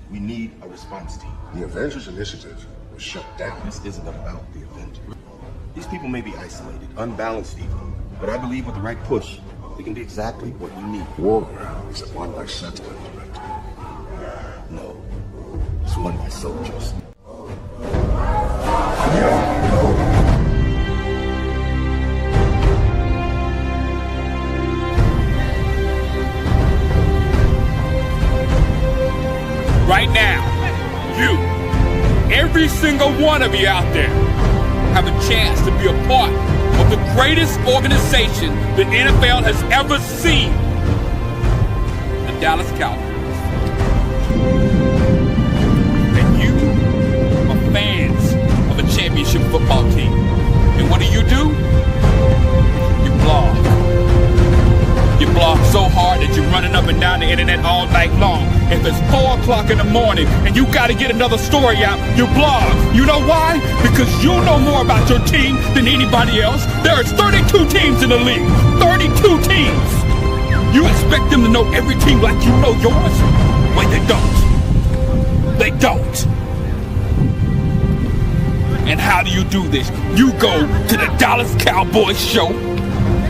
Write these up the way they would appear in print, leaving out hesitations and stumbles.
We need a response team. The Avengers Initiative was shut down. This isn't about the Avengers. These people may be isolated, unbalanced even, but I believe with the right push, we can be exactly what we need. War is it won by sentiment, Director? No, it's won by soldiers. Right now, every single one of you out there, have a chance to be a part of the greatest organization the NFL has ever seen, the Dallas Cowboys. And you are fans of a championship football team. And what do? You blog. You blog so hard that you're running up and down the internet all night long. If it's 4 o'clock in the morning and you got to get another story out, you blog. You know why? Because you know more about your team than anybody else. There is 32 teams in the league. 32 teams. You expect them to know every team like you know yours? Wait, they don't. They don't. And how do you do this? You go to the Dallas Cowboys show,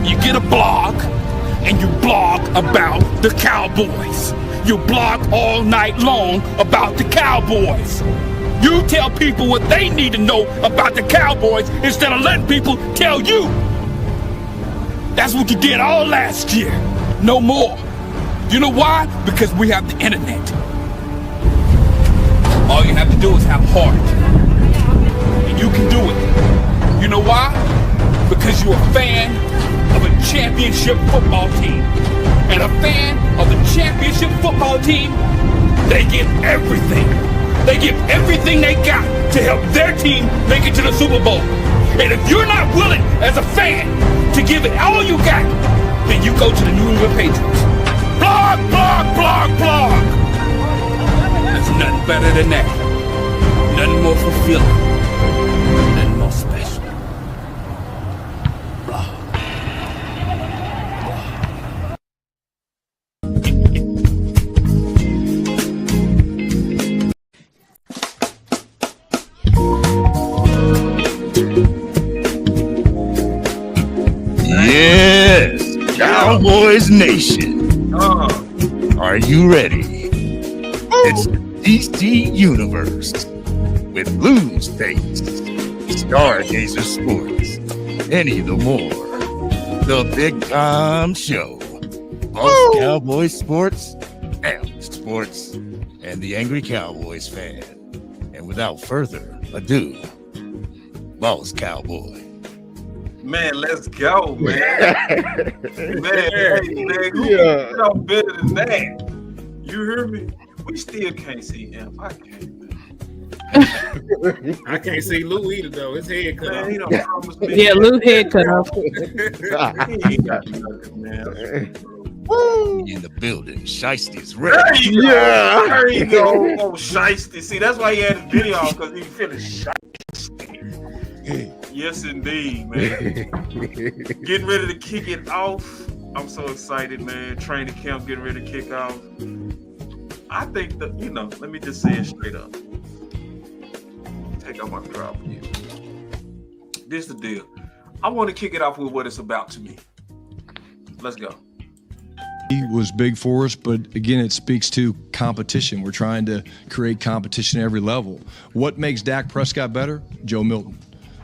you get a blog, and you blog about the Cowboys. You blog all night long about the Cowboys. You tell people what they need to know about the Cowboys instead of letting people tell you. That's what you did all last year. No more. You know why? Because we have the internet. All you have to do is have heart. And you can do it. You know why? Because you're a fan of a championship football team. And a fan of a championship football team, they give everything. They give everything they got to help their team make it to the Super Bowl. And if you're not willing, as a fan, to give it all you got, then you go to the New England Patriots. Blog, blog, blog, blog. There's nothing better than that. Nothing more fulfilling. Nothing more special. Blog. Yes, Cowboys Nation. Are you ready? It's the DC Universe with Lou's Takes, Stargazer Sports, Any the More, The Big Time Show, Both Cowboys Sports, Alex Sports, and the Angry Cowboys fan. And without further ado, Boss Cowboy. Man, let's go, man. You know better than that. You hear me? We still can't see him. I can't. I can't see Lou either, though. His head cut off. He don't promise me. Yeah, Lou head cut off. He ain't got nothing, man. In the building, Shiesty's ready. There you go. There you go. Oh, Shiesty. See, that's why he had his video on, because he feeling shiesty. Yes, indeed, man. Getting ready to kick it off. I'm so excited, man. Training camp getting ready to kick off. I think that, let me just say it straight up. Take out my crop. This is the deal. I want to kick it off with what it's about to me. Let's go. He was big for us, but again, it speaks to competition. We're trying to create competition at every level. What makes Dak Prescott better? Joe Milton.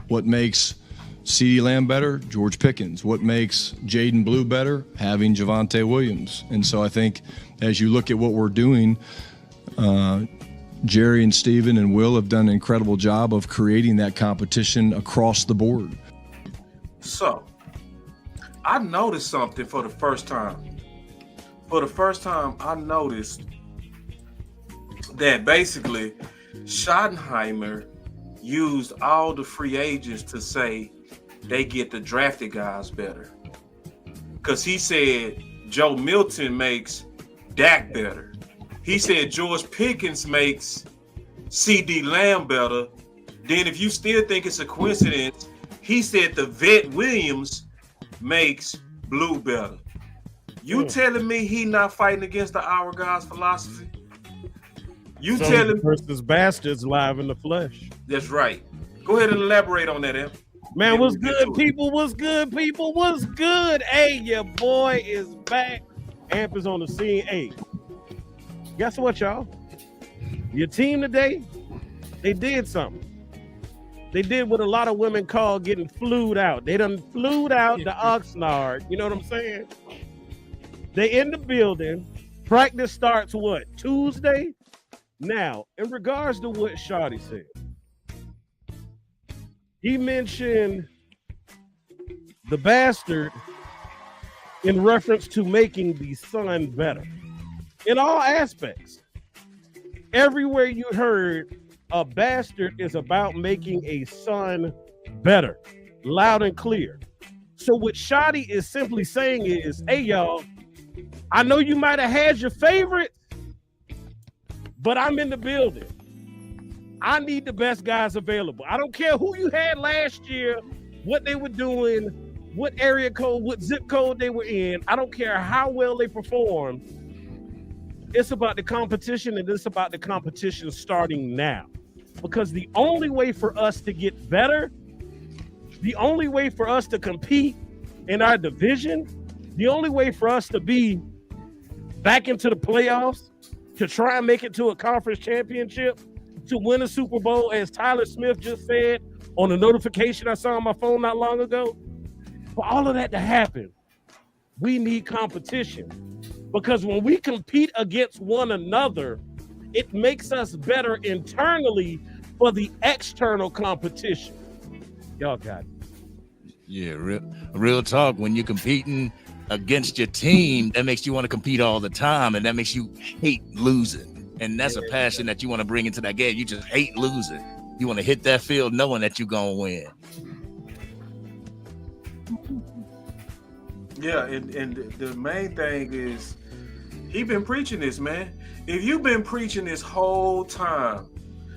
What makes CeeDee Lamb better? George Pickens. What makes Jaden Blue better? Having Javonte Williams. And so I think as you look at what we're doing, Jerry and Steven and Will have done an incredible job of creating that competition across the board. So, I noticed something for the first time. For the first time, I noticed that basically Schottenheimer used all the free agents to say they get the drafted guys better. Because he said Joe Milton makes Dak better. He said George Pickens makes CeeDee Lamb better. Then if you still think it's a coincidence, he said the vet Williams makes Blue better. You telling me he not fighting against the Our Guys philosophy? You Sons tell him versus Bastards live in the flesh. that's right. Go ahead and elaborate on that, Em. Man, Then what's we'll get good, to it. people? What's good, people? What's good? Hey, your boy is back. Amp is on the scene. Hey, guess what, y'all? Your team today, they did something. They did what a lot of women call getting flued out. They done flued out the Oxnard. You know what I'm saying? They in the building. Practice starts what? Tuesday? Now, in regards to what Shawty said, he mentioned the bastard in reference to making the son better in all aspects. Everywhere you heard, a bastard is about making a son better, loud and clear. So what Shawty is simply saying is, hey y'all, I know you might have had your favorites, but I'm in the building. I need the best guys available. I don't care who you had last year, what they were doing, what area code, what zip code they were in. I don't care how well they performed. It's about the competition, and it's about the competition starting now. Because the only way for us to get better, the only way for us to compete in our division, the only way for us to be back into the playoffs, to try and make it to a conference championship, to win a Super Bowl, as Tyler Smith just said on a notification I saw on my phone not long ago. For all of that to happen, we need competition. Because when we compete against one another, it makes us better internally for the external competition. Y'all got it. Yeah, real talk. When you're competing against your team, that makes you want to compete all the time, and that makes you hate losing. And that's a passion that you want to bring into that game. You just hate losing. You want to hit that field knowing that you're gonna win. Yeah, and the main thing is he been preaching this, man. If you've been preaching this whole time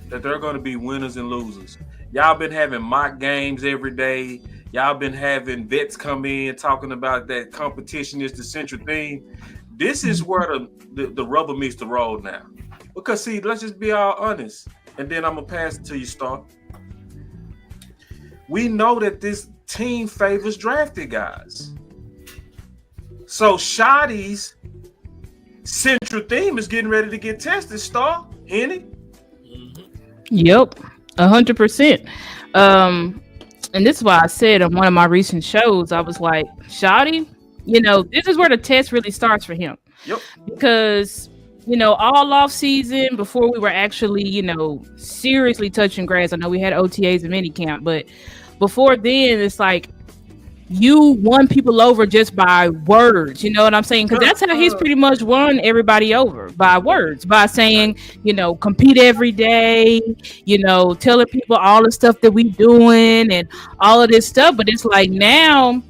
that there are going to be winners and losers, y'all been having mock games every day. Y'all been having vets come in talking about that competition is the central theme. This is where the rubber meets the road now. Because see, let's just be all honest, and then I'm gonna pass it to you, Star. We know that this team favors drafted guys. So Shotty's central theme is getting ready to get tested, Star. Henny? Yep, 100%. And this is why I said on one of my recent shows, I was like, Shotty, this is where the test really starts for him. Yep. Because, all off season, before we were actually, seriously touching grass, I know we had OTAs and minicamp, but before then, it's like, you won people over just by words, you know what I'm saying? Because that's how he's pretty much won everybody over, by words, by saying, compete every day, telling people all the stuff that we doing and all of this stuff. But it's like now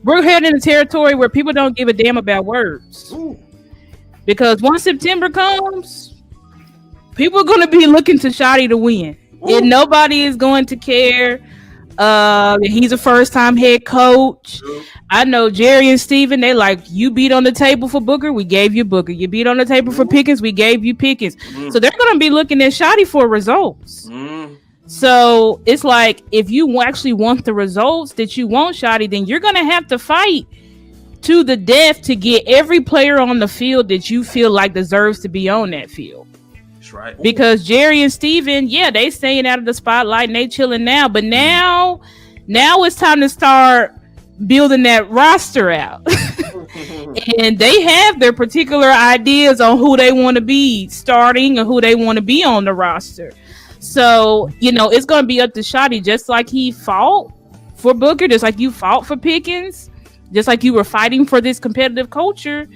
we're heading in a territory where people don't give a damn about words. Ooh. Because once September comes, people are going to be looking to Shotty to win. Ooh. And nobody is going to care. He's a first-time head coach. I know Jerry and Steven, they like, you beat on the table for Booker, we gave you Booker. You beat on the table for Pickens, we gave you Pickens. So they're going to be looking at Shotty for results. So it's like, if you actually want the results that you want, Shotty, then you're going to have to fight to the death to get every player on the field that you feel like deserves to be on that field. Right. Because Jerry and Steven, they staying out of the spotlight and they chilling now. But now it's time to start building that roster out. And they have their particular ideas on who they want to be starting or who they want to be on the roster. So, it's going to be up to Shotty, just like he fought for Booker, just like you fought for Pickens, just like you were fighting for this competitive culture.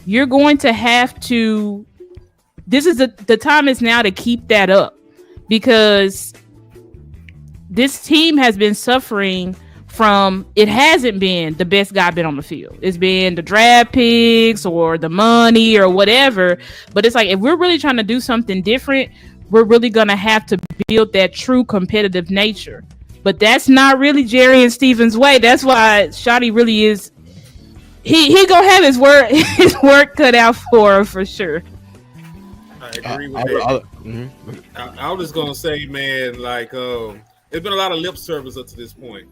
You're going to have to. This is the time is now to keep that up, because this team has been suffering from, it hasn't been the best guy been on the field. It's been the draft picks or the money or whatever. But it's like, if we're really trying to do something different, we're really going to have to build that true competitive nature. But that's not really Jerry and Steven's way. That's why Shotty really is, he gonna have his work cut out for sure. I agree with that. I was just gonna say, man, like there's been a lot of lip service up to this point.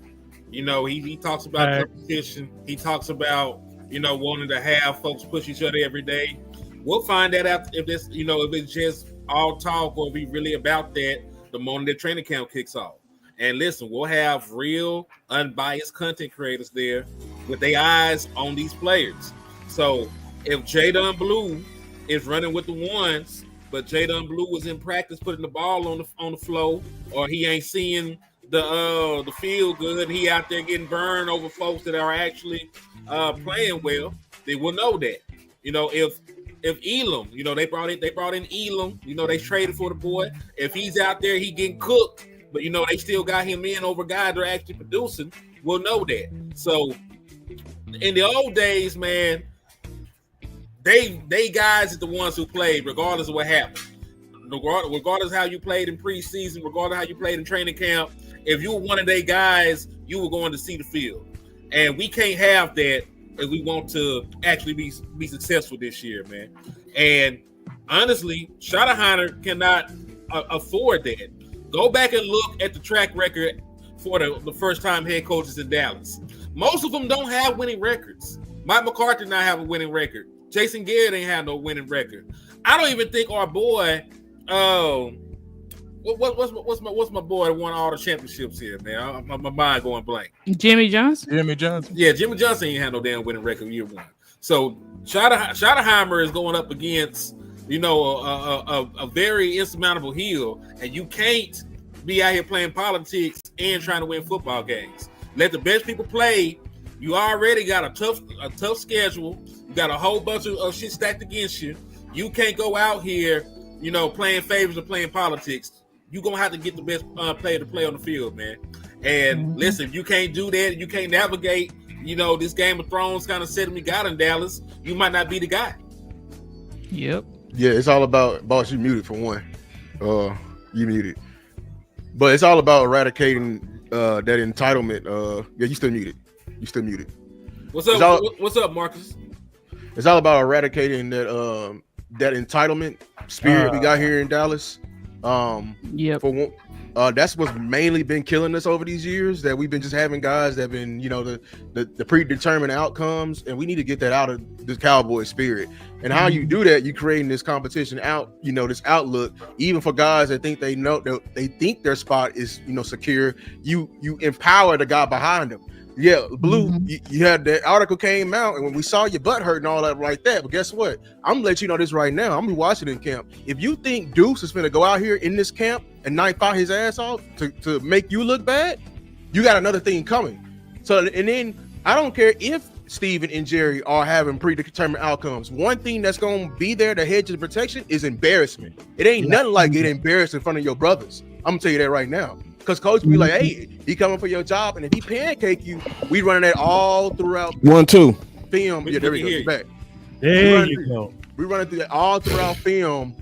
You know, he talks about competition. He talks about, you know, wanting to have folks push each other every day. We'll find that out if this, you know, if it's just all talk or if we really about that the moment the training camp kicks off. And listen, we'll have real unbiased content creators there with their eyes on these players. So if Jadon Blue is running with the ones, but Jadon Blue was in practice putting the ball on the floor, or he ain't seeing the field good, he out there getting burned over folks that are actually playing well, they will know that. You know, if Elam, you know, they brought in Elam, you know, they traded for the boy. If he's out there, he getting cooked, but you know, they still got him in over guys that are actually producing, we'll know that. So in the old days, man, they guys are the ones who played regardless of what happened. Regardless of how you played in preseason, regardless of how you played in training camp, if you were one of their guys, you were going to see the field. And we can't have that if we want to actually be successful this year, man. And honestly, Schottenheimer cannot afford that. Go back and look at the track record for the first-time head coaches in Dallas. Most of them don't have winning records. Mike McCarthy not have a winning record. Jason Garrett ain't have no winning record. I don't even think our boy, what's my boy that won all the championships here, man? My mind going blank. Jimmy Johnson. Yeah, Jimmy Johnson ain't had no damn winning record year one. So Schottenheimer is going up against, you know, a very insurmountable hill, and you can't be out here playing politics and trying to win football games. Let the best people play. You already got a tough schedule. You got a whole bunch of shit stacked against you. You can't go out here, you know, playing favors or playing politics. You're going to have to get the best player to play on the field, man. And listen, if you can't do that, you can't navigate, you know, this Game of Thrones kind of setting we got in Dallas, you might not be the guy. Yep. Yeah, it's all about, boss, you muted for one. You muted. But it's all about eradicating that entitlement. Yeah, you still muted. What's up? What's up, Marcus? It's all about eradicating that entitlement spirit we got here in Dallas. Yeah. That's what's mainly been killing us over these years. That we've been just having guys that have been, you know, the predetermined outcomes, and we need to get that out of the Cowboy spirit. And how you do that, you creating this competition out, you know, this outlook, even for guys that think they think their spot is, you know, secure. You empower the guy behind them. Yeah, Blue, you had that article came out, and when we saw your butt hurt and all that like that, but guess what? I'm gonna let you know this right now. I'm gonna be watching in camp. If you think Deuce is gonna go out here in this camp and knife out his ass off to make you look bad, you got another thing coming. So, and then I don't care if Steven and Jerry are having predetermined outcomes. One thing that's gonna be there to hedge the protection is embarrassment. It ain't nothing like getting embarrassed in front of your brothers. I'm gonna tell you that right now. Because coach be like, hey, he coming for your job, and if he pancake you, we running that all throughout 1-2 film. Yeah, there we go. You're back. There you go. We running through that all throughout film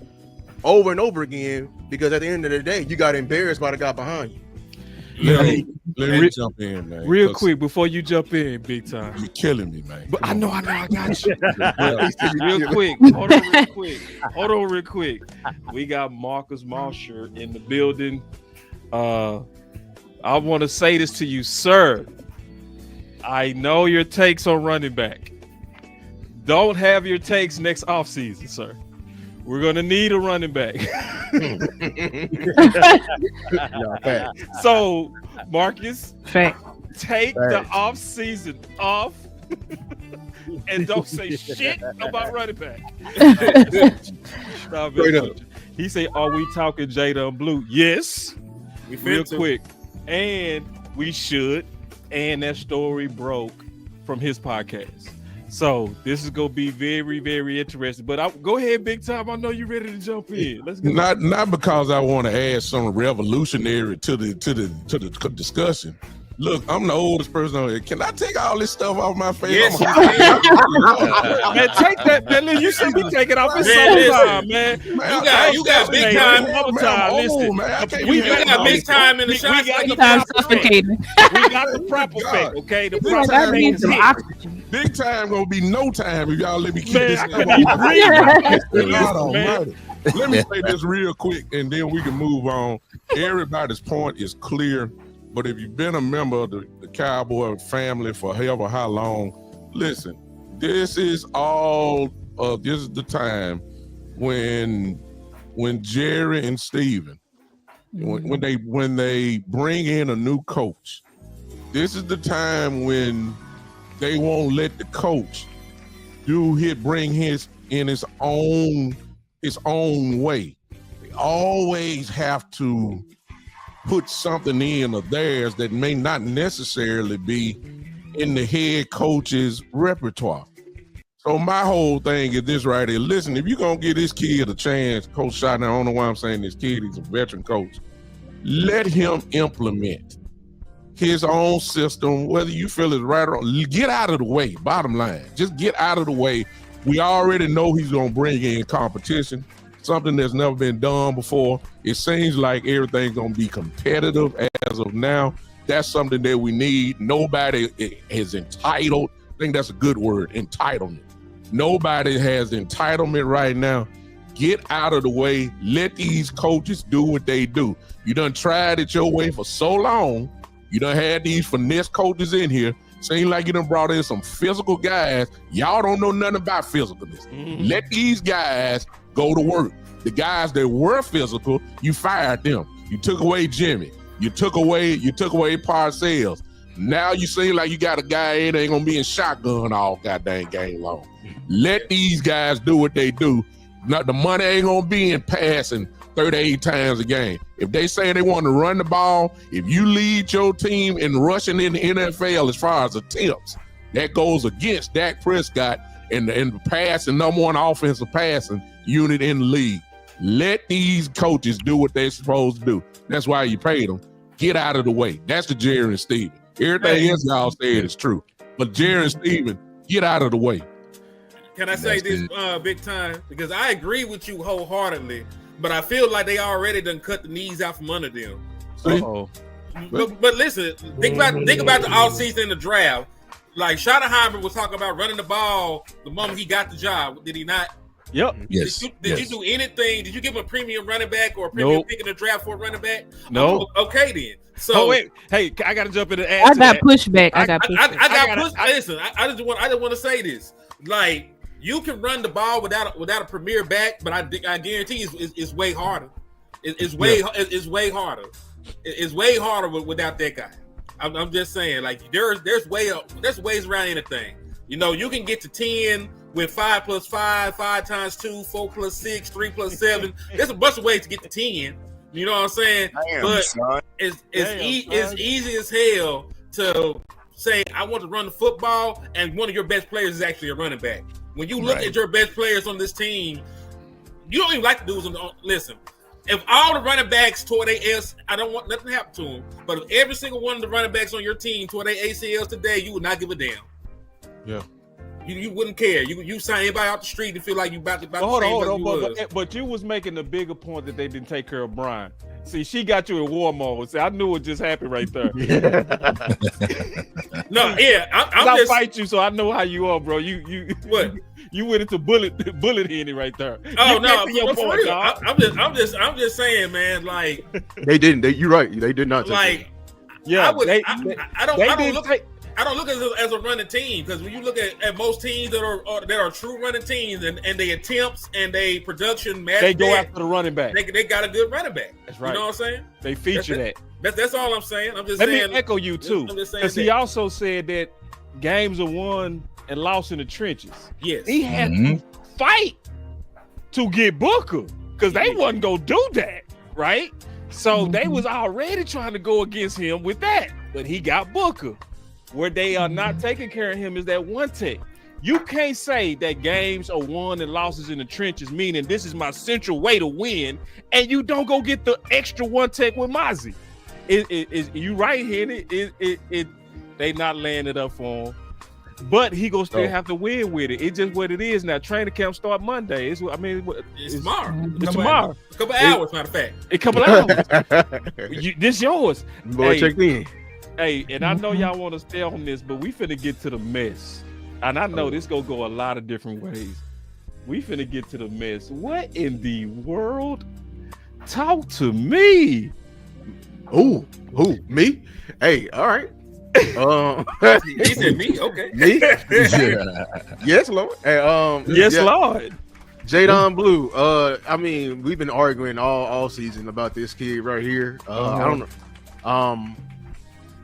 over and over again, because at the end of the day, you got embarrassed by the guy behind you. Let me jump in, man. Real quick before you jump in, big time. You're killing me, man. But I know, I got you. Real quick. Hold on real quick. We got Marcus Marsher in the building. I want to say this to you, sir. I know your takes on running back. Don't have your takes next offseason, sir. We're going to need a running back. So, Marcus, take the offseason off and don't say shit about running back. He said, are we talking Jadon Blue? Yes. Real quick. And we should. And that story broke from his podcast. So this is gonna be very, very interesting. But go ahead, big time. I know you're ready to jump in. Let's go. Not because I want to add some revolutionary to the discussion. Look, I'm the oldest person on here. Can I take all this stuff off my face? Yes, man, take that. You should be taking off in summertime, man. You got big time. Listen, we got big time in the shot. We got the prop effect. Okay, the prop effect. Big time gonna be no time if y'all let me keep Man, this. I couldn't even breathe. Lord Man. almighty. Let me say this real quick, and then we can move on. Everybody's point is clear, but if you've been a member of the Cowboy family for however how long, listen, this is the time when Jerry and Steven, when they bring in a new coach, this is the time when they won't let the coach bring his own way. They always have to put something in of theirs that may not necessarily be in the head coach's repertoire. So my whole thing is this right here. Listen, if you're going to give this kid a chance, Coach Shotton, I don't know why I'm saying this kid, he's a veteran coach. Let him implement his own system, whether you feel it's right or wrong. Get out of the way, bottom line. Just get out of the way. We already know he's going to bring in competition, something that's never been done before. It seems like everything's going to be competitive as of now. That's something that we need. Nobody is entitled. I think that's a good word, entitlement. Nobody has entitlement right now. Get out of the way. Let these coaches do what they do. You done tried it your way for so long. You done had these finesse coaches in here. Seem like you done brought in some physical guys. Y'all don't know nothing about physicalness. Let these guys go to work. The guys that were physical, you fired them. You took away Jimmy. You took away Parcells. Now you seem like you got a guy in that ain't gonna be in shotgun all goddamn game long. Let these guys do what they do. Now, the money ain't gonna be in passing 38 times a game. If they say they want to run the ball, if you lead your team in rushing in the NFL as far as attempts, that goes against Dak Prescott and the passing number one offensive passing unit in the league. Let these coaches do what they're supposed to do. That's why you paid them. Get out of the way. That's the Jerry and Steven. Everything else y'all said is true. But Jerry and Steven, get out of the way. Can I say this big time? Because I agree with you wholeheartedly, but I feel like they already done cut the knees out from under them. But listen, think about the offseason and the draft. Like Schottenheimer was talking about running the ball the moment he got the job. Did he not? Yep. Yes. Did you do anything? Did you give him a premium running back or a premium pick in the draft for a running back? No. Okay then. So wait, hey, I got to jump in and I got pushback. I got pushback. Listen, I just want to say this. Like, you can run the ball without a premier back, but I guarantee it's way harder. It's way harder. It's way harder without that guy. I'm just saying, like, there's ways around anything. You know, you can get to 10 with 5 + 5, 5 × 2, 4 + 6, 3 + 7. There's a bunch of ways to get to 10. You know what I'm saying? But it's easy as hell to say, I want to run the football, and one of your best players is actually a running back. When you look at your best players on this team, you don't even like the dudes listen. If all the running backs tore their ACLs, I don't want nothing to happen to them. But if every single one of the running backs on your team tore their ACLs today, you would not give a damn. Yeah. You wouldn't care. You sign anybody out the street and feel like you about to hold on. But you was making the bigger point that they didn't take care of Brian. See, she got you in war mode. See, I knew it just happened right there. No, yeah, I just fight you, so I know how you are, bro. You what? You went into bullet hitting right there. Oh no, I'm just saying, man. Like they didn't. You're right. They did not. Like, yeah, I don't look at it as a running team, because when you look at most teams that are true running teams and they attempts and they production match, they go after the running back. They got a good running back. That's right. You know what I'm saying? They feature that. That's all I'm saying. I'm just Let saying. me echo you too, because he also said that games are won and lost in the trenches. Yes, he had to fight to get Booker, because they wasn't gonna do that, right? So they was already trying to go against him with that, but he got Booker. Where they are not taking care of him is that one tech. You can't say that games are won and losses in the trenches, meaning this is my central way to win, and you don't go get the extra one tech with Mozzie. You right here. They not laying it up for him, but he gonna still have to win with it. It's just what it is now. Training camp start Monday. It's tomorrow. It's tomorrow. A couple hours, matter of fact. A couple hours. This yours. Boy, check in. Hey, and I know y'all want to stay on this, but we finna get to the mess. and I know this gonna go a lot of different ways. We finna get to the mess. What in the world? Talk to me. Who me? Hey, all right. He said me. Okay. Me? Yes, Lord. Hey, yes, Lord. Jadon Blue. I mean, we've been arguing all season about this kid right here. I don't know.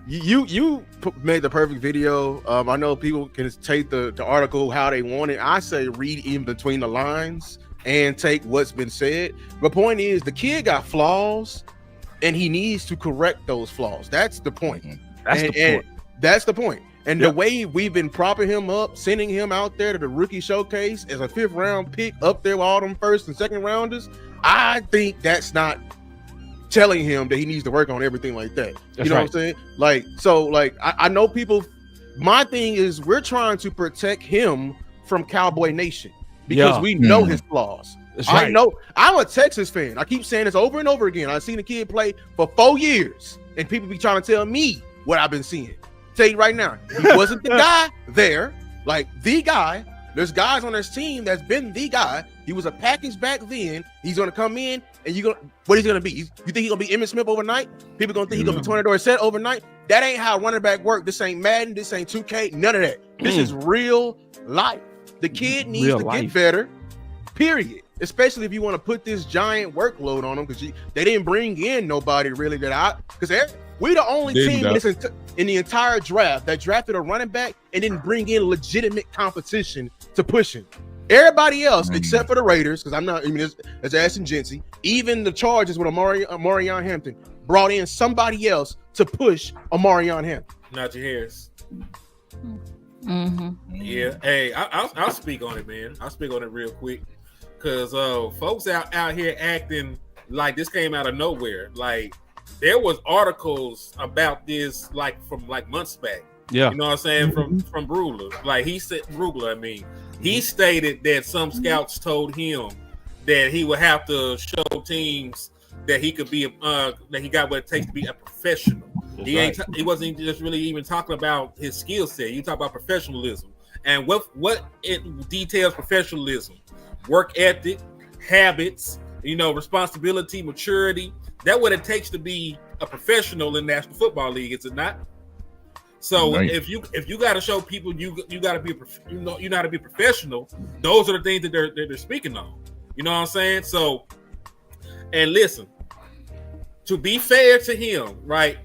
You made the perfect video. I know people can take the article how they want it. I say read in between the lines and take what's been said. The point is, the kid got flaws, and he needs to correct those flaws. That's the point. That's the point. And the way we've been propping him up, sending him out there to the rookie showcase as a 5th round pick up there with all them 1st and 2nd rounders, I think that's not telling him that he needs to work on everything like that. You know what I'm saying? I know people, my thing is we're trying to protect him from Cowboy Nation because we know his flaws. I know. I'm a Texas fan. I keep saying this over and over again. I've seen the kid play for 4 years, and people be trying to tell me what I've been seeing. Tell you right now, he wasn't the guy there, like the guy. There's guys on this team that's been the guy. He was a package back then. He's gonna come in, and what he's gonna be? You think he's gonna be Emmitt Smith overnight? People gonna think he's gonna be Tony Dorsett overnight? That ain't how running back work. This ain't Madden. This ain't 2K. None of that. This is real life. The kid needs to get better. Period. Especially if you want to put this giant workload on them, because they didn't bring in nobody really because we the only team in the entire draft that drafted a running back and didn't bring in legitimate competition to push him. Everybody else, except for the Raiders, because it's Ashton Jeanty, even the Chargers with Omarion Hampton brought in somebody else to push Omarion Hampton. Najee Harris. Mm-hmm. Yeah. Hey, I'll speak on it, man. I'll speak on it real quick. Because folks out here acting like this came out of nowhere. Like, there was articles about this from months back. Yeah. You know what I'm saying? From Brugler. Like, he said, he stated that some scouts told him that he would have to show teams that he could be that he got what it takes to be a professional. He wasn't just really even talking about his skill set. You talk about professionalism. And what it details professionalism. Work ethic, habits, responsibility, maturity. That's what it takes to be a professional in National Football League, is it not? So if you got to show people you got to be you know how to be professional, those are the things that they're speaking on. You know what I'm saying? So, and listen, to be fair to him, right?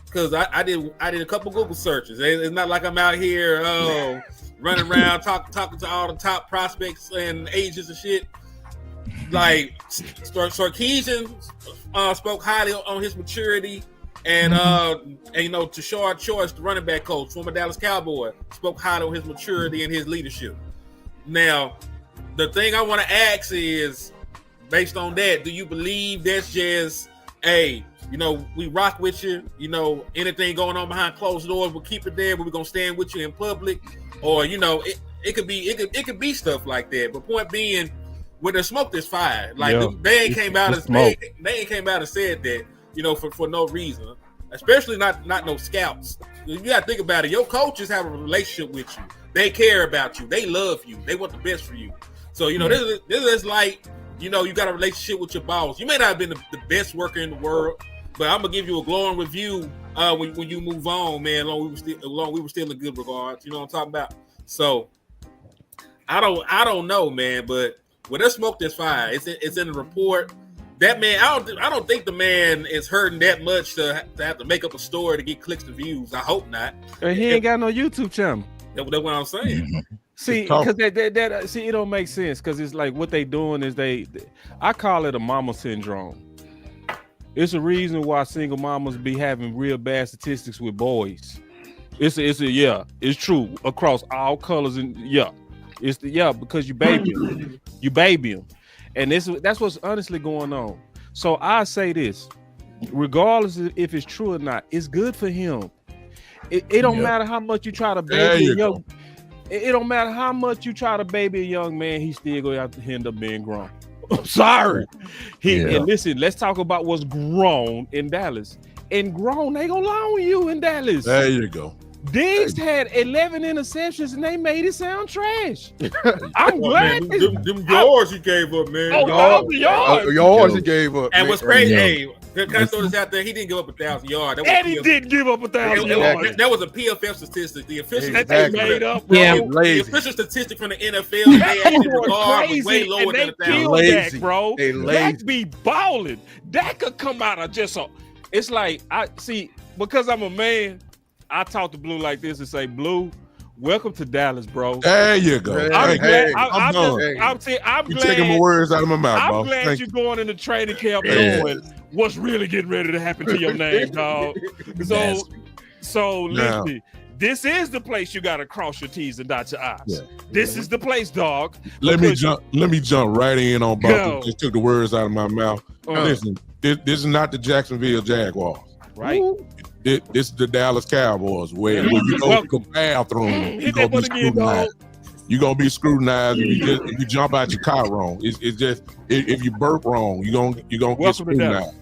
Because I did a couple Google searches. It's not like I'm out here running around talking to all the top prospects and agents and shit. Like Sarkisian spoke highly on his maturity, and Tashard Choice, the running back coach, former Dallas Cowboy, spoke highly on his maturity and his leadership. Now, the thing I want to ask is, based on that, do you believe that's just, hey, we rock with you, anything going on behind closed doors, we'll keep it there, but we're gonna stand with you in public? Or it could be stuff like that. But point being, when there's smoke, there's fire. Like they ain't came out and said that, for no reason. Especially not no scouts. You gotta think about it. Your coaches have a relationship with you. They care about you. They love you. They want the best for you. So this is like, you got a relationship with your boss. You may not have been the best worker in the world, but I'm gonna give you a glowing review when you move on, man. Long we were still in good regards. You know what I'm talking about? So I don't know, man. But when there's smoke, there's fire. It's in the report. That man, I don't think the man is hurting that much to have to make up a story to get clicks and views. I hope not. And he ain't got no YouTube channel. That's what I'm saying. See, because that it don't make sense, because it's like what they doing is I call it a mama syndrome. It's a reason why single mamas be having real bad statistics with boys. It's true across all colors, and because you baby them, and that's what's honestly going on. So I say this, regardless of if it's true or not, it's good for him. It don't matter how much you try to baby it don't matter how much you try to baby a young man, he still gonna have to end up being grown. I'm sorry. And listen, let's talk about what's grown in Dallas. And grown, they gonna loan you in Dallas. There you go. Diggs had 11 interceptions and they made it sound trash. I'm glad. Them yards he gave up, man. Oh, the yards. Yards he gave up. And man. what's crazy, hey, can I throw this out there? He didn't give up 1,000 yards. That was And he did give up 1,000 yards. That was a PFF statistic. The official That they made up, bro. Yeah. The official statistic from the NFL, they actually regard was way lower and they than 1,000. killed Lazy. Dak, bro. They Dak be balling. Dak could come out of just so. It's like I see because I'm a man. I talk to Blue like this and say, Blue, welcome to Dallas, bro. There you go. I'm glad. I'm done. I'm You glad. taking my words out of my mouth, I'm boss. glad Thank you're going into training camp Yeah. knowing what's really getting ready to happen to your name, dog. So Now- listen, this is the place you got to cross your T's and dot your I's. Yeah. This is the place, dog. Let me Because- jump right in on Go. Buffalo. Just took the words out of my mouth. Listen, this is not the Jacksonville Jaguars. Right. This is the Dallas Cowboys, where you go to the bathroom, you're Hit gonna that be one again, dog. scrutinized. You're gonna be scrutinized if you jump out your car wrong. It's just if you burp wrong, you're gonna get Welcome to scrutinized.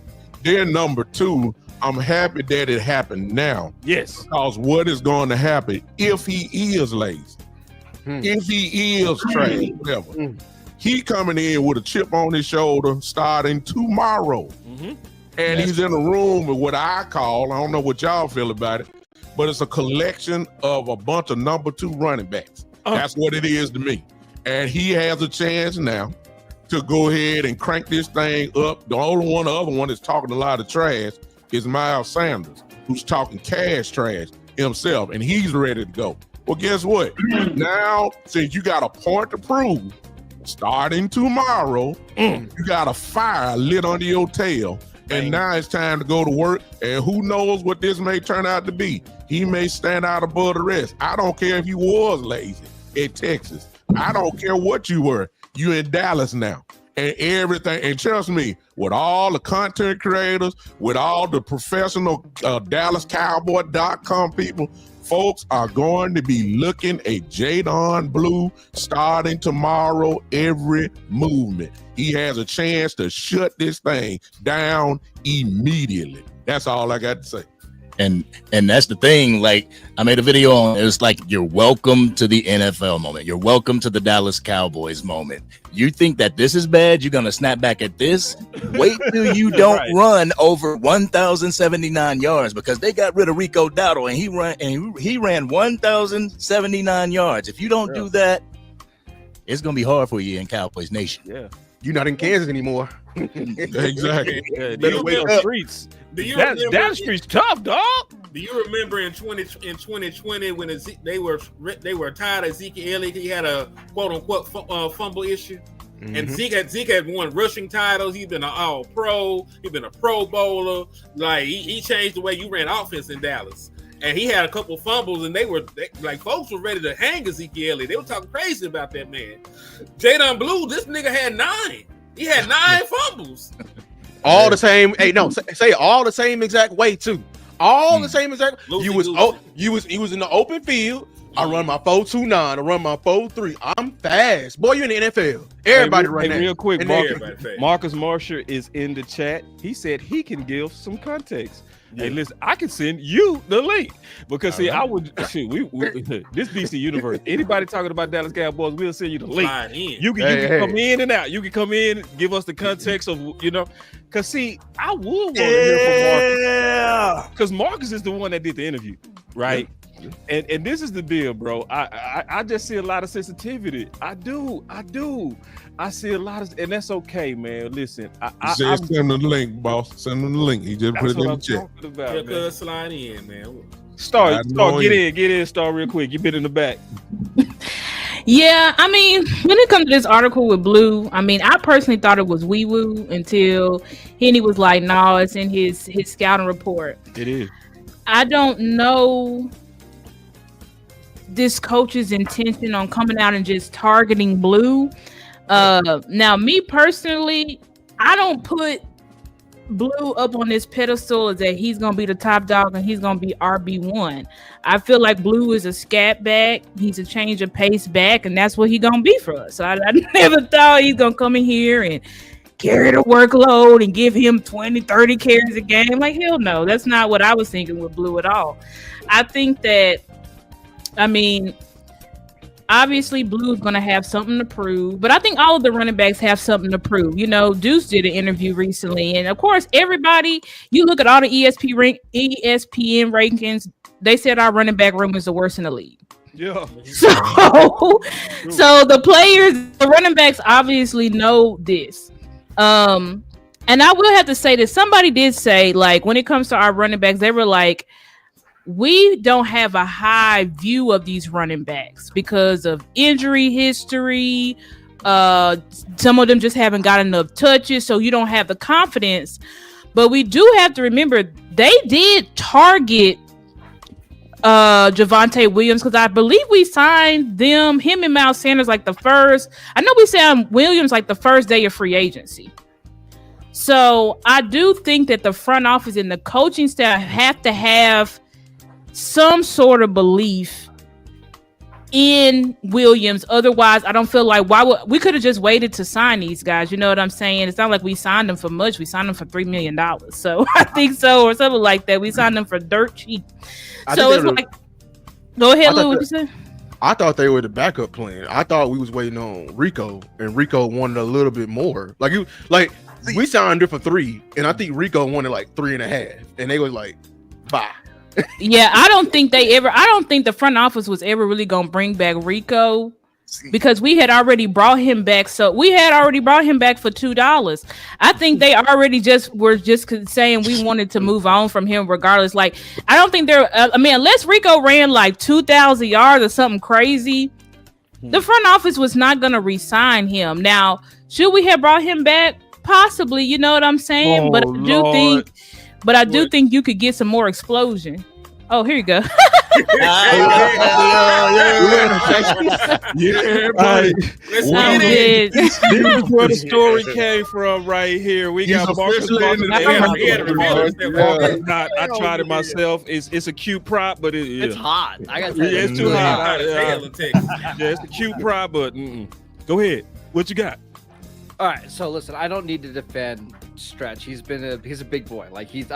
Then number two, I'm happy that it happened now. Yes. Because what is going to happen if he is lazy, if he is trash, whatever, he coming in with a chip on his shoulder starting tomorrow. And he's in a room with what I call, I don't know what y'all feel about it, but it's a collection of a bunch of number 2 running backs. That's what it is to me. And he has a chance now to go ahead and crank this thing up. The other one that's talking a lot of trash is Miles Sanders, who's talking cash trash himself, and he's ready to go. Well, guess what? Now, since you got a point to prove, starting tomorrow, you got a fire lit under your tail. And now it's time to go to work. And who knows what this may turn out to be. He may stand out above the rest. I don't care if you was lazy in Texas. I don't care what you were. You in Dallas now. And everything. And trust me, with all the content creators, with all the professional DallasCowboy.com people, folks are going to be looking at Jadon Blue starting tomorrow, every movement. He has a chance to shut this thing down immediately. That's all I got to say. And that's the thing. Like, I made a video on, it was like, you're welcome to the NFL moment. You're welcome to the Dallas Cowboys moment. You think that this is bad? You're gonna snap back at this? Wait till you don't run over 1,079 yards, because they got rid of Rico Dowdle and he ran 1,079 yards. If you don't do that, it's gonna be hard for you in Cowboys Nation. Yeah. You're not in Kansas anymore. Exactly. Better wake up. Streets. Do you That remember- street's tough, dog. Do you remember in 2020 when they were tired of Zeke Elliott? He had a quote unquote fumble issue, and Zeke had won rushing titles. He's been an All Pro. He's been a Pro Bowler. Like he changed the way you ran offense in Dallas. And he had a couple fumbles, and folks were ready to hang Ezekiel Elliott. They were talking crazy about that man. Jadon Blue, this nigga had 9. He had 9 fumbles. All the same. Hey, no, say all the same exact way too. All the same exact. You was in the open field. I run my 4.29. I run my 4.3. I'm fast, boy. You in the NFL. Everybody run that. Real quick, And Marcus Marshall is in the chat. He said he can give some context. Hey, listen, I can send you the link because see, I would shit. We this DC universe. Anybody talking about Dallas Cowboys, we'll send you the link. You can come in and out. You can come in, give us the context of because see, I would want to hear from Marcus because Marcus is the one that did the interview, right? Yeah. And this is the deal, bro. I just see a lot of sensitivity. I do. I see a lot of, and that's okay, man. Listen, Send him the link, boss. Send him the link. He just put it in the chat. Yeah, slide in, man. Star, get in, Star, real quick. You been in the back. Yeah, I mean, when it comes to this article with Blue, I mean, I personally thought it was wee woo until Henny was like, "No, it's in his scouting report." It is. I don't know this coach's intention on coming out and just targeting Blue. Now, me personally, I don't put Blue up on this pedestal as that he's gonna be the top dog and he's gonna be RB1. I feel like Blue is a scat back. He's a change of pace back, and that's what he's gonna be for us. So I never thought he's gonna come in here and carry the workload and give him 20, 30 carries a game. Like, hell no, that's not what I was thinking with Blue at all. I think that, I mean, obviously Blue's going to have something to prove, but I think all of the running backs have something to prove. You know, Deuce did an interview recently, and of course, everybody, you look at all the ESPN rankings, they said our running back room is the worst in the league. Yeah. So the players, the running backs obviously know this. And I will have to say that somebody did say, like, when it comes to our running backs, they were like, we don't have a high view of these running backs because of injury history. Some of them just haven't got enough touches, so you don't have the confidence. But we do have to remember they did target Javonte Williams, because I believe we signed him and Miles Sanders like the first. I know we signed Williams like the first day of free agency. So I do think that the front office and the coaching staff have to have some sort of belief in Williams. Otherwise, I don't feel like we could have just waited to sign these guys. You know what I'm saying? It's not like we signed them for much. We signed them for $3 million. So I think so, or something like that. We signed them for dirt cheap. So it's like, go ahead, Lou. What you say? I thought they were the backup plan. I thought we was waiting on Rico, and Rico wanted a little bit more. We signed her for 3, and I think Rico wanted like 3.5, and they was like, bye. Yeah, I don't think the front office was ever really gonna bring back Rico, because we had already brought him back. So we had already brought him back for $2. I think they already were saying we wanted to move on from him regardless. Like, I don't think unless Rico ran like 2,000 yards or something crazy, the front office was not gonna re-sign him. Now, should we have brought him back? Possibly, you know what I'm saying? But I do think you could get some more explosion. Oh, here you go. Yeah, buddy. This is where the story came from right here. We got Marcus. I tried it myself. It's a cute prop, but it's hot. I got it's too hot. Yeah, it's a cute prop, but go ahead. What you got? All right, so listen, I don't need to defend Stretch. He's a big boy. Like, he's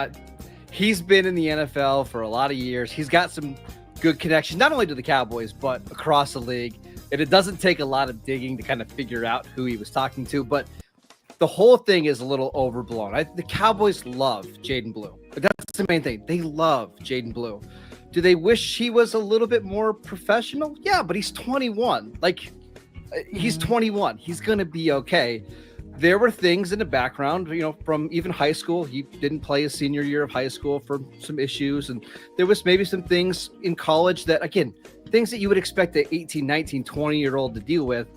been in the NFL for a lot of years. He's got some good connections, not only to the Cowboys, but across the league. And it doesn't take a lot of digging to kind of figure out who he was talking to, but the whole thing is a little overblown. The Cowboys love Jaden Blue. That's the main thing. They love Jaden Blue. Do they wish he was a little bit more professional? Yeah, but he's 21. Like, he's 21. He's going to be okay. There were things in the background, from even high school. He didn't play his senior year of high school for some issues. And there was maybe some things in college that, again, things that you would expect an 18, 19, 20-year-old to deal with.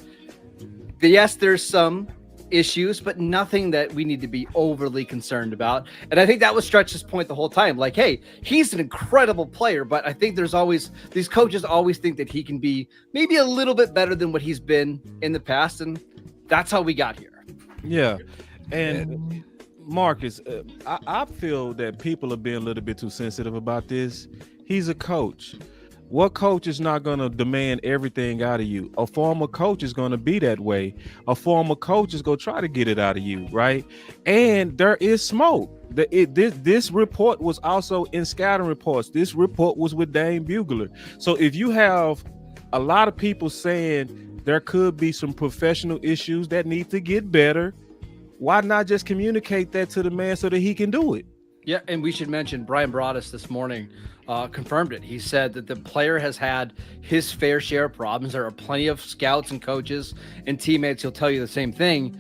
Yes, there's some issues, but nothing that we need to be overly concerned about. And I think that was Stretch's point the whole time. Like, hey, he's an incredible player, but I think there's always, these coaches always think that he can be maybe a little bit better than what he's been in the past. And that's how we got here. Yeah. And Marcus, I feel that people are being a little bit too sensitive about this. He's a coach. What coach is not going to demand everything out of you? A former coach is going to be that way. A former coach is going to try to get it out of you, right? And there is smoke. This report was also in scouting reports. This report was with Dane Bugler. So if you have a lot of people saying there could be some professional issues that need to get better, why not just communicate that to the man so that he can do it? Yeah, and we should mention Brian Broaddus this morning confirmed it. He said that the player has had his fair share of problems. There are plenty of scouts and coaches and teammates who'll tell you the same thing,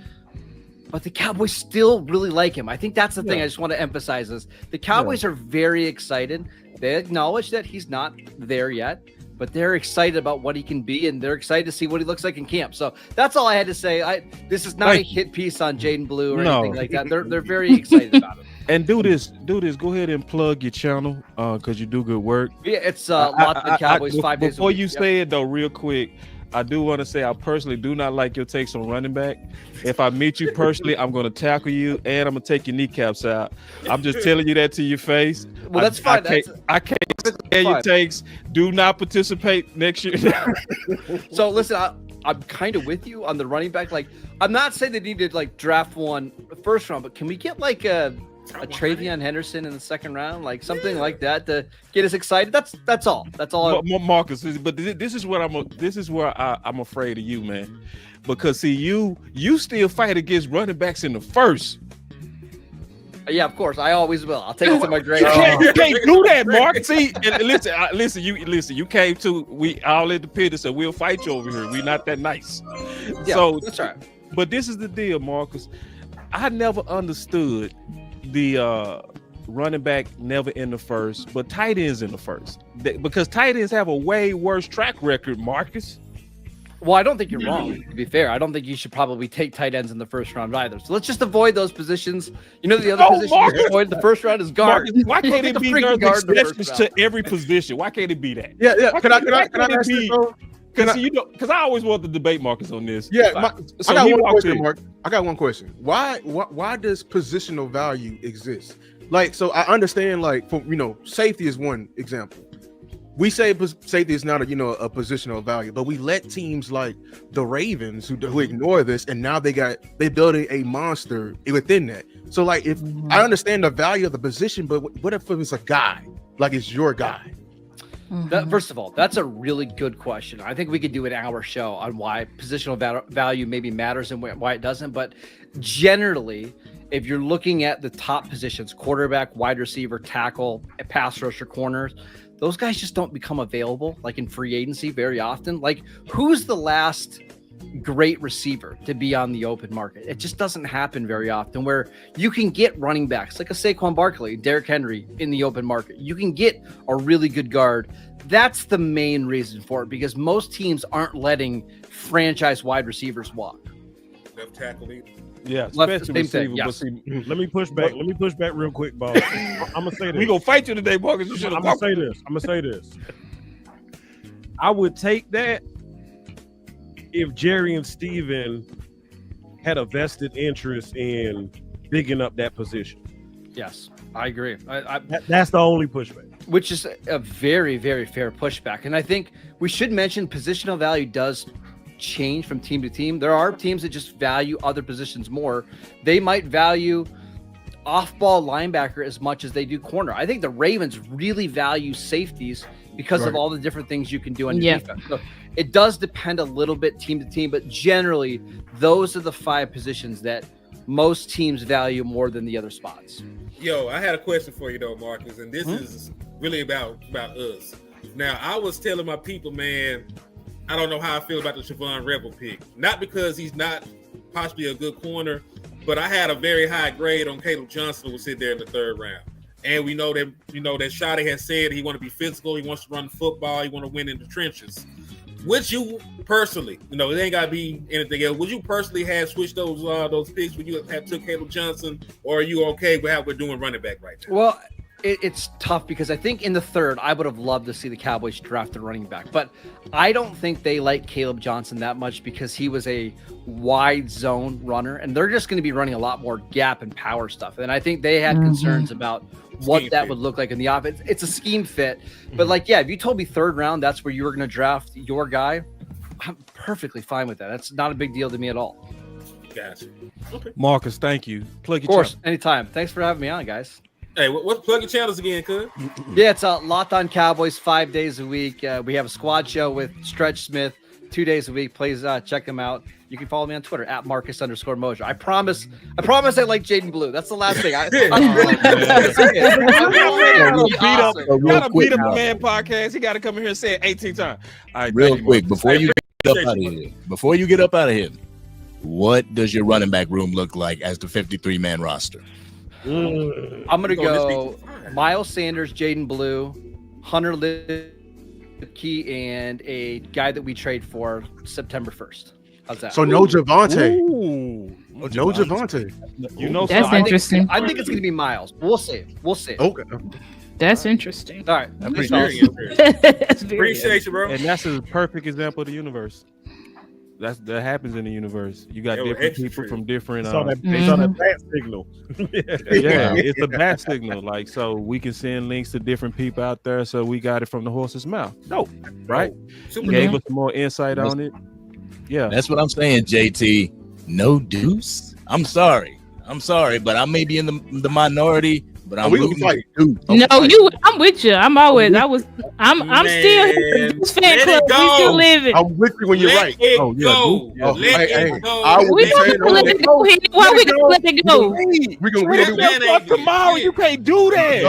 but the Cowboys still really like him. I think that's the thing I just want to emphasize is the Cowboys are very excited. They acknowledge that he's not there yet, but they're excited about what he can be, and they're excited to see what he looks like in camp. So that's all I had to say. This is not a hit piece on Jaden Blue or anything like that. They're very excited about him. And do this. Go ahead and plug your channel because you do good work. Yeah, it's Lots of the Cowboys 5 days a Before week. you say it though, real quick, I do want to say I personally do not like your takes on running back. If I meet you personally, I'm going to tackle you and I'm going to take your kneecaps out. I'm just telling you that to your face. Well, that's fine. I can't stand your takes. Do not participate next year. So listen, I'm kind of with you on the running back. Like, I'm not saying they need to like draft one first round, but can we get like a Travion Henderson in the second round, like something like that to get us excited? That's all. That's all. Marcus, but this is what I'm afraid of you, man. Because see, you still fight against running backs in the first. Yeah, of course. I always will. I'll take it to my grave. You can't do that, Mark. See, and listen. You came to we all in the pit, so we'll fight you over here. We're not that nice. Yeah, so that's right. But this is the deal, Marcus. I never understood the running back never in the first, but tight ends in the first. Because tight ends have a way worse track record, Marcus. Well, I don't think you're wrong, to be fair. I don't think you should probably take tight ends in the first round either. So let's just avoid those positions. You know, the other position you avoid the first round is guard. Marcus, why can't it be there's exceptions to every position? Why can't it be that? Yeah. Why Can I can't it ask be- this, though? Because I always want to debate Marcus on this. Yeah, So I got he one walked question, in. Mark. I got one question. Why does positional value exist? Like, so I understand, like, for safety is one example. We say safety is not a positional value, but we let teams like the Ravens who ignore this, and now they're building a monster within that. So, like, if I understand the value of the position, but what if it's a guy, like it's your guy? First of all, that's a really good question. I think we could do an hour show on why positional value maybe matters and why it doesn't. But generally, if you're looking at the top positions, quarterback, wide receiver, tackle, pass rusher, corners, those guys just don't become available like in free agency very often. Like, who's the last great receiver to be on the open market? It just doesn't happen very often, where you can get running backs like a Saquon Barkley, Derrick Henry in the open market. You can get a really good guard. That's the main reason for it, because most teams aren't letting franchise wide receivers walk. Left tackle either. Yeah, Left, especially same thing, receiver. yes. But see, Let me push back. Let me push back real quick, boss. I'm gonna say this. we gonna fight you today, Marcus. You should I'm have. gonna say this. I would take that if Jerry and Steven had a vested interest in bigging up that position. Yes, I agree. That's the only pushback. Which is a very, very fair pushback. And I think we should mention positional value does change from team to team. There are teams that just value other positions more. They might value off-ball linebacker as much as they do corner. I think the Ravens really value safeties because of all the different things you can do on your defense. So it does depend a little bit team to team, but generally those are the 5 positions that most teams value more than the other spots. Yo, I had a question for you though, Marcus, and this is really about us. Now, I was telling my people, man, I don't know how I feel about the Siobhan Rebel pick. Not because he's not possibly a good corner, but I had a very high grade on Caleb Johnson, who was sitting there in the 3rd round. And we know that Shotty has said he want to be physical, he wants to run football, he want to win in the trenches. Would you personally, it ain't gotta be anything else, would you personally have switched those picks? Would you have took Caleb Johnson, or are you okay with how we're doing running back right now? Well, it's tough because I think in the 3rd, I would have loved to see the Cowboys draft a running back, but I don't think they like Caleb Johnson that much because he was a wide zone runner, and they're just going to be running a lot more gap and power stuff. And I think they had concerns about what Scheme that fit. would look like in the offense. It's a scheme fit, but if you told me 3rd round, that's where you were going to draft your guy, I'm perfectly fine with that. That's not a big deal to me at all. Gotcha. Okay. Marcus, thank you. Plug Of your course, channel. anytime. Thanks for having me on, guys. Hey, what's plug your channels again, cuz? Yeah, it's Locked On Cowboys 5 days a week. We have a squad show with Stretch Smith 2 days a week. Please check them out. You can follow me on Twitter at Marcus_Mosier. I promise I like Jaden Blue. That's the last thing. Gotta beat up a man podcast. He gotta come in here and say it 18 times. All right, Real thank you, quick, Marcus. before you get up out of here, what does your running back room look like as the 53-man roster? I'm gonna go Miles Sanders, Jaden Blue, Hunter Lipke, and a guy that we trade for September 1st. How's that? So no Javante. Ooh. No Javante. That's interesting. I think it's gonna be Miles. We'll see. Okay. That's interesting. All right. Very Thanks, interesting. That's very Appreciate you, bro. And that's a perfect example of the universe. That happens in the universe. You got Yo, different extra people true. from different. They saw that bat signal. Yeah, it's a bad signal. Like, so we can send links to different people out there. So we got it from the horse's mouth. No, right? Super Gave dope. us more insight on it. Yeah, That's what I'm saying, JT. No Deuce. I'm sorry, but I may be in the minority, but I'm rooting for Deuce. No, I'm with you. I'm still here. This fan club, we still living. I'm with you when you're right. Let Oh, it yeah, go. Deuce. Let it go. I will We be don't saying let it go. Why we gonna let it go? we gonna That do man ain't tomorrow. You can't do that.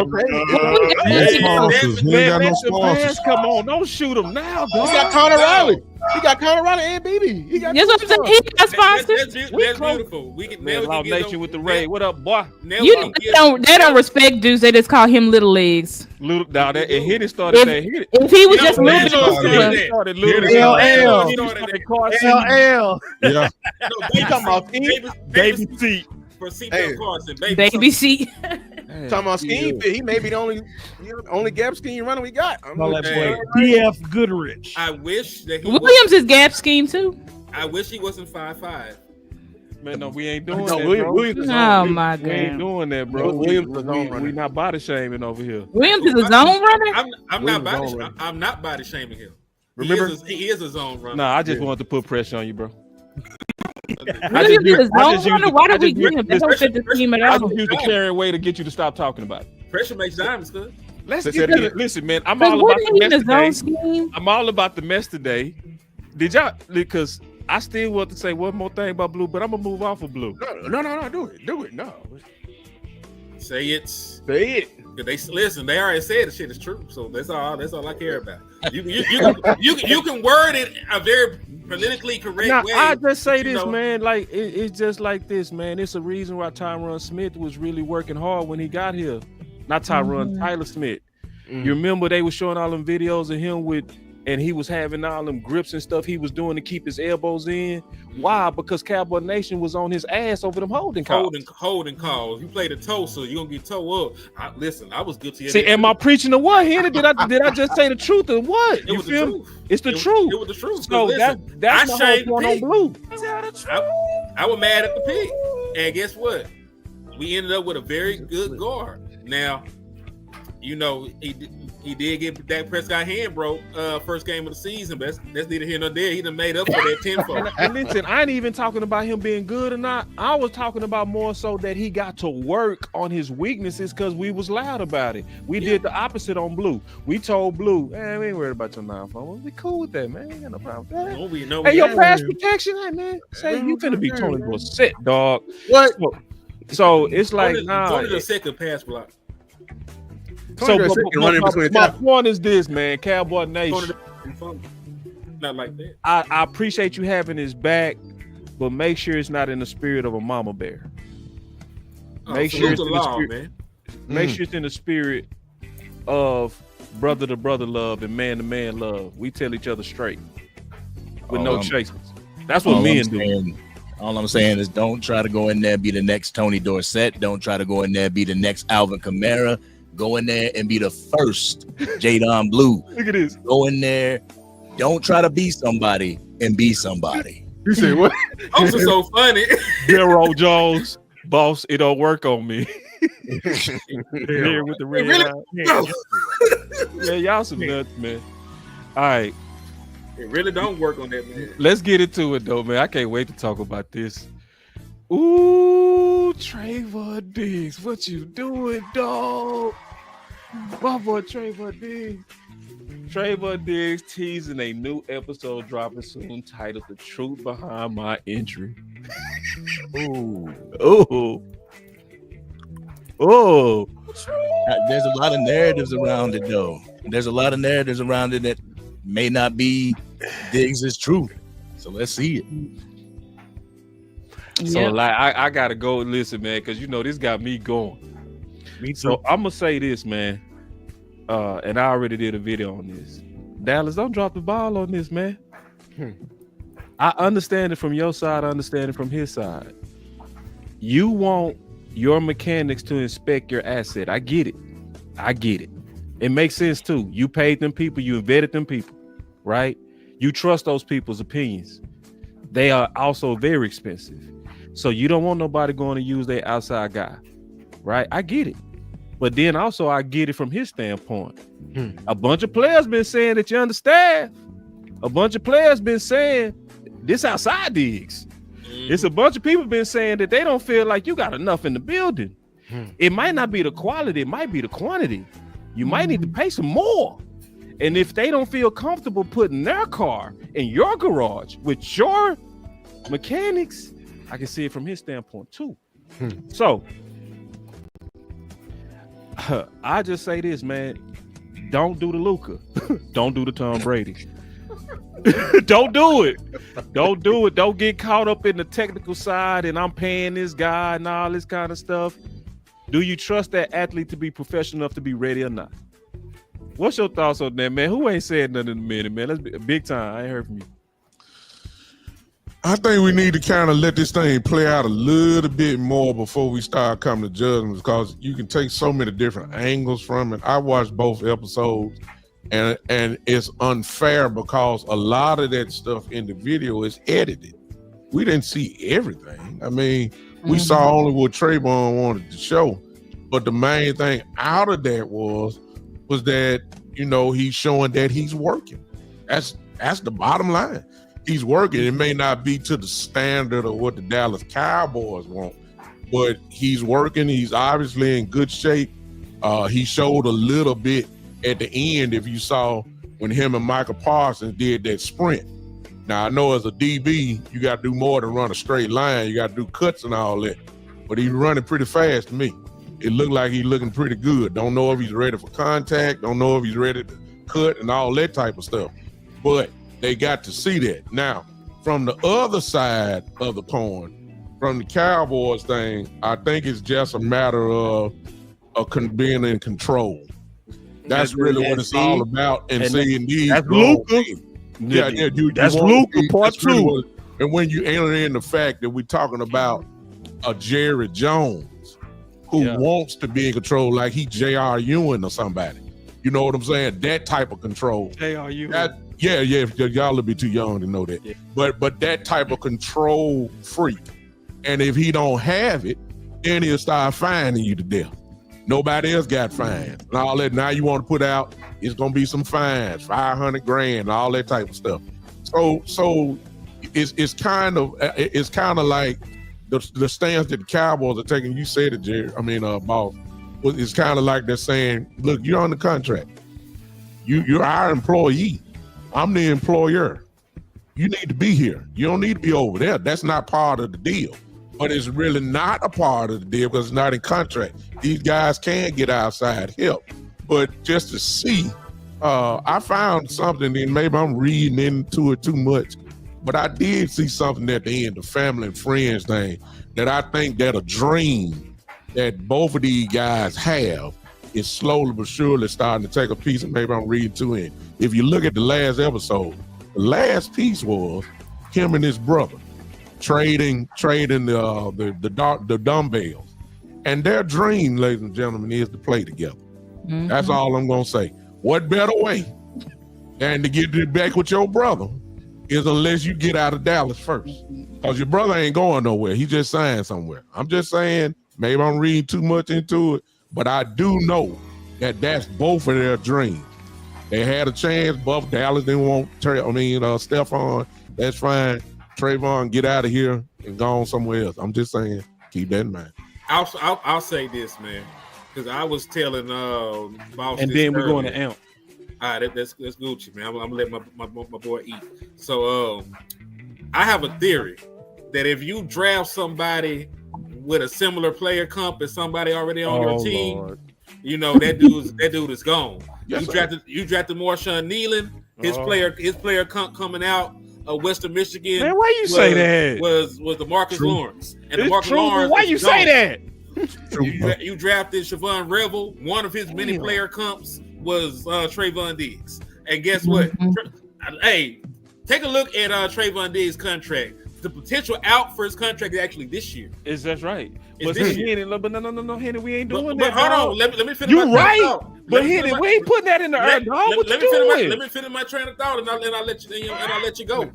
Sponsors. He ain't got no Let the sponsors. fans come on. Don't shoot him now, He dog. got Connor Riley. He got Connor Riley and BB. He got. That's what I'm saying. He got sponsors. That's beautiful. We can Man, never Law get Nation with the raid. What up, boy? You know, they don't respect dudes. They just call him Little Legs. Little now that and Hit it started If- saying Hit it. if he was just Hit moving it on started- to- started Little LL. LL. Yeah. He talking about Baby C. For C. Hey. Carson, Baby C. Talking about scheme fit. He may be the only gap scheme runner we got. I'm Call like, that hey, boy DF Goodrich. I wish that he Williams is gap scheme too. I wish he wasn't 5'5". Man, no, we ain't doing No, that, Williams- bro. Williams is Oh my We ain't god. doing that, bro. Williams we, is zone runner. we not body shaming over here. Williams is a zone runner. I'm not body shaming him. Remember? He is a zone runner. Nah, I just wanted to put pressure on you, bro. Williams is a zone runner. Why did we use get him? That don't fit the team at I all. just used the carrying way to get you to stop talking about it. Pressure makes diamonds, cuz. Let's Say get that to again. listen, man. I'm But all about wasn't the he in mess the zone today. scheme? I'm all about the mess today. Did y'all? Because I still want to say one more thing about Blue, but I'm gonna move off of Blue. No, do it. No. Say it. Say it. They listen. They already said the shit is true, so that's all I care about. You can word it a very politically correct Now, way. I just say you this, know. man. Like it's just like this, man. It's a reason why Tyron Smith was really working hard when he got here. Not Tyron, Tyler Smith. You remember they were showing all them videos of him and he was having all them grips and stuff he was doing to keep his elbows in. Why? Because Cowboy Nation was on his ass over them holding calls. Holding calls. You play the toe, so you're gonna get toe up. Listen, I was guilty of See, that. am I preaching the what, Henry? Did I just say the truth or what? It You was the feel me? truth. It's the truth. It was the truth. So Listen, that's I my whole shamed point on Pete. Blue. I was mad at the pig. And guess what? We ended up with a very good guard. Now, you know, he did get Dak Prescott hand broke first game of the season, but that's neither here nor there. He done made up for that tenfold. And listen, I ain't even talking about him being good or not. I was talking about more so that he got to work on his weaknesses because we was loud about it. We did the opposite on Blue. We told Blue, man, we ain't worried about your non-phone. We cool with that, man. Ain't got no problem with that. No, Hey, your pass protection, hey, man. Say you finna be Tony Dorsett, dog. What? So it's like, nah. Tony the second pass block. So Dorsett can run in between my tackles. point is this, man. Cowboy Nation. Not like that. I appreciate you having his back, but make sure it's not in the spirit of a mama bear. Make sure it's in the spirit, man. Make sure it's in the spirit of brother to brother love and man to man love. We tell each other straight with no chasers. That's what men do. All I'm saying is don't try to go in there and be the next Tony Dorsett. Don't try to go in there and be the next Alvin Kamara. Go in there and be the first Jadon Blue. Look at this. Go in there. Don't try to be somebody and be somebody. You say what? Those are so funny. Zero Jones, boss, it don't work on me. Here with the red line. Yeah, y'all some nuts, man. All right. It really don't work on that, man. Let's get into it though, man. I can't wait to talk about this. Ooh, Trayvon Diggs, what you doing, dog? My boy Trayvon Diggs. Trayvon Diggs teasing a new episode dropping soon titled "The Truth Behind My Injury." Ooh. There's a lot of narratives around it, though. There's a lot of narratives around it that may not be Diggs' truth. So let's see it. So like I gotta go listen, man, because you know this got me going. So I'm gonna say this, man. And I already did a video on this. Dallas, don't drop the ball on this, man. I understand it from your side, I understand it from his side. You want your mechanics to inspect your asset. I get it. It makes sense too. You paid them people, you vetted them people, right? You trust those people's opinions. They are also very expensive. So you don't want nobody going to use their outside guy, right? I get it. But then also I get it from his standpoint. A bunch of players been saying that you're understaffed. A bunch of players been saying This outside Diggs. It's a bunch of people been saying that they don't feel like you got enough in the building. It might not be the quality, it might be the quantity. You might need to pay some more. And if they don't feel comfortable putting their car in your garage with your mechanics, I can see it from his standpoint too. So I just say this, man. Don't do the Luka. Don't do the Tom Brady. Don't do it. Don't do it. Don't get caught up in the technical side and I'm paying this guy and all this kind of stuff. Do you trust that athlete to be professional enough to be ready or not? What's your thoughts on that, man? Who ain't said nothing in a minute, man? Let's be big time. I ain't heard from you. I think we need to kind of let this thing play out a little bit more before we start coming to judgments, because you can take so many different angles from it. I watched both episodes, and it's unfair because a lot of that stuff in the video is edited. We didn't see everything. I mean, we saw only what Trayvon wanted to show, but the main thing out of that was that, you know, he's showing that he's working. That's the bottom line. He's working. It may not be to the standard of what the Dallas Cowboys want, but he's working. He's obviously in good shape. He showed a little bit at the end, if you saw when him and Michael Parsons did that sprint. Now, I know as a DB, you got to do more than run a straight line. You got to do cuts and all that. But he's running pretty fast to me. It looked like he's looking pretty good. Don't know if he's ready for contact. Don't know if he's ready to cut and all that type of stuff. But they got to see that. Now, from the other side of the coin, from the Cowboys thing, I think it's just a matter of being in control. That's really what it's all about. And seeing these. That's Luka. That's Luka part two. And when you enter in the fact that we're talking about a Jerry Jones who wants to be in control, like he J.R. Ewing or somebody. You know what I'm saying? That type of control. J.R. Ewing. Yeah, y'all will be too young to know that. Yeah. But that type of control freak. And if he don't have it, then he'll start fining you to death. Nobody else got fines and all that. Now you want to put out, it's gonna be some fines, $500,000, and all that type of stuff. So it's kind of like the stance that the Cowboys are taking. You said it, Jerry. I mean, boss. It's kind of like they're saying, look, you're on the contract. You're our employee. I'm the employer. You need to be here. You don't need to be over there. That's not part of the deal. But it's really not a part of the deal because it's not in contract. These guys can get outside help. But just to see, I found something, and maybe I'm reading into it too much, but I did see something at the end, the family and friends thing, that I think that a dream that both of these guys have is slowly but surely starting to take a piece, and maybe I'm reading too in. If you look at the last episode, the last piece was him and his brother trading the dumbbells. And their dream, ladies and gentlemen, is to play together. Mm-hmm. That's all I'm gonna say. What better way than to get it back with your brother is unless you get out of Dallas first. Because your brother ain't going nowhere. He just signed somewhere. I'm just saying, maybe I'm reading too much into it, but I do know that that's both of their dreams. They had a chance, but Dallas didn't want Stephon. That's fine. Trayvon, get out of here and go on somewhere else. I'm just saying, keep that in mind. I'll say this, man, because I was telling boss, and then we're going to Amp. All right, that's Gucci, man. I'm gonna let my boy eat. So I have a theory that if you draft somebody with a similar player comp as somebody already on your team, Lord. You know that dude is gone. Yes, you drafted Marshawn Nealon, his player comp coming out of Western Michigan. Man, why you say that? Was the Marcus Lawrence. And the Marcus true, Lawrence. Why you say that? You drafted Siobhan Revel. One of his many player comps was Trayvon Diggs. And guess what? Hey, take a look at Trayvon Diggs' contract. The potential out for his contract is actually this year. That's right. But no, Henry, we ain't doing that. But hold on, let me finish. You right, but Henry, we ain't putting that in the earth, dog. What you doing? Let me finish my train of thought, and I'll let you go.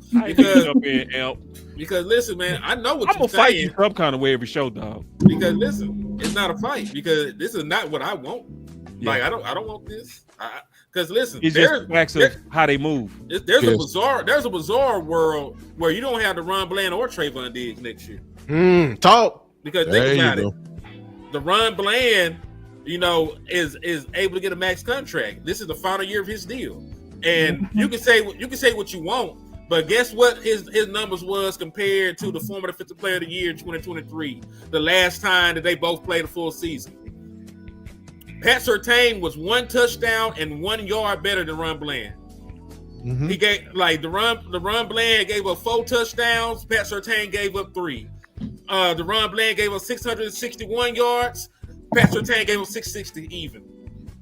Because listen, man, I know what I'm you're saying. I'm gonna fight you some kind of way every show, dog. Because listen, it's not a fight. Because this is not what I want. Yeah. Like I don't want this. Because listen, It's just facts of how they move. There's a bizarre world where you don't have to Ron Bland or Trayvon Diggs next year. Talk. Because think about it. The Ron Bland, is able to get a max contract. This is the final year of his deal. And you can say what you want, but guess what his numbers was compared to the former defensive player of the year in 2023, the last time that they both played a full season. Pat Surtain was 1 touchdown and 1 yard better than Ron Bland. He gave the Ron Bland gave up 4 touchdowns. Pat Surtain gave up 3. The Ron Bland gave up 661 yards. Pat Surtain gave up 660 even.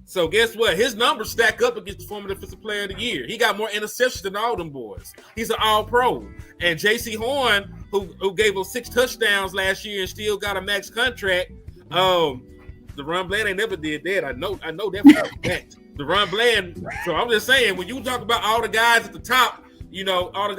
So guess what? His numbers stack up against the former defensive player of the year. He got more interceptions than all them boys. He's an all-pro. And J.C. Horn, who gave up 6 touchdowns last year and still got a max contract, the Ron Bland ain't never did that. I know that for a fact. The Ron Bland. So I'm just saying, when you talk about all the guys at the top, all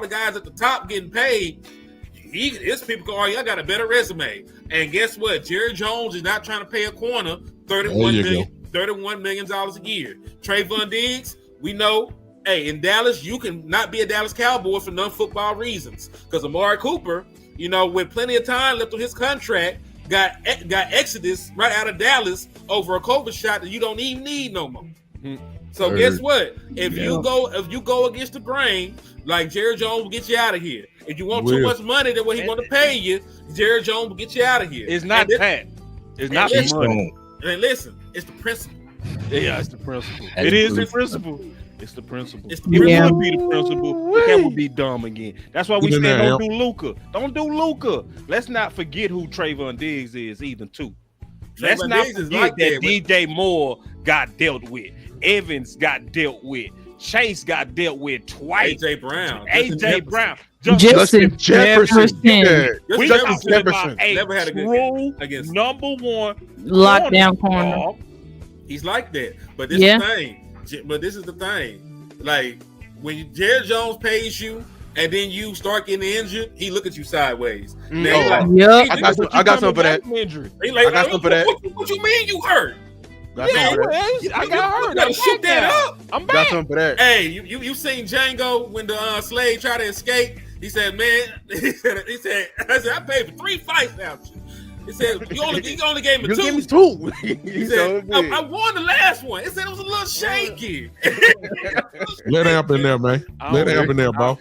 the guys at the top getting paid, his people go, I got a better resume. And guess what? Jerry Jones is not trying to pay a corner $31 million a year. Trayvon Diggs, we know, in Dallas, you can not be a Dallas Cowboy for non-football reasons. Because Amari Cooper, with plenty of time left on his contract, got exodus right out of Dallas over a COVID shot that you don't even need no more. So guess what? If you go against the grain, like Jerry Jones will get you out of here. If you want too much money than what he want to pay you, Jerry Jones will get you out of here. It's not that. It's not the money. And listen, it's the principle. Yeah, it's the principle. It is the principle. It's the principle. It's It would be the principle. But that would be dumb again. That's why we say don't do Luka. Don't do Luka. Let's not forget who Trayvon Diggs is either too. Let's not forget that DJ Moore got dealt with. Evans got dealt with. Chase got dealt with twice. AJ Brown. Justin Jefferson. We talking about never had a good game against number 1 lockdown corner. He's like that. But this is the thing. Like when Jerry Jones pays you and then you start getting injured, he look at you sideways. I got something for that. I got something for that. What you mean you hurt? I got hurt. Gotta shoot that up. I'm back. Got something for that. Hey, you seen Django when the slave tried to escape? He said, "Man," I said, "I paid for 3 fights out you." He said, "You only gave me 2." Give me 2. He said, I won the last one. He said it was a little shaky. Let Amp in there, man. Let Amp in there, bro.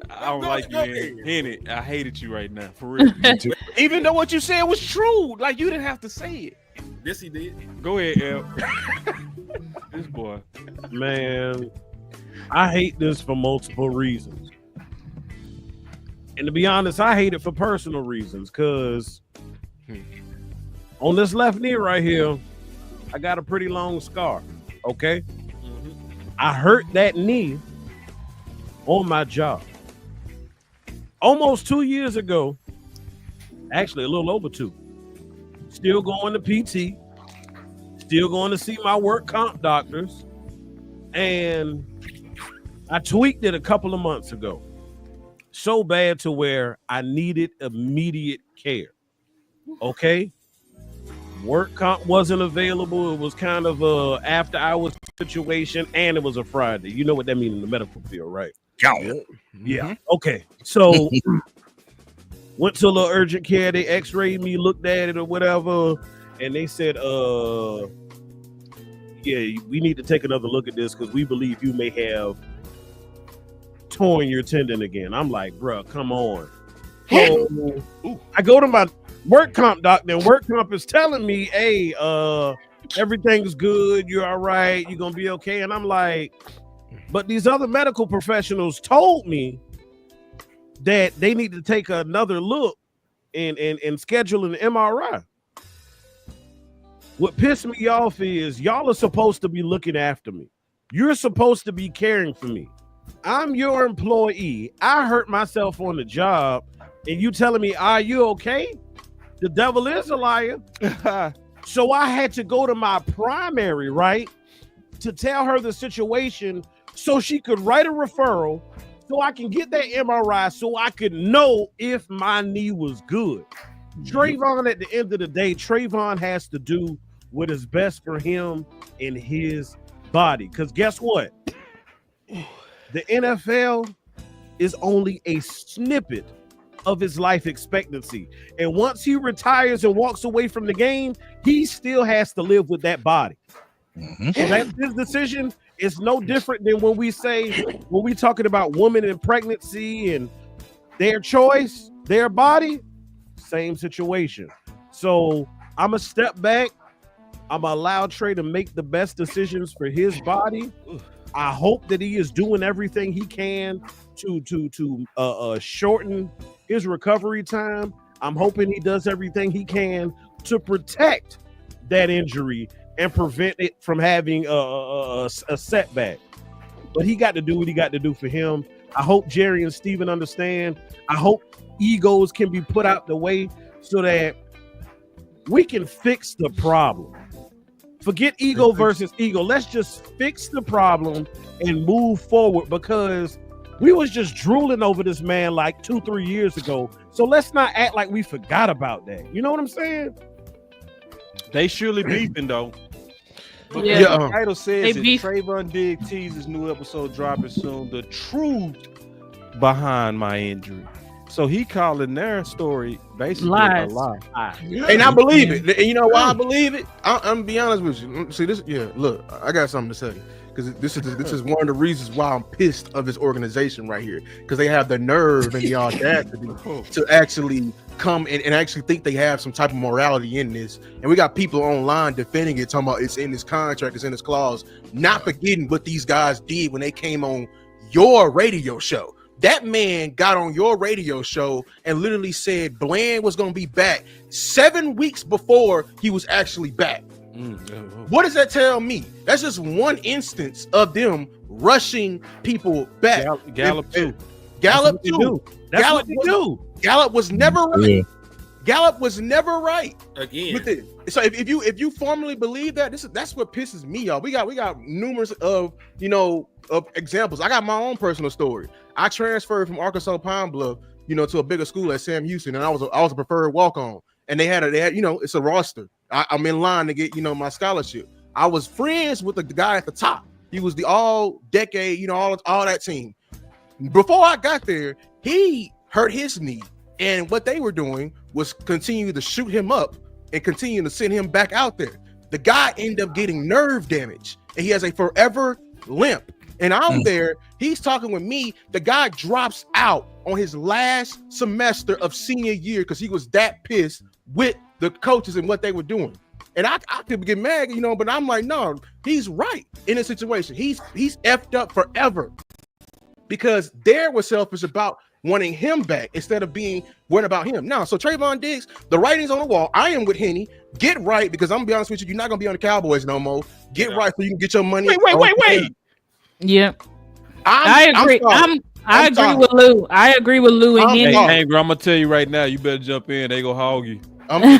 I don't like you, man. Henny, I hated you right now, for real. Even though what you said was true, like you didn't have to say it. Yes, he did. Go ahead, Amp. This boy, man, I hate this for multiple reasons. And to be honest, I hate it for personal reasons, because on this left knee right here, I got a pretty long scar, okay? I hurt that knee on my job. Almost 2 years ago, actually a little over 2, still going to PT, still going to see my work comp doctors, and I tweaked it a couple of months ago. So bad to where I needed immediate care. Okay. Work comp wasn't available. It was kind of a after hours situation, and it was a Friday. You know what that means in the medical field, right? Yeah. Okay. So went to a little urgent care. They x-rayed me, looked at it or whatever, and they said, yeah, we need to take another look at this because we believe you may have torn your tendon again. I'm like, bro, come on. So I go to my work comp doctor, and work comp is telling me, hey, everything's good, you're all right, you're gonna be okay. And I'm like, but these other medical professionals told me that they need to take another look and schedule an MRI. What pissed me off is y'all are supposed to be looking after me. You're supposed to be caring for me. I'm your employee. I hurt myself on the job, and you telling me, are you okay? The devil is a liar. So I had to go to my primary, right, to tell her the situation so she could write a referral so I can get that MRI so I could know if my knee was good. Trayvon, at the end of the day, Trayvon has to do what is best for him and his body. Because guess what? The NFL is only a snippet of his life expectancy. And once he retires and walks away from the game, he still has to live with that body. Mm-hmm. So that's his decision. It's no different than when we talking about women in pregnancy and their choice, their body, same situation. So I'm a step back. I'm gonna allow Trey to make the best decisions for his body. I hope that he is doing everything he can to shorten his recovery time. I'm hoping he does everything he can to protect that injury and prevent it from having a setback. But he got to do what he got to do for him. I hope Jerry and Steven understand. I hope egos can be put out the way so that we can fix the problem. Forget ego versus ego. Let's just fix the problem and move forward, because we was just drooling over this man like 2-3 years ago. So let's not act like we forgot about that. You know what I'm saying? They surely beefing though. But Yeah. the title says They it. beef. Trayvon Diggs teases new episode dropping soon. The truth behind my injury. So he calling their story basically Lies. a lie. And I believe it. And you know why I believe it? I'm gonna be honest with you. See this? Yeah, look, I got something to say, because this is one of the reasons why I'm pissed of this organization right here, because they have the nerve and the audacity to actually come and actually think they have some type of morality in this. And we got people online defending it, talking about it's in this contract, it's in this clause, not forgetting what these guys did when they came on your radio show. That man got on your radio show and literally said Bland was going to be back 7 weeks before he was actually back. What does that tell me? That's just one instance of them rushing people back. Gallup too. Gallup That's what they too. do. That's Gallup what they do. Gallup was never right. Yeah. Gallup was never right. Again. With it. So if you formally believe that, that's what pisses me off. We got numerous of examples. I got my own personal story. I transferred from Arkansas Pine Bluff, to a bigger school at Sam Houston, and I was a preferred walk-on. And they had it's a roster. I'm in line to get my scholarship. I was friends with the guy at the top. He was the all-decade, all that team. Before I got there, he hurt his knee, and what they were doing was continue to shoot him up and continue to send him back out there. The guy ended up getting nerve damage, and he has a forever limp. And I'm there, he's talking with me. The guy drops out on his last semester of senior year because he was that pissed with the coaches and what they were doing. And I could get mad, but I'm like, no, he's right in this situation. He's effed up forever because they were selfish about wanting him back instead of being worried about him. Now, so Trayvon Diggs, the writing's on the wall. I am with Henny. Get right, because I'm gonna be honest with you, you're not gonna be on the Cowboys no more. Get right so you can get your money. Wait. Yep. I agree. I agree with Lou. I agree with Lou and Henny. Hey, bro, I'm gonna tell you right now, you better jump in. They go hog you. Man,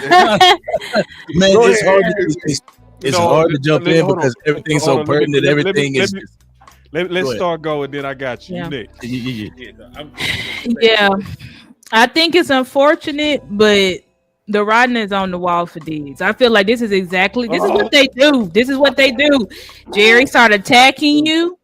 it's hard to jump in because everything's so pertinent. Everything is. Let's start going. Then I got you. Yeah. You next. Yeah, I think it's unfortunate, but the writing is on the wall for Diggs. I feel like this is what they do. This is what they do. Jerry started attacking you.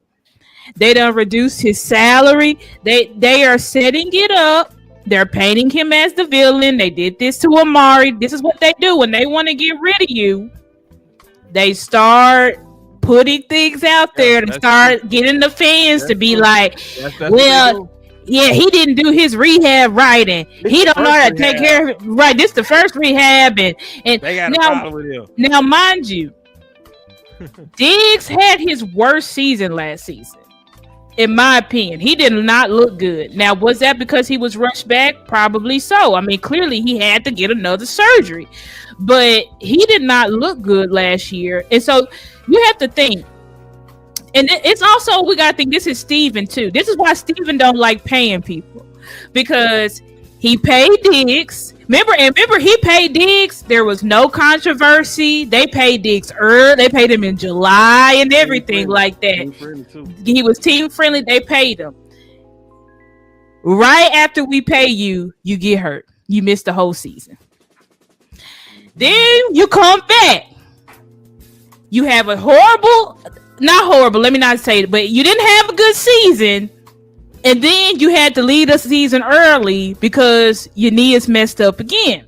They done reduced his salary. They are setting it up. They're painting him as the villain. They did this to Amari. This is what they do when they want to get rid of you. They start putting things out there and start getting the fans to be like, well, yeah, he didn't do his rehab right, and he don't know how to take care of it right. This is the first rehab, and they got a problem with him. Now, mind you, Diggs had his worst season last season. In my opinion, he did not look good. Now, was that because he was rushed back? Probably so. I mean, clearly he had to get another surgery, but he did not look good last year. And so you have to think, and it's also, we got to think this is Steven too. This is why Steven don't like paying people, because he paid Diggs. Remember he paid Diggs. There was no controversy. They paid Diggs early. They paid him in July and everything like that. He was team friendly. They paid him. Right after we pay you, you get hurt. You miss the whole season. Then you come back. You have a horrible not horrible. Let me not say it, but you didn't have a good season, and then you had to leave the season early because your knee is messed up again.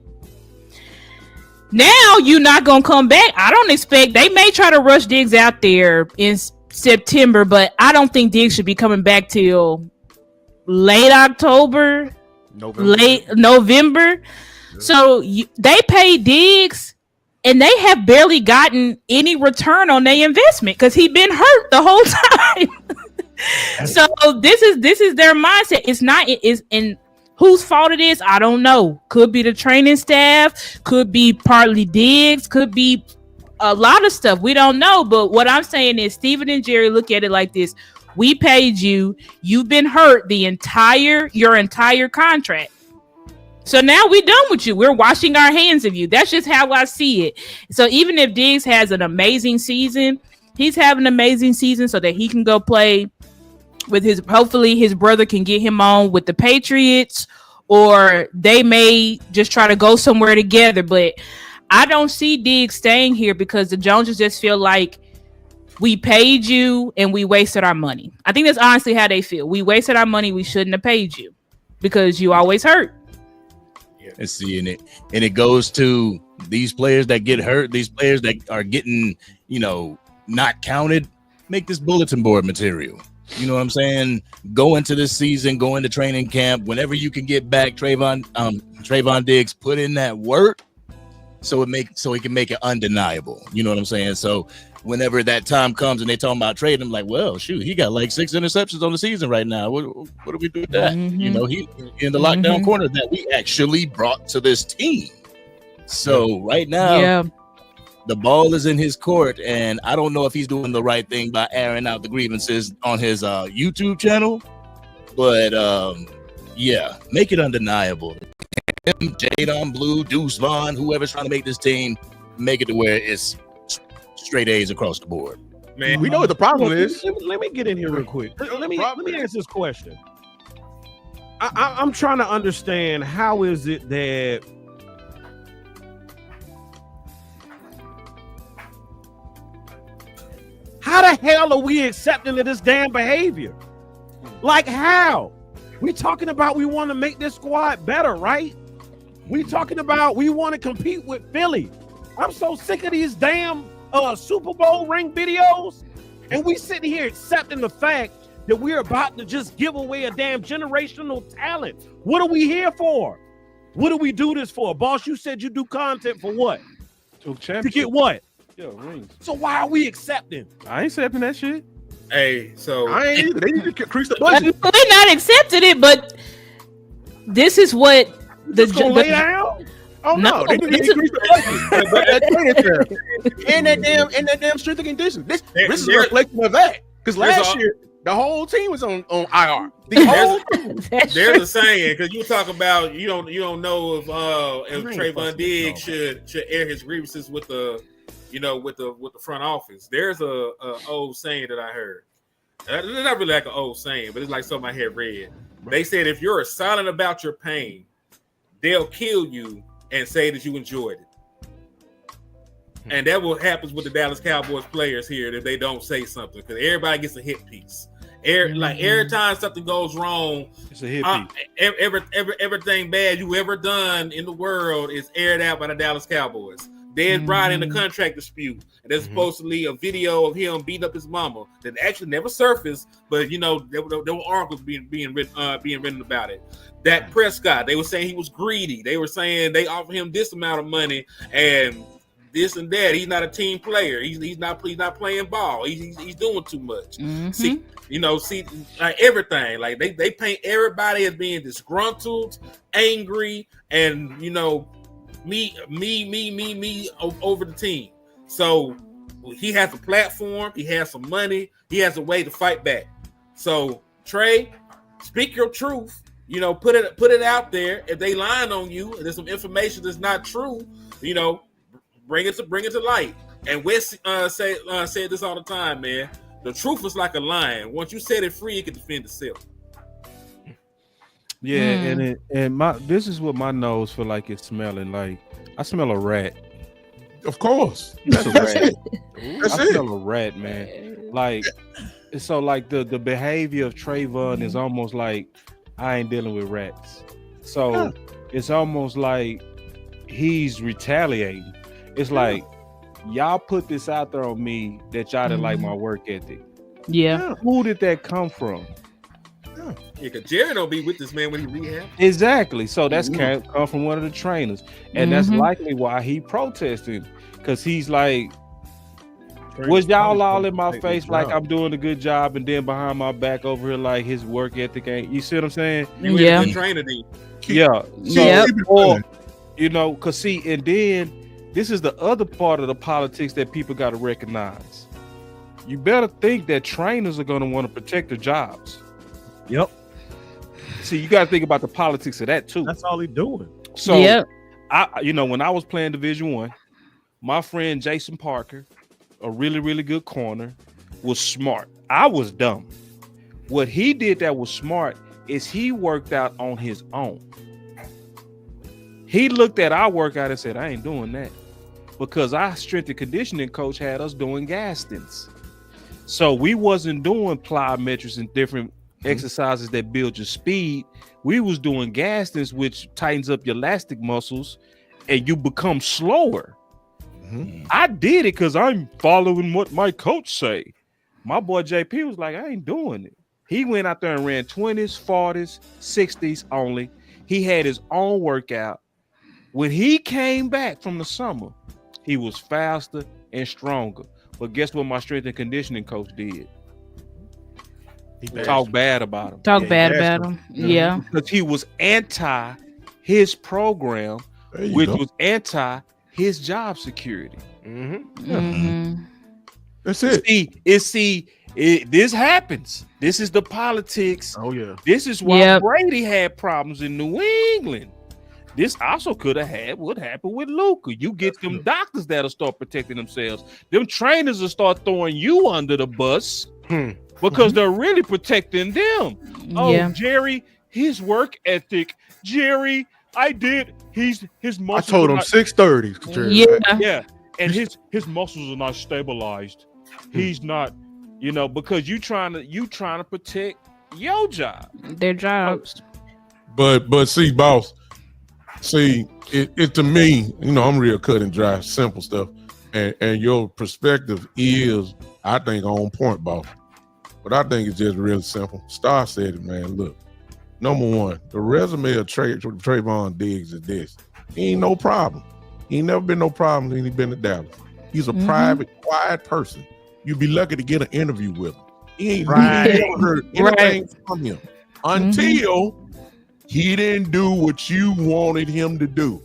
Now you're not gonna come back. I don't expect they may try to rush Diggs out there in September, but I don't think Diggs should be coming back till late October, late November. So they pay Diggs, and they have barely gotten any return on their investment because he's been hurt the whole time. So this is their mindset. It's not. It's in whose fault it is. I don't know. Could be the training staff. Could be partly Diggs. Could be a lot of stuff. We don't know. But what I'm saying is, Steven and Jerry look at it like this: we paid you. You've been hurt your entire contract. So now we're done with you. We're washing our hands of you. That's just how I see it. So even if Diggs has an amazing season, he's having an amazing season so that he can go play with hopefully his brother can get him on with the Patriots, or they may just try to go somewhere together. But I don't see Diggs staying here because the Joneses just feel like we paid you and we wasted our money. I think that's honestly how they feel. We wasted our money. We shouldn't have paid you because you always hurt. And see, and it goes to these players that get hurt, these players that are getting, not counted. Make this bulletin board material. You know what I'm saying? Go into this season, go into training camp. Whenever you can get back, Trayvon Diggs, put in that work so it can make it undeniable. You know what I'm saying? So whenever that time comes and they talking about trading, I'm like, well, shoot, he got like 6 interceptions on the season right now. What do we do with that? Mm-hmm. He in the lockdown corner that we actually brought to this team. So right now, the ball is in his court, and I don't know if he's doing the right thing by airing out the grievances on his YouTube channel, but make it undeniable. Him, Jadon Blue, Deuce Vaughn, whoever's trying to make this team, make it to where it's straight A's across the board. Man, we know what the problem is. Let me get in here real quick. Let me ask this question. I'm trying to understand, how is it that how the hell are we accepting of this damn behavior? Like, how? We talking about we want to make this squad better, right? We talking about we want to compete with Philly. I'm so sick of these damn Super Bowl ring videos, and we sitting here accepting the fact that we're about to just give away a damn generational talent. What are we here for? What do we do this for? Boss, you said you do content for what? To get what? Yeah, rings. So why are we accepting? I ain't accepting that shit. Hey, so I ain't either. They need to increase the budget. We're not accepting it, but this is what the lay down. Oh no, they need to increase the budget. and that damn strength and condition. This is a reflection of that. Because last year the whole team was on IR. There's a saying, because you talk about you don't know if Trayvon Diggs should air his grievances with the with the front office. There's a old saying that I heard. It's not really like an old saying, but it's like something I had read. They said if you're silent about your pain, they'll kill you and say that you enjoyed it. And that what happens with the Dallas Cowboys players here, that they don't say something, because everybody gets a hit piece. Every time something goes wrong, it's a hit piece. Everything bad you ever done in the world is aired out by the Dallas Cowboys. They brought in a contract dispute, and there's supposedly a video of him beating up his mama that actually never surfaced, but there were articles being written about it. Dak Prescott, they were saying he was greedy. They were saying they offered him this amount of money and this and that. He's not a team player. He's not playing ball. He's doing too much. See, like everything. Like they paint everybody as being disgruntled, angry, and me over the team. So he has a platform, he has some money, he has a way to fight back. So Trey, speak your truth. Put it out there. If they lying on you and there's some information that's not true, bring it to light. And Wes said this all the time, man. The truth is like a lion. Once you set it free, it can defend itself. Yeah, this is what my nose feel like it's smelling like. I smell a rat. Of course. That's a rat. That's I it. smell a rat, man. Like, so like the behavior of Trayvon is almost like I ain't dealing with rats. So it's almost like he's retaliating. It's like y'all put this out there on me that y'all didn't like my work ethic. Yeah. Who did that come from? Yeah, because Jerry don't be with this man when he rehab. Exactly. So that's come from one of the trainers, and that's likely why he protested, because he's like, was y'all all in my face like I'm doing a good job, and then behind my back over here like his work ethic ain't. You see what I'm saying? Yeah. Trainer then. Yeah. Yeah. Or, you know, because see, and then this is the other part of the politics that people got to recognize. You better think that trainers are going to want to protect their jobs. Yep. See, you got to think about the politics of that too. That's all he's doing. So, when I was playing Division I, my friend Jason Parker, a really, really good corner, was smart. I was dumb. What he did that was smart is he worked out on his own. He looked at our workout and said, I ain't doing that, because our strength and conditioning coach had us doing Gastons. So we wasn't doing plyometrics and different exercises that build your speed. We was doing Gastons, which tightens up your elastic muscles and you become slower. I did it because I'm following what my coach say. My boy JP was like, I ain't doing it. He went out there and ran 20s, 40s, 60s only. He had his own workout. When he came back from the summer, he was faster and stronger. But guess what my strength and conditioning coach did? He talked bad about him. Talk bad about him. Yeah. Because he was anti his program, which was anti his job security. That's it. This happens. This is the politics. Oh yeah. This is why Brady had problems in New England. This also could have had what happened with Luka. You get them doctors that'll start protecting themselves. Them trainers will start throwing you under the bus because they're really protecting them. Oh, Jerry, his work ethic. Jerry, his muscles. I told him 6:30. Yeah. And his muscles are not stabilized. He's not, because you trying to protect your job. Their jobs. But see, boss. See, it to me, I'm real cut and dry, simple stuff. And your perspective is, I think, on point, boss. But I think it's just real simple. Star said it, man. Look, number one, the resume of Trayvon Diggs is this. He ain't no problem. He ain't never been no problem when he been to Dallas. He's a private, quiet person. You'd be lucky to get an interview with him. He ain't never heard anything from him until he didn't do what you wanted him to do.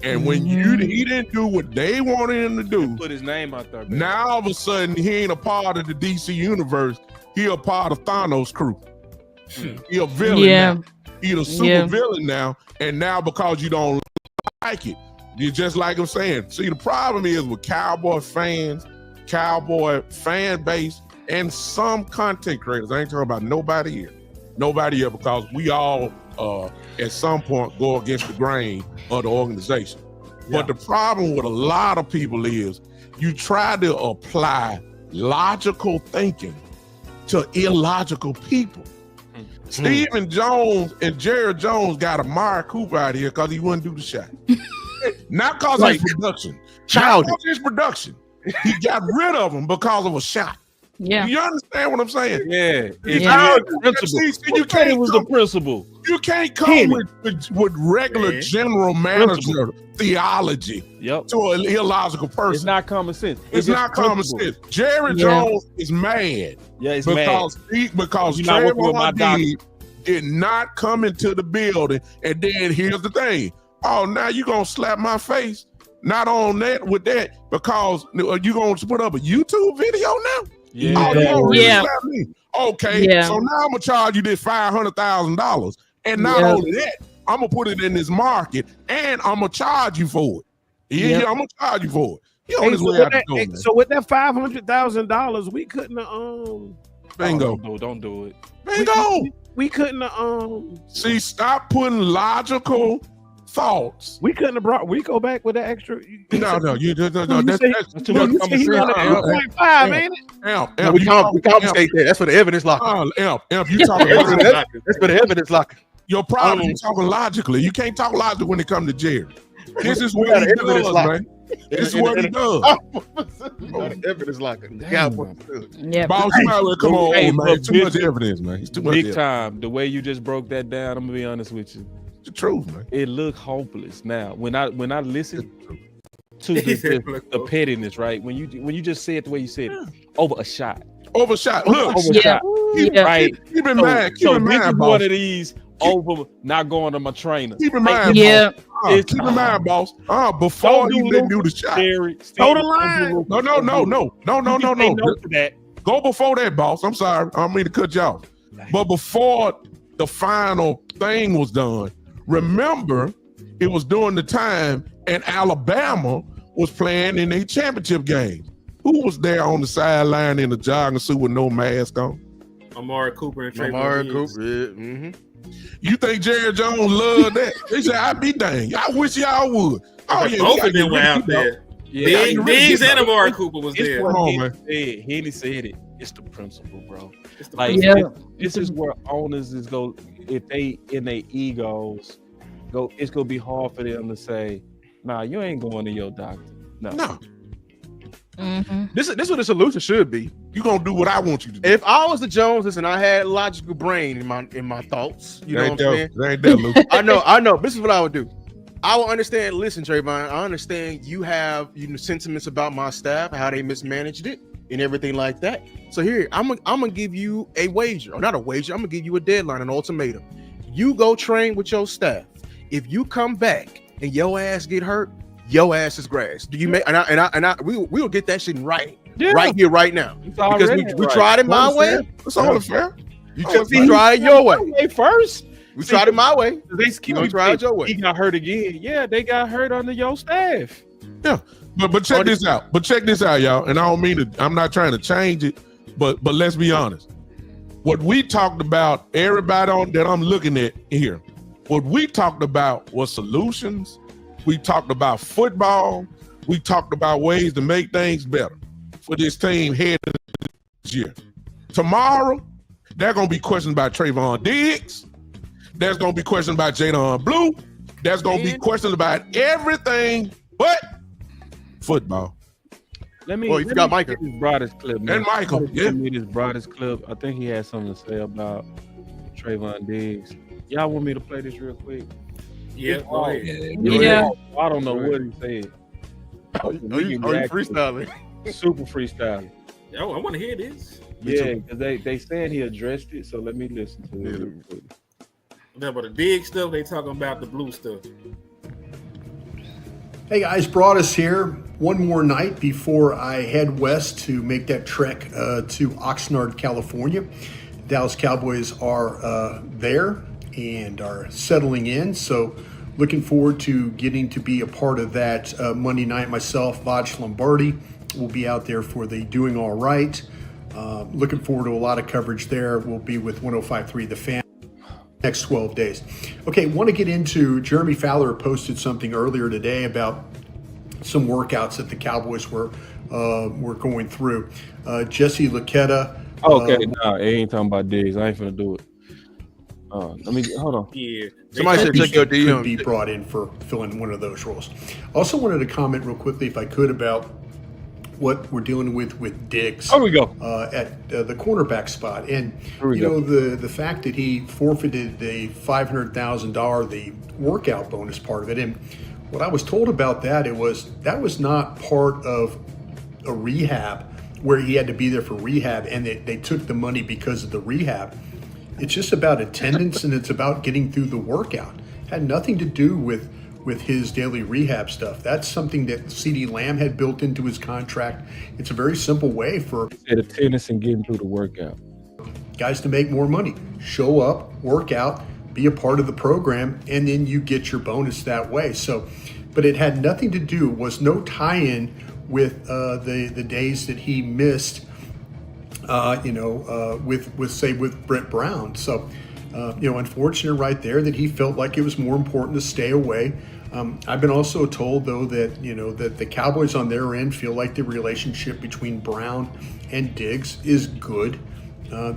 And when he didn't do what they wanted him to do, put his name out there. Man. Now all of a sudden he ain't a part of the DC universe. He a part of Thanos' crew. He a villain now. He a super villain now. And now because you don't like it, you just like I'm saying. See, the problem is with Cowboy fans, Cowboy fan base, and some content creators. I ain't talking about nobody here. Nobody here, because we all at some point go against the grain of the organization. But the problem with a lot of people is you try to apply logical thinking to illogical people. Stephen Jones and Jared Jones got a Amari Cooper out here because he wouldn't do the shot. Not because of his production. Not because of his production. He got rid of him because of a shot. Yeah. You understand what I'm saying? Yeah. You can't was the principle. You can't come with regular general manager theology to an illogical person. It's not common sense. It's not common sense. Jerry Jones is mad. Yeah, he's because mad. Because Trayvon did not come into the building. And then here's the thing. Oh, now you gonna slap my face? Not on that with that, because you gonna put up a YouTube video now? Yeah. Oh, you gonna really slap me? Okay. Yeah. So now I'm gonna charge you this $500,000. And not only that, I'm gonna put it in this market and I'm gonna charge you for it. Yeah, I'm gonna charge you for it. So with that $500,000, we couldn't bingo. Don't do it. Bingo. We couldn't see, stop putting logical thoughts. We couldn't have brought Rico back with that extra. No, that's too much conversation. 1.5, ain't it? Amp, we confiscate that. That's for the evidence locker. Amp, you talking that's for the evidence locker. Your problem, you talking logically. You can't talk logically when it comes to Jerry. This is what he does, man. This is what he does. Evidence locker. Yeah. Boss, you might well come on, Hey, man. but Too much evidence, man. It's too much Big evidence. time. The way you just broke that down, I'm gonna be honest with you. It's the truth, man. It looked hopeless. Now, when I listen to the pettiness, right? When you just say it the way you said it, over a shot. Overshot. Look, Overshot. right. Keep in mind, So keep in this is mind, one boss. of these over not going to my trainer. Keep in mind, Yeah. boss. Keep in mind, boss. Before Don't he do didn't do Luka, the shot. Throw the line. No. Go before that, boss. I'm sorry. I don't mean to cut you off. But before the final thing was done, remember, it was during the time and Alabama was playing in a championship game. Who was there on the sideline in a jogging suit with no mask on? Amari Cooper and Trayvon Amari Diggs. Cooper. Yeah, You think Jerry Jones loved that? He said, "I be dang. I wish y'all would." Oh yeah, Both of them were out there. Diggs and Amari Cooper was there. Come on, man. Henny said it. It's the principle, bro. It's the Like principle. this is where owners is go. If they in their egos go, it's gonna be hard for them to say, "Nah, you ain't going to your doctor." No. This is what the solution should be. You gonna do what I want you to do. If I was the Joneses and I had logical brain in my thoughts, you know what I'm saying? Ain't that, Luke? I know. This is what I would do. I will understand. Listen, Trayvon, I understand you have sentiments about my staff, how they mismanaged it, and everything like that. So here, I'm gonna give you a wager, or not a wager. I'm gonna give you a deadline, an ultimatum. You go train with your staff. If you come back and your ass get hurt, your ass is grass. Do you make? We will get that shit right here, right now. Because we tried it my way. It's only fair. You just try it your way first. We tried it my way. They tried it your way. He got hurt again. Yeah, they got hurt under your staff. Yeah, but check this out. But check this out, y'all. And I don't mean to. I'm not trying to change it, but let's be honest. What we talked about, everybody on that I'm looking at here, what we talked about was solutions. We talked about football. We talked about ways to make things better for this team heading this year. Tomorrow, they're gonna be questioned about Trayvon Diggs. There's gonna be questioned about Jadon Blue. There's gonna be questioned about everything but football. Let me. Well, you forgot Micah. His broadest clip, man. And Michael, Let me his broadest clip. I think he had something to say about Trayvon Diggs. Y'all want me to play this real quick? Yeah. Yeah. I don't know what he said. Are you freestyling? Super freestyling. Yo, I want to hear this. Yeah, because they said he addressed it. So let me listen to it. Real quick. Yeah, but the Diggs stuff, they talking about the blue stuff. Hey guys, Broadus here. One more night before I head west to make that trek to Oxnard, California. Dallas Cowboys are there and are settling in. So looking forward to getting to be a part of that Monday night. Myself, Vaj Lombardi, will be out there for the Doing All Right. Looking forward to a lot of coverage there. We'll be with 105.3 The Fan next 12 days. Okay, want to get into, Jeremy Fowler posted something earlier today about some workouts that the Cowboys were going through. Jesse Luketa. Okay, no, it ain't talking about Diggs. I ain't finna do it. Let me hold on. Yeah. Somebody said check your could DM. be brought in for filling one of those roles. Also wanted to comment real quickly, if I could, about what we're dealing with Diggs. There we go. At the cornerback spot. And, we you know, the fact that he forfeited the $500,000, the workout bonus part of it. And what I was told about that, that was not part of a rehab where he had to be there for rehab and they took the money because of the rehab. It's just about attendance and it's about getting through the workout. It had nothing to do with his daily rehab stuff. That's something that CeeDee Lamb had built into his contract. It's a very simple way for attendance and getting through the workout. Guys to make more money. Show up, work out, be a part of the program, and then you get your bonus that way. So, but it had nothing to do, was no tie-in with the days that he missed, with Brett Brown. So unfortunate right there that he felt like it was more important to stay away. I've been also told, though, that that the Cowboys on their end feel like the relationship between Brown and Diggs is good.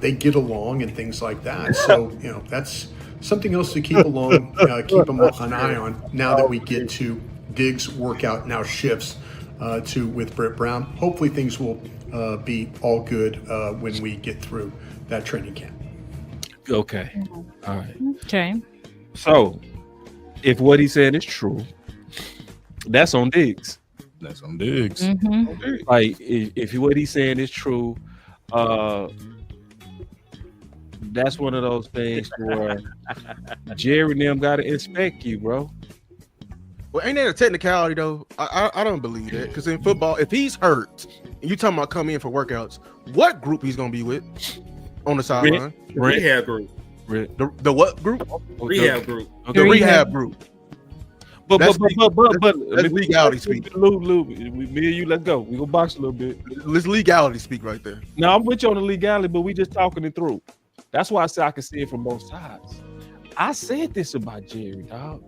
They get along and things like that. So that's something else to keep an eye on now that we get to Diggs' workout now shifts with Brett Brown. Hopefully things will be all good when we get through that training camp. Okay. All right. Okay. So, if what he said is true, that's on Diggs. That's on Diggs. Mm-hmm. Like, if what he's saying is true, that's one of those things where Jerry and them got to inspect you, bro. Well, ain't that a technicality though? I don't believe that, because in football, if he's hurt and you talking about coming in for workouts, what group he's gonna be with on the sideline? Rehab group. The what group? Rehab group. The rehab group. But That's that's legality speak. Lou, me and you, let's go. We go box a little bit. Let's legality speak right there. Now I'm with you on the legality, but we just talking it through. That's why I say I can see it from both sides. I said this about Jerry, dog.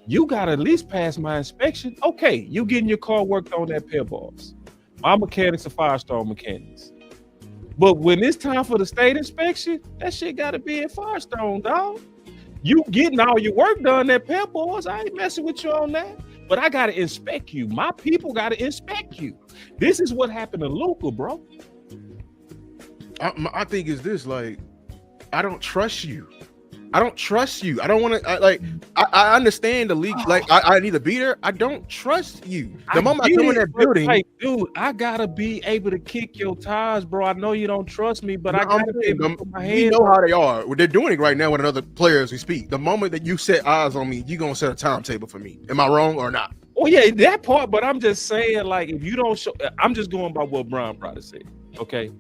You gotta at least pass my inspection. Okay, you getting your car worked on at Pep Boys. My mechanics are 5-star mechanics. But when it's time for the state inspection, that shit gotta be at Firestone, dog. You getting all your work done at Pep Boys. I ain't messing with you on that. But I gotta inspect you. My people gotta inspect you. This is what happened to Luka, bro. I think it's this, like, I don't trust you. I don't trust you. I don't want to, I understand the league. Like, I need to be there. I don't trust you. The moment I come in that building. Like, dude, I gotta be able to kick your tires, bro. I know you don't trust me, but I gotta be able to put my hands. You know how they are. They're doing it right now with another player as we speak. The moment that you set eyes on me, you're going to set a timetable for me. Am I wrong or not? Oh, yeah, that part. But I'm just saying, like, if you don't show, I'm just going by what Brian Prada said. Okay.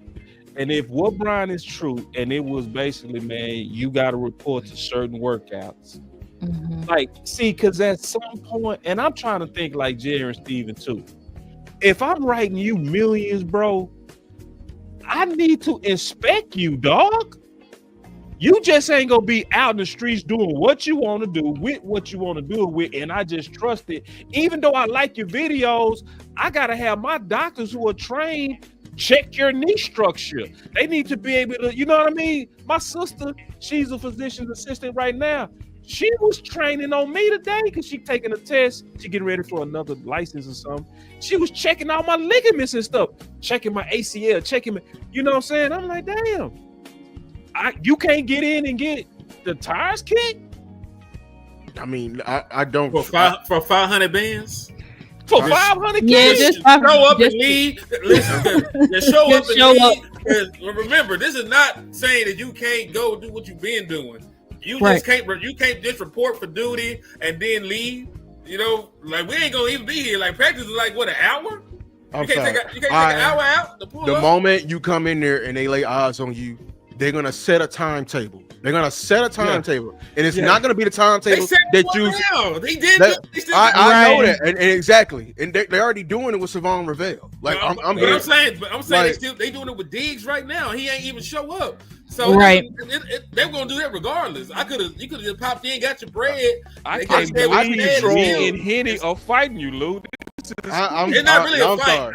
And if what Brian is true, and it was basically, man, you got to report to certain workouts. Mm-hmm. Like, see, because at some point, and I'm trying to think like Jerry and Steven too. If I'm writing you millions, bro, I need to inspect you, dog. You just ain't gonna be out in the streets doing what you want to do with what you want to do it with, and I just trust it. Even though I like your videos, I gotta have my doctors who are trained check your knee structure. They need to be able to, you know what I mean? My sister, she's a physician's assistant right now. She was training on me today because she taking a test. She getting ready for another license or something. She was checking all my ligaments and stuff, checking my ACL, checking my, you know what I'm saying? I'm like, damn, you can't get in and get the tires kicked? I mean, I don't. For 500 bands? For 500 yeah, just show up and leave. Listen, just show up and leave. Remember, this is not saying that you can't go do what you've been doing. You just can't. You can't just report for duty and then leave. You know, like we ain't gonna even be here. Like practice is like what, an hour? You can't take an hour out to pull the up? moment you come in there and they lay eyes on you, they're gonna set a timetable. They're gonna set a timetable, and it's not gonna be the timetable that you. They did. I know that, and exactly, and they're already doing it with Savon Ravel. Like I'm saying like, they doing it with Diggs right now. He ain't even show up. So they're gonna do that regardless. You could have just popped in, got your bread. I can't believe me and Henny are fighting you, Lou. It's not really a fight.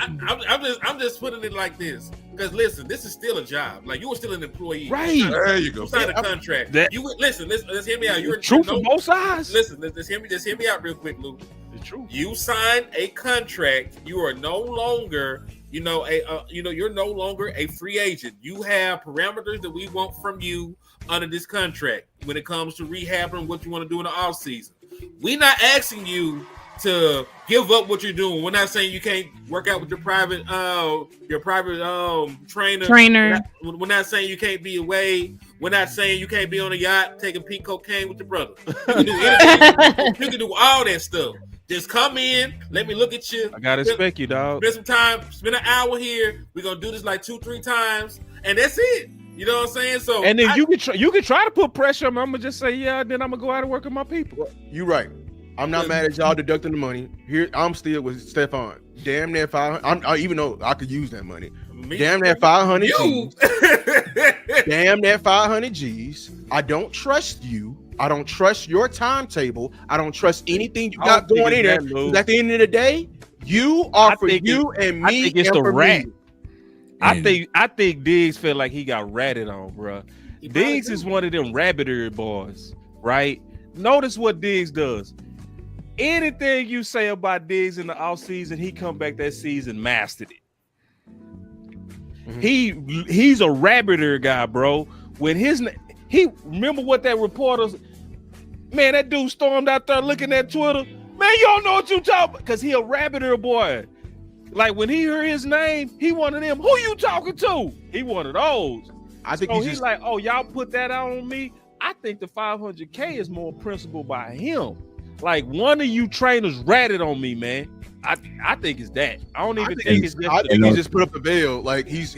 I'm just putting it like this. Because listen, this is still a job. Like you were still an employee. Right. There you go. You signed a contract. Listen, let's hear me out. You're truth on both sides. Listen, just hear me out real quick, Lou. It's true. You signed a contract. You are no longer, you're no longer a free agent. You have parameters that we want from you under this contract when it comes to rehab and what you want to do in the off season. We're not asking you to give up what you're doing. We're not saying you can't work out with your private trainer. We're not saying you can't be away. We're not saying you can't be on a yacht taking pink cocaine with your brother. You can do anything. You can do all that stuff. Just come in, let me look at you. I gotta expect you, dog. Spend some time, spend an hour here. We're gonna do this like 2-3 times, and that's it. You know what I'm saying? So, and then you can try to put pressure on me. I'm gonna just say, yeah, then I'm gonna go out and work with my people. You right. I'm not mad at y'all deducting the money. Here, I'm still with Stephon. Damn near 500. Even though I could use that money. Damn near 500. Damn that 500 G's. I don't trust you. I don't trust your timetable. I don't trust anything you got going in there. 'Cause at the end of the day, you are for you and me. I think it's and the for rat. me. I think Diggs felt like he got ratted on, bro. Diggs is one of them rabbiter boys, right? Notice what Diggs does. Anything you say about Diggs in the offseason, he come back that season, mastered it. He's a rabbiter guy, bro. When he remember what that reporters, man, that dude stormed out there looking at Twitter. Man, you don't know what you talking about, because he a rabbiter boy. Like when he heard his name, he one of them. Who you talking to? He one of those. I think so he's like, oh, y'all put that out on me. I think the 500K is more principled by him. Like one of you trainers ratted on me, man. I think it's that. I don't even think it's just. I think he just put up the veil. Like he's.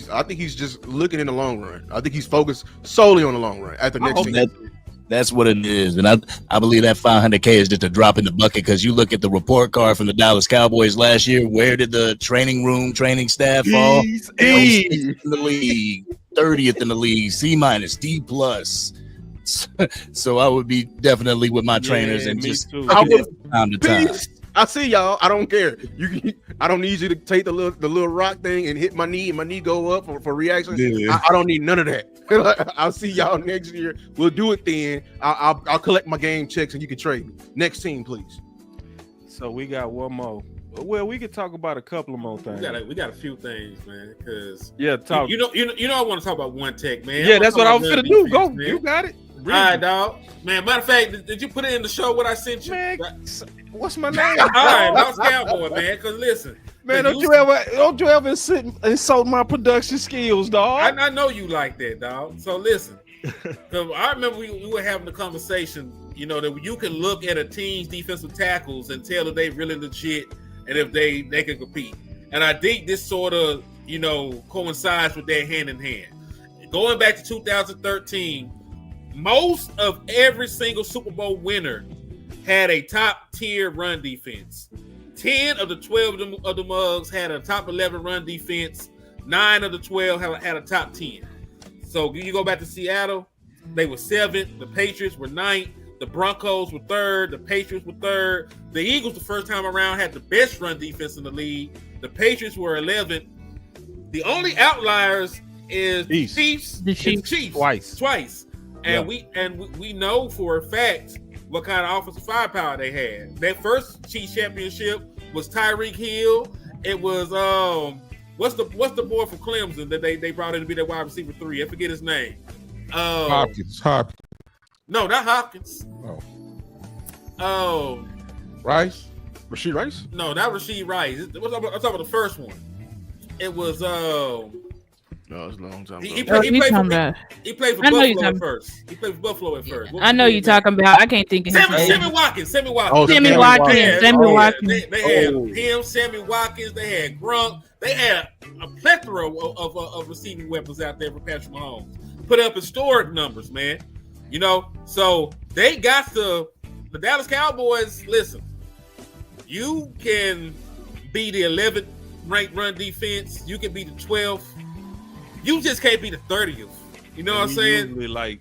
I think he's just looking in the long run. I think he's focused solely on the long run at the next season. That's what it is, and I believe that 500K is just a drop in the bucket, because you look at the report card from the Dallas Cowboys last year. Where did the training staff fall? In the league, 30th in the league, C-, D+. So I would be definitely with my trainers and just time to time. I see y'all. I don't care. I don't need you to take the little rock thing and hit my knee and my knee go up for reaction. Yeah. I don't need none of that. I'll see y'all next year. We'll do it then. I'll collect my game checks and you can trade me. Next team, please. So we got one more. Well, we could talk about a couple of more things. We got a few things, man. Because talk. You know, I want to talk about One Tech, man. Yeah, that's what I was gonna do. Go, man. You got it. All right, dog. Man, matter of fact, did you put it in the show what I sent you? Man, what's my name? All right, Dallas Cowboy, man. Because listen, man, don't you ever sit and insult my production skills, dog? I know you like that, dog. So listen, because I remember we were having a conversation. You know that you can look at a team's defensive tackles and tell if they really legit and if they can compete. And I think this sort of coincides with that hand in hand. Going back to 2013. Most of every single Super Bowl winner had a top tier run defense. 10 of the 12 of the mugs had a top 11 run defense. 9 of the 12 had a top 10. So you go back to Seattle, they were 7th. The Patriots were 9th. The Broncos were 3rd. The Patriots were 3rd. The Eagles, the first time around, had the best run defense in the league. The Patriots were 11th. The only outliers is the Chiefs. The Chiefs twice. And we know for a fact what kind of offensive firepower they had. Their first Chiefs championship was Tyreek Hill. It was what's the boy from Clemson that they brought in to be their wide receiver 3? I forget his name. Hopkins. No, not Hopkins. Rice? Rashee Rice? No, not Rashee Rice. I'm talking about the first one. It was No, it's a long time ago. He played for Buffalo at first. He played for Buffalo at first. I know you're talking about. I can't think of his name. Sammy Watkins. Oh, Sammy Watkins. They had him, Sammy Watkins. They had Gronk. They had a plethora of receiving weapons out there for Patrick Mahomes. Put up historic numbers, man. So they got the Dallas Cowboys. Listen, you can be the 11th ranked run defense. You can be the 12th. You just can't be the 30th. You know what I'm saying? Like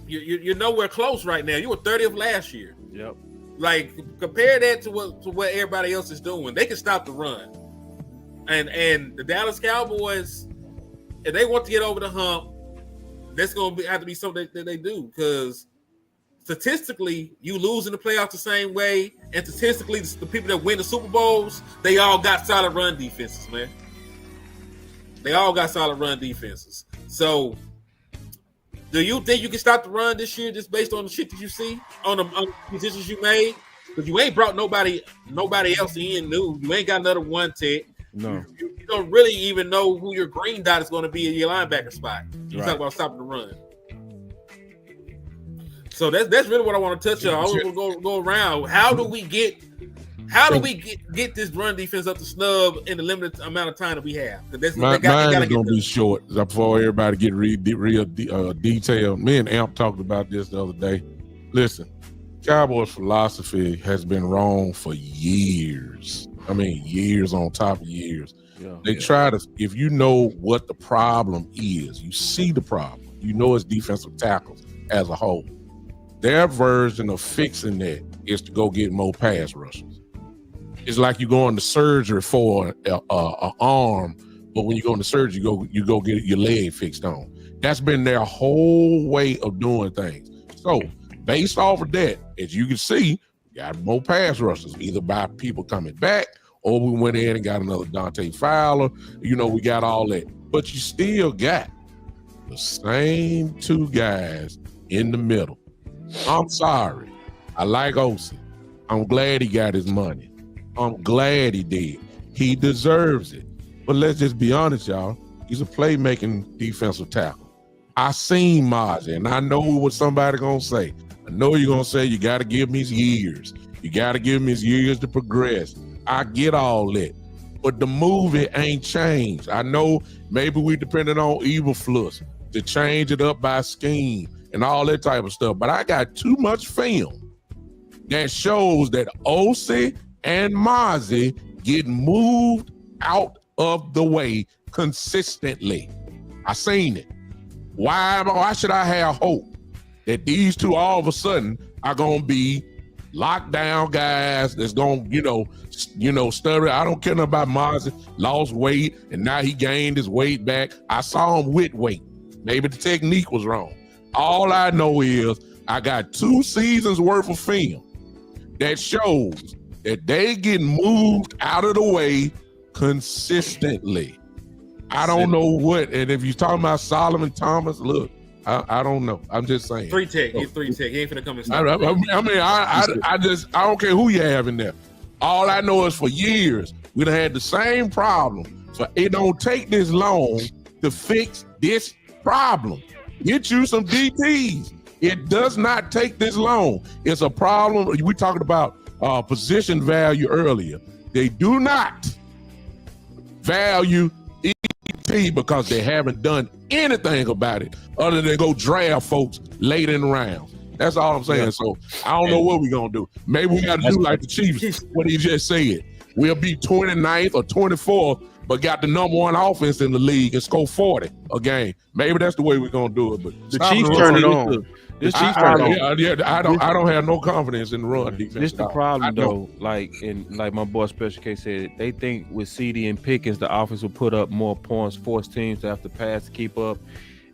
you're nowhere close right now. You were 30th last year. Yep. Like compare that to what everybody else is doing. They can stop the run. And the Dallas Cowboys, if they want to get over the hump, that's going to have to be something that they do, because statistically, you lose in the playoffs the same way, and statistically, the people that win the Super Bowls, they all got solid run defenses, man. They all got solid run defenses. So, do you think you can stop the run this year just based on the shit that you see on the decisions you made? Because you ain't brought nobody else in new. You ain't got another One Tech. No. You don't really even know who your green dot is going to be in your linebacker spot. You talk about stopping the run. So that's really what I want to touch on. I want to go around. How do we get this run defense up to snub in the limited amount of time that we have? Mine is going to be short before everybody get real detailed. Me and Amp talked about this the other day. Listen, Cowboys' philosophy has been wrong for years. I mean, years on top of years. They try to, if you know what the problem is, you see the problem, you know it's defensive tackles as a whole. Their version of fixing that is to go get more pass rushers. It's like you go into surgery for a arm, but when you go into surgery, you go get your leg fixed on. That's been their whole way of doing things. So based off of that, as you can see, we got more pass rushers, either by people coming back, or we went in and got another Dante Fowler. You know, we got all that. But you still got the same two guys in the middle. I'm sorry. I like Osi. I'm glad he got his money. I'm glad he did. He deserves it. But let's just be honest, y'all. He's a playmaking defensive tackle. I seen Mazi, and I know what somebody gonna say. I know you're gonna say you gotta give him his years. You gotta give him his years to progress. I get all that. But the movie ain't changed. I know maybe we depended on Eberflus to change it up by scheme and all that type of stuff. But I got too much film that shows that Osi and Mazi get moved out of the way consistently. I seen it. Why should I have hope that these two all of a sudden are gonna be lockdown guys that's gonna, stutter? I don't care about Mazi. Lost weight and now he gained his weight back. I saw him with weight. Maybe the technique was wrong. All I know is I got 2 seasons worth of film that shows that they get moved out of the way consistently. I don't know what, and if you're talking about Solomon Thomas, look, I don't know. I'm just saying. 3 tech. He's 3 tech. He ain't finna come and stop. I don't care who you have in there. All I know is for years, we done had the same problem. So it don't take this long to fix this problem. Get you some DTs. It does not take this long. It's a problem. We talked about position value earlier. They do not value ET because they haven't done anything about it other than go draft folks late in the rounds. That's all I'm saying. So I don't know what we're gonna do. Maybe we gotta do like the Chiefs, what he just said. We'll be 29th or 24th, but got the #1 offense in the league and score 40 a game. Maybe that's the way we're gonna do it. But the Chiefs turn it on. I don't have no confidence in the run defense. This the problem though. Like my boy Special K said, they think with CD and Pickens, the offense will put up more points, force teams to have to pass to keep up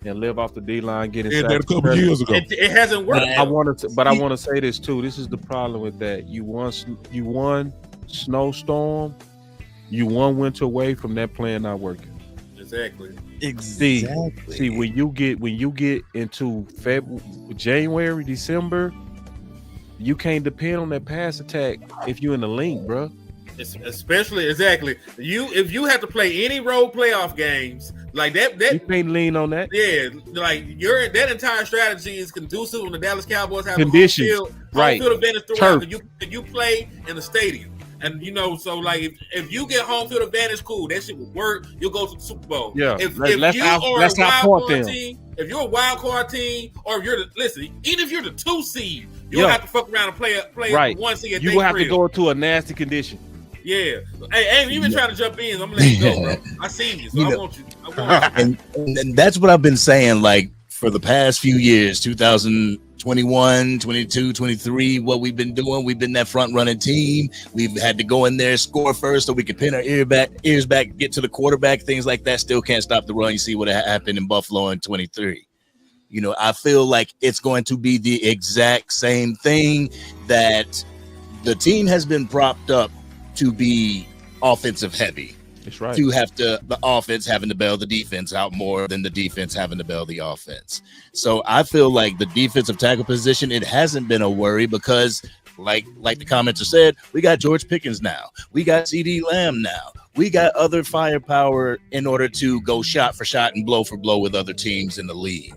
and live off the D line. Getting that a couple years ago. It hasn't worked. I want to say this too. This is the problem with that. You won snowstorm. You 1 winter away from that plan not working. Exactly. See, when you get into January, December, you can't depend on that pass attack if you're in the link, bro. Especially if you have to play any road playoff games like that you can't lean on that. Yeah, like that entire strategy is conducive when the Dallas Cowboys have conditions, home field advantage throughout. You play in the stadium. And so like if you get home field advantage, cool, that shit will work. You'll go to the Super Bowl. Yeah, if you're a wild card team, or if even if you're the 2 seed, you'll have to fuck around and play right. 1 seed. You will have to go into a nasty condition. Yeah. Hey, you've been trying to jump in. I'm gonna let you go, bro. I seen you, so I want you. And that's what I've been saying, like, for the past few years, 2021, 22, 23, what we've been doing. We've been that front running team. We've had to go in there, score first so we can pin our ears back, get to the quarterback, things like that. Still can't stop the run. You see what happened in Buffalo in 23. I feel like it's going to be the exact same thing, that the team has been propped up to be offensive heavy. That's right. To have the offense having to bail the defense out more than the defense having to bail the offense. So I feel like the defensive tackle position, it hasn't been a worry because like the commenter said, we got George Pickens now. We got CD Lamb now. We got other firepower in order to go shot for shot and blow for blow with other teams in the league.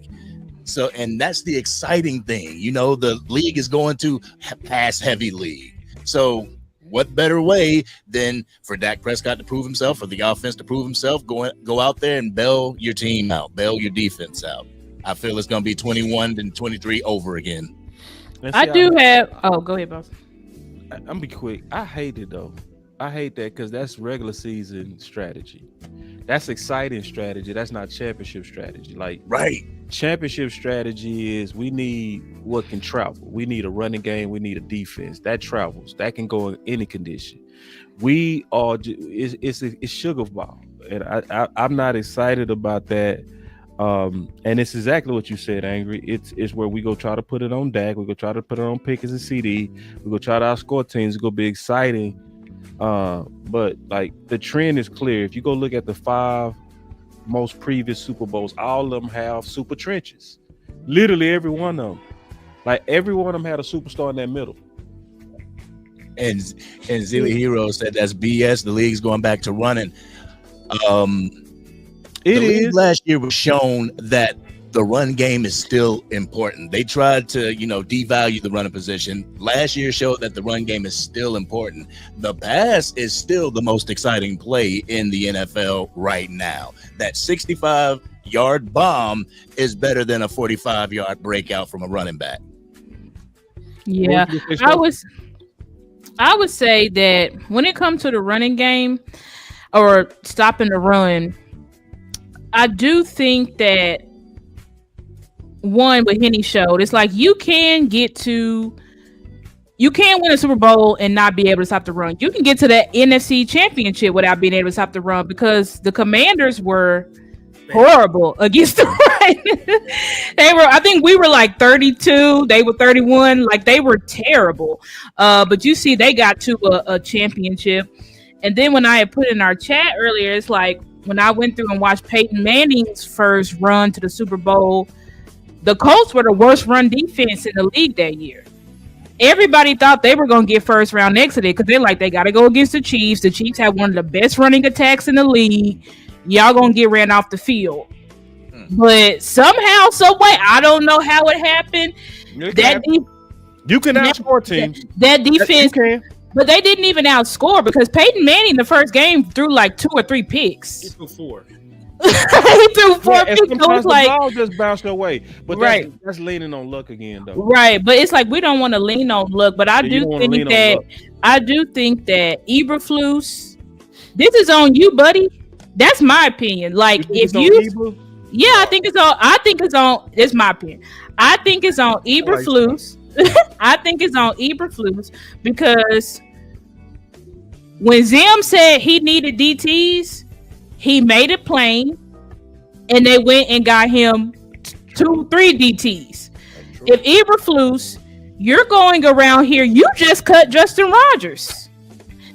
So, and that's the exciting thing. The league is going to pass heavy league. So what better way than for Dak Prescott to prove himself, for the offense to prove himself, go out there and bail your team out, bail your defense out. I feel it's going to be 21 and 23 over again. I do have. Oh, go ahead, boss. I'm gonna be quick. I hate it though. I hate that because that's regular season strategy. That's exciting strategy. That's not championship strategy. Like right. Championship strategy is we need what can travel. We need a running game. We need a defense that travels. That can go in any condition. We are it's sugar ball, and I'm not excited about that. And it's exactly what you said, Angry. It's where we go try to put it on Dak. We go try to put it on Pickens and CD. We go try to outscore teams. It's gonna be exciting. But like the trend is clear. If you go look at the 5 most previous Super Bowls, all of them have super trenches. Literally every one of them. Like every one of them had a superstar in that middle. And Zilly Hero said that's BS. The league's going back to running. The league last year was shown that the run game is still important. They tried to, devalue the running position. Last year showed that the run game is still important. The pass is still the most exciting play in the NFL right now. That 65-yard bomb is better than a 45-yard breakout from a running back. Yeah, I would say that when it comes to the running game or stopping the run, I do think that one, what Henny showed, it's like you can win a Super Bowl and not be able to stop the run. You can get to that NFC Championship without being able to stop the run because the Commanders were horrible against the run. I think we were like 32, they were 31, like they were terrible. But you see, they got to a championship. And then when I had put in our chat earlier, it's like when I went through and watched Peyton Manning's first run to the Super Bowl, the Colts were the worst run defense in the league that year. Everybody thought they were going to get first round exit because they're like, they got to go against the Chiefs. The Chiefs have one of the best running attacks in the league. Y'all going to get ran off the field. But somehow, some way, I don't know how it happened. You can outscore teams. That defense, but they didn't even outscore because Peyton Manning the first game threw like 2 or 3 picks. He threw 4. He threw 4 picks. Sometimes Like, the ball just bounced away. But right. That's leaning on luck again, though. Right, but it's like we don't want to lean on luck. But I do think that Eberflus, this is on you, buddy. That's my opinion. Like if you, I think it's on. It's my opinion. I think it's on Eberflus. I think it's on Eberflus because when Zim said he needed DTs, he made it plain, and they went and got him 2-3 DTs. If Eberflus, you're going around here, you just cut Justin Rogers.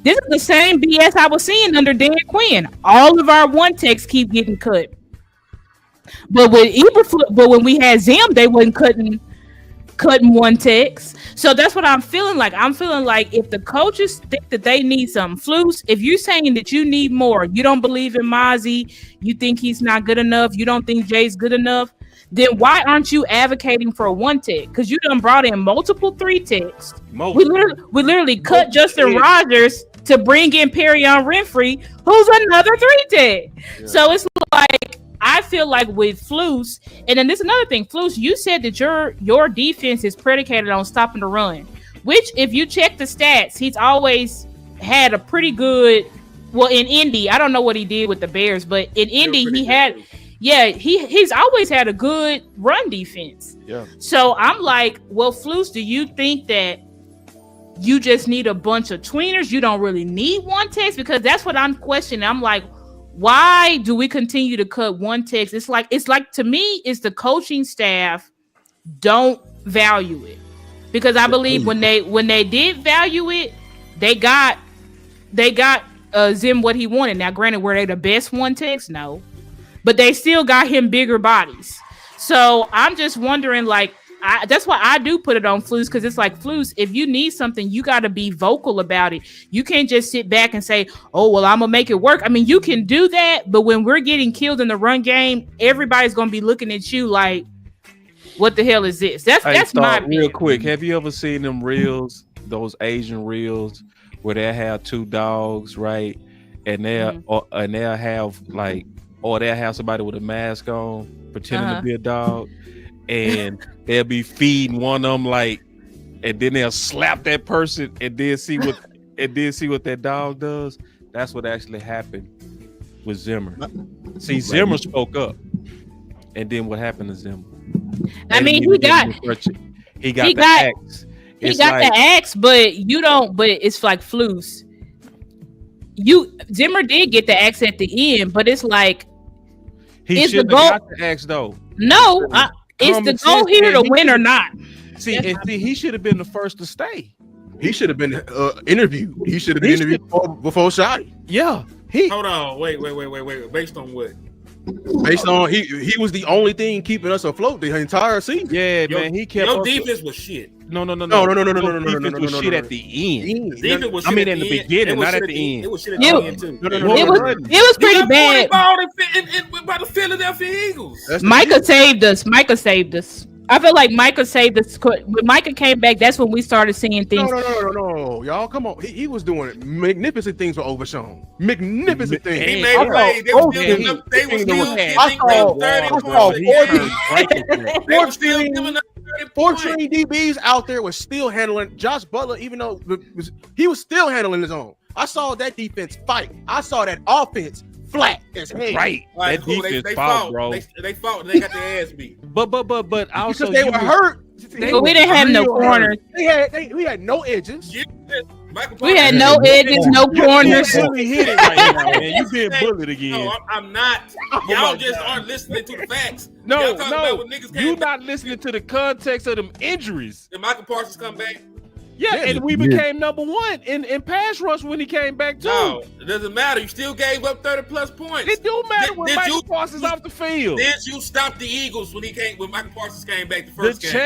This is the same BS I was seeing under Dan Quinn. All of our one techs keep getting cut. But with Eberflus, when we had Zim, they wasn't cutting one techs. So that's what I'm feeling like. I'm feeling like if the coaches think that they need some Flus, if you're saying that you need more, you don't believe in Mozzie, you think he's not good enough, you don't think Jay's good enough, then why aren't you advocating for a one tech? Because you done brought in multiple 3 techs. We literally cut Justin Rogers to bring in Perion Renfrey, who's another 3 tech. Yeah. So it's like I feel like with Flus, and then there's another thing. Flus, you said that your defense is predicated on stopping the run, which if you check the stats, he's always had a pretty good. Well, in Indy, I don't know what he did with the Bears, but in Indy he had. Yeah, he's always had a good run defense. Yeah. So I'm like, well, Flus, do you think that you just need a bunch of tweeners? You don't really need one text? Because that's what I'm questioning. I'm like, why do we continue to cut one text? It's like to me, it's the coaching staff don't value it. Because I believe when they did value it, they got Zim what he wanted. Now, granted, were they the best one text? No. But they still got him bigger bodies. So I'm just wondering, like, that's why I do put it on Flus, because it's like, Flus, if you need something, you got to be vocal about it. You can't just sit back and say, oh, well, I'm going to make it work. I mean, you can do that, but when we're getting killed in the run game, everybody's going to be looking at you like, what the hell is this? That's my opinion. Real quick, have you ever seen them reels, those Asian reels, where they have 2 dogs, right? And they'll have like, or they'll have somebody with a mask on pretending to be a dog, and they'll be feeding one of them, like, and then they'll slap that person and then see what and then see what that dog does. That's what actually happened with Zimmer. See, Zimmer spoke up, and then what happened to Zimmer? I mean, he got the axe. He got the axe, but you don't. But it's like Flus. Zimmer did get the axe at the end, but it's like he should have got the axe though. No, it's the goal here to win or not. See, he should have been the first to stay. He should have been interviewed. He should have been interviewed before Shotty. Yeah. Hold on. Wait. Based on what? Based on he was the only thing keeping us afloat the entire season. Yeah, man. He kept your defense was shit. No. Defense was shit at the end. Defense was I mean, shit in the beginning, not at the end. It was shit at the end too. It was pretty bad. By the Philadelphia Eagles. Micah saved us. I feel like Micah saved us. When Micah came back, that's when we started seeing things. No, y'all, come on. He was doing magnificent things for Overshawn. Magnificent things. He made a play. They were still giving up 14 DBs out there was still handling Josh Butler, even though he was still handling his own. I saw that defense fight. I saw that offense flat as hell. Right. That defense they fought, bro. They fought and they got their ass beat. But also because they were hurt. But we didn't have no corners. We had no edges. We had no edges, no corners. You hit it right now, man. You being bullied again. No, I'm not. Y'all just aren't listening to the facts. No. You're not listening to the context of them injuries. Did Michael Parsons come back? Yeah, and we became number one in pass rush when he came back too. No, it doesn't matter. You still gave up 30+ points. It do matter when Michael Parsons off the field. Did you stop the Eagles when Michael Parsons came back the first game? The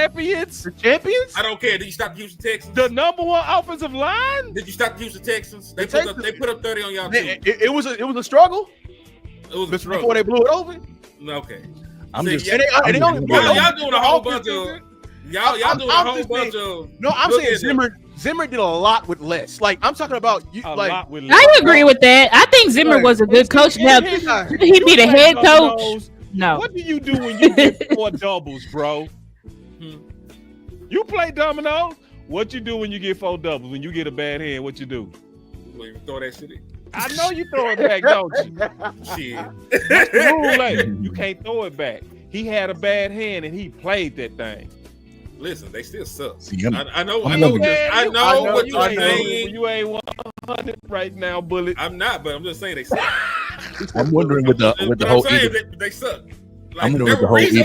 champions? I don't care. Did you stop the Houston Texans? The number one offensive line? Did you stop the Houston Texans? They put up 30 on y'all too. It was a struggle. It was a struggle before they blew it over. Okay. Y'all doing a whole bunch of. Y'all doing a whole bunch of. No, I'm saying Zimmer did a lot with less. Like I'm talking about you. I agree with that. I think Zimmer was a good coach. Now, should he be the head coach? No. What do you do when you get 4 doubles, bro? You play dominoes. What you do when you get 4 doubles? When you get a bad hand, what you do? You throw that shit in. I know you throw it back, don't you? Shit. That's the rule, like, you can't throw it back. He had a bad hand and he played that thing. Listen, they still suck. I know what you're saying. You ain't 100 right now, Bullet. I'm not, but I'm just saying they suck. I'm wondering with the whole they suck. Like, I'm wondering with the whole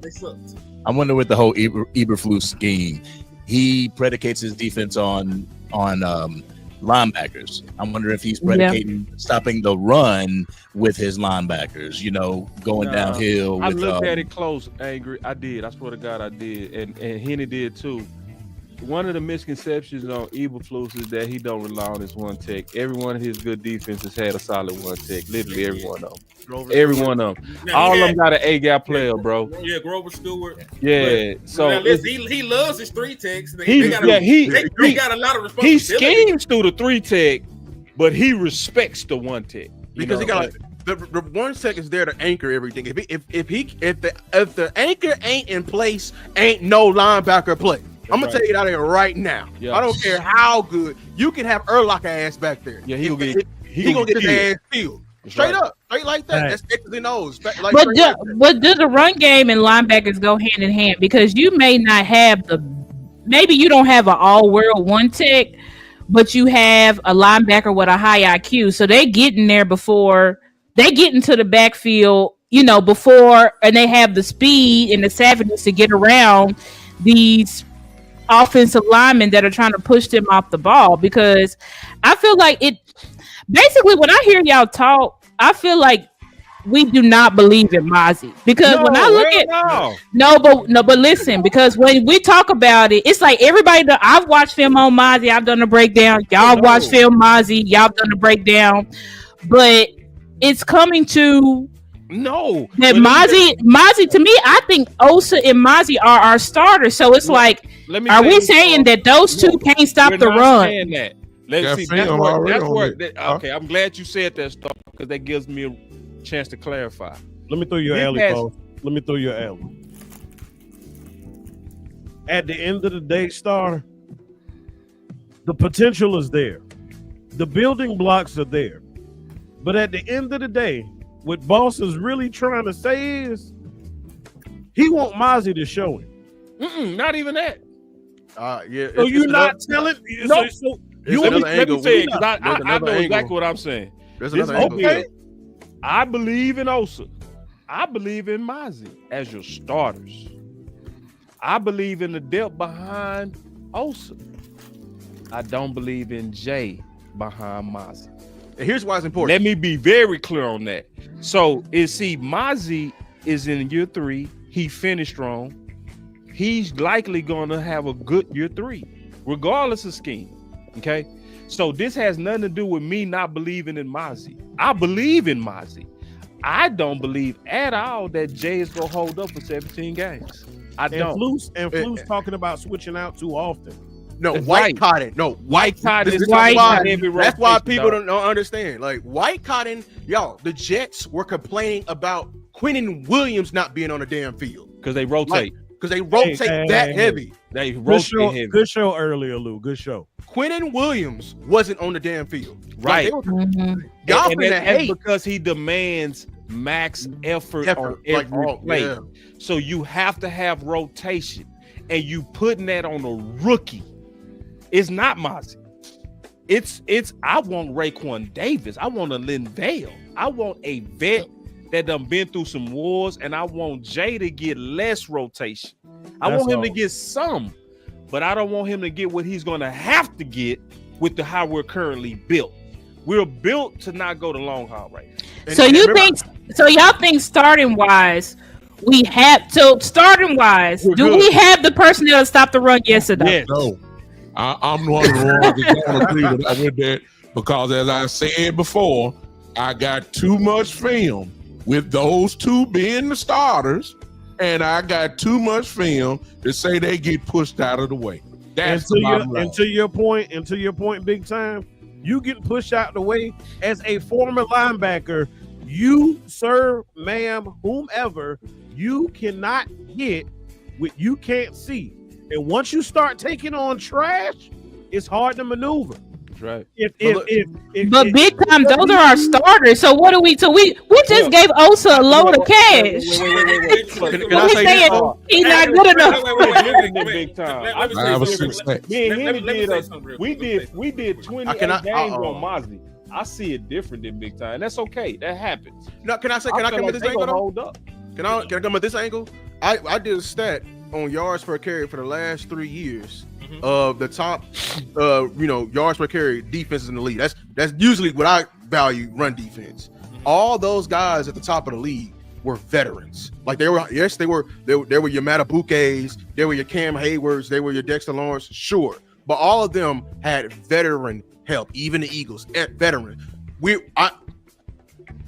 they sucked. I'm wondering with the whole Eberflus scheme. He predicates his defense on linebackers. I'm wondering if he's predicating stopping the run with his linebackers, going downhill. I looked at it close, Angry. I did. I swear to God, I did. And Henny did too. One of the misconceptions on Eberflus is that he don't rely on his one tech. Every one of his good defenses had a solid one tech. Literally every one of them. Every one of them. All of them got an A-gap player, bro. Yeah, Grover Stewart. Yeah. So he loves his 3 techs. He got a lot of responsibility. He schemes through the 3 tech, but he respects the 1 tech. Because he got the 1 tech is there to anchor everything. If the anchor ain't in place, ain't no linebacker play. I'm gonna take it out of here right now. Yeah. I don't care how good you can have Urlacher ass back there. Yeah, he gonna get his ass peeled. Straight up, straight like that. Right. That's X's and O's. But does the run game and linebackers go hand in hand? Because you may not have maybe you don't have an all-world 1 tech, but you have a linebacker with a high IQ. So they get in there before they get into the backfield, before, and they have the speed and the savviness to get around these offensive linemen that are trying to push them off the ball. Because I feel like basically, when I hear y'all talk, I feel like we do not believe in Mozzie. Because when I look at but listen, because when we talk about it, it's like everybody I've watched film on Mozzie, I've done a breakdown. Y'all watched film Mozzie, y'all done a breakdown. But it's coming to that Mozzie to me, I think Osa and Mozzie are our starters. So it's like, are we saying that those two can't stop the run? Let's see. That's where. Okay, I'm glad you said that stuff because that gives me a chance to clarify. Let me throw you an alley, folks. Let me throw you an alley. At the end of the day, Star, The potential is there. The building blocks are there. But at the end of the day, what Boss is really trying to say is he want Mozzie to show him. Not even that. Yeah. So you're not telling? No. So You There's let another me say it, angle. 'cause I There's know another exactly angle. what I'm saying. There's This another is angle. okay. I believe in Osa. I believe in Mozzie as your starters. I believe in the depth behind Osa. I don't believe in Jay behind Mozzie. And here's why it's important. Let me be very clear on that. So, Mozzie is in year 3. He finished strong. He's likely going to have a good year 3, regardless of scheme. Okay? So, this has nothing to do with me not believing in Mozzie. I believe in Mozzie. I don't believe at all that Jay is going to hold up for 17 games. I don't. Flu's talking about switching out too often. No, That's White right. Cotton. No, White Cotton This is why- white heavy That's why rotation, people dog. don't understand. Like White Cotton, y'all, the Jets were complaining about Quinnen Williams not being on the damn field because they rotate. Because they rotate that heavy. They Good rotate show, heavy. good show earlier, Lou. Good show. Quinnen Williams wasn't on the damn field. Right. Like, y'all And finna that's hate. because he demands max effort on like, every play. yeah. So you have to have rotation, and you putting that on a rookie. It's not Mozzie. It's. I want Raekwon Davis. I want a Linvale. I want a vet that done been through some wars, and I want Jay to get less rotation. I That's want him to all. get some, but I don't want him to get what he's going to have to get with how we're currently built. We're built to not go the long haul, right? So y'all think starting wise, we have starting wise, We're do good. we have the personnel to stop the run? Yes or no? Yes. No, I'm one of the ones that don't agree with that because, as I said before, I got too much film with those two being the starters, and I got too much film to say they get pushed out of the way. That's the bottom line. And to your point, big time, you get pushed out the way as a former linebacker. You, sir, ma'am, whomever, you cannot hit what you can't see. And once you start taking on trash, it's hard to maneuver. That's right. But big time, those are our starters. So what do we? So we just gave Osa a load of cash. Can I say saying this? he's not good enough. Big time. I have a 6 sack. Me and Let him me did say a, something real we quick. did 28 cannot- games on Mozzie. I see it different than big time. That's okay. That happens. No, can I feel come like at this they angle gonna though? hold up. Can I come at this angle? I did a stat on yards per carry for the last 3 years of the top yards per carry defenses in the league. That's usually what I value run defense. All those guys at the top of the league were veterans. Like they were your Matabuques, they were your Cam Haywards, they were your Dexter Lawrence, sure. But all of them had veteran help, even the Eagles, veteran.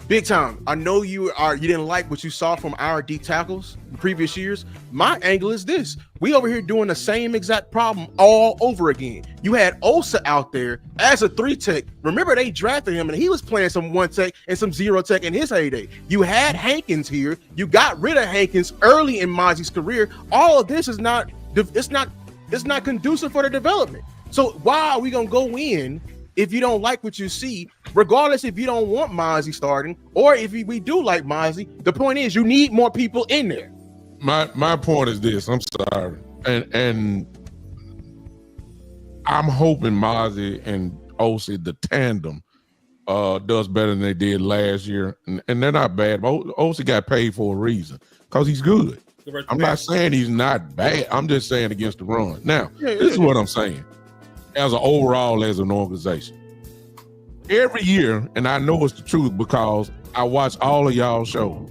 Big time. I know you didn't like what you saw from our D tackles in previous years. My angle is this. We over here doing the same exact problem all over again. You had Osa out there as a 3-tech. Remember, they drafted him and he was playing some 1-tech and some 0-tech in his heyday. You had Hankins here. You got rid of Hankins early in Mozzie's career. All of this is not conducive for the development. So why are we gonna go in if you don't like what you see, regardless if you don't want Mozzie starting or if we do like Mozzie? The point is you need more people in there. My point is this. I'm sorry, and I'm hoping Mozzie and Osi, the tandem, does better than they did last year, and they're not bad. Osi got paid for a reason because he's good. I'm not saying he's not bad. I'm just saying against the run. Now, this is what I'm saying. As an overall, as an organization, every year, and I know it's the truth because I watch all of y'all shows,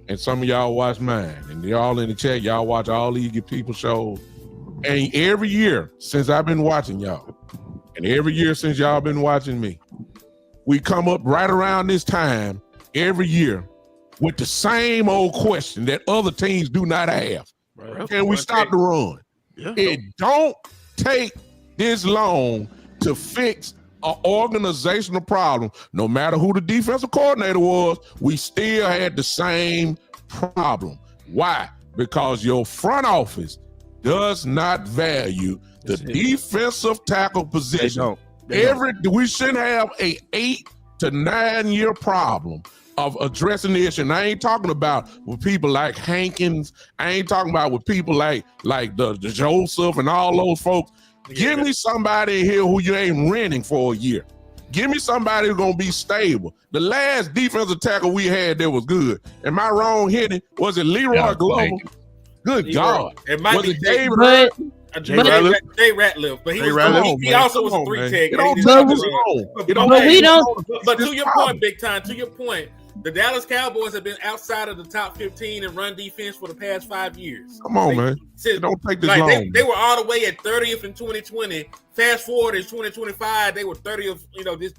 and some of y'all watch mine, and y'all in the chat, y'all watch all these people shows, and every year since I've been watching y'all, and every year since y'all been watching me, we come up right around this time every year with the same old question that other teams do not have. Right. Can we stop the run? Yeah. It don't take this long to fix an organizational problem. No matter who the defensive coordinator was, we still had the same problem. Why? Because your front office does not value the defensive tackle position. They We shouldn't have a 8 to 9 year problem of addressing the issue. And I ain't talking about with people like Hankins. I ain't talking about with people like the Joseph and all those folks. Give me somebody in here who you ain't renting for a year. Give me somebody who's gonna be stable. The last defensive tackle we had that was good. Am I wrong, Henny? Was it Leroy Glover? Good God. It might was be it David Jay Ratliff, but he also was a 3-tech. But to your point, Big Time, to your point, the Dallas Cowboys have been outside of the top 15 in run defense for the past 5 years. Come on, man. It don't take this long. They were all the way at 30th in 2020. Fast forward in 2025, they were 30th,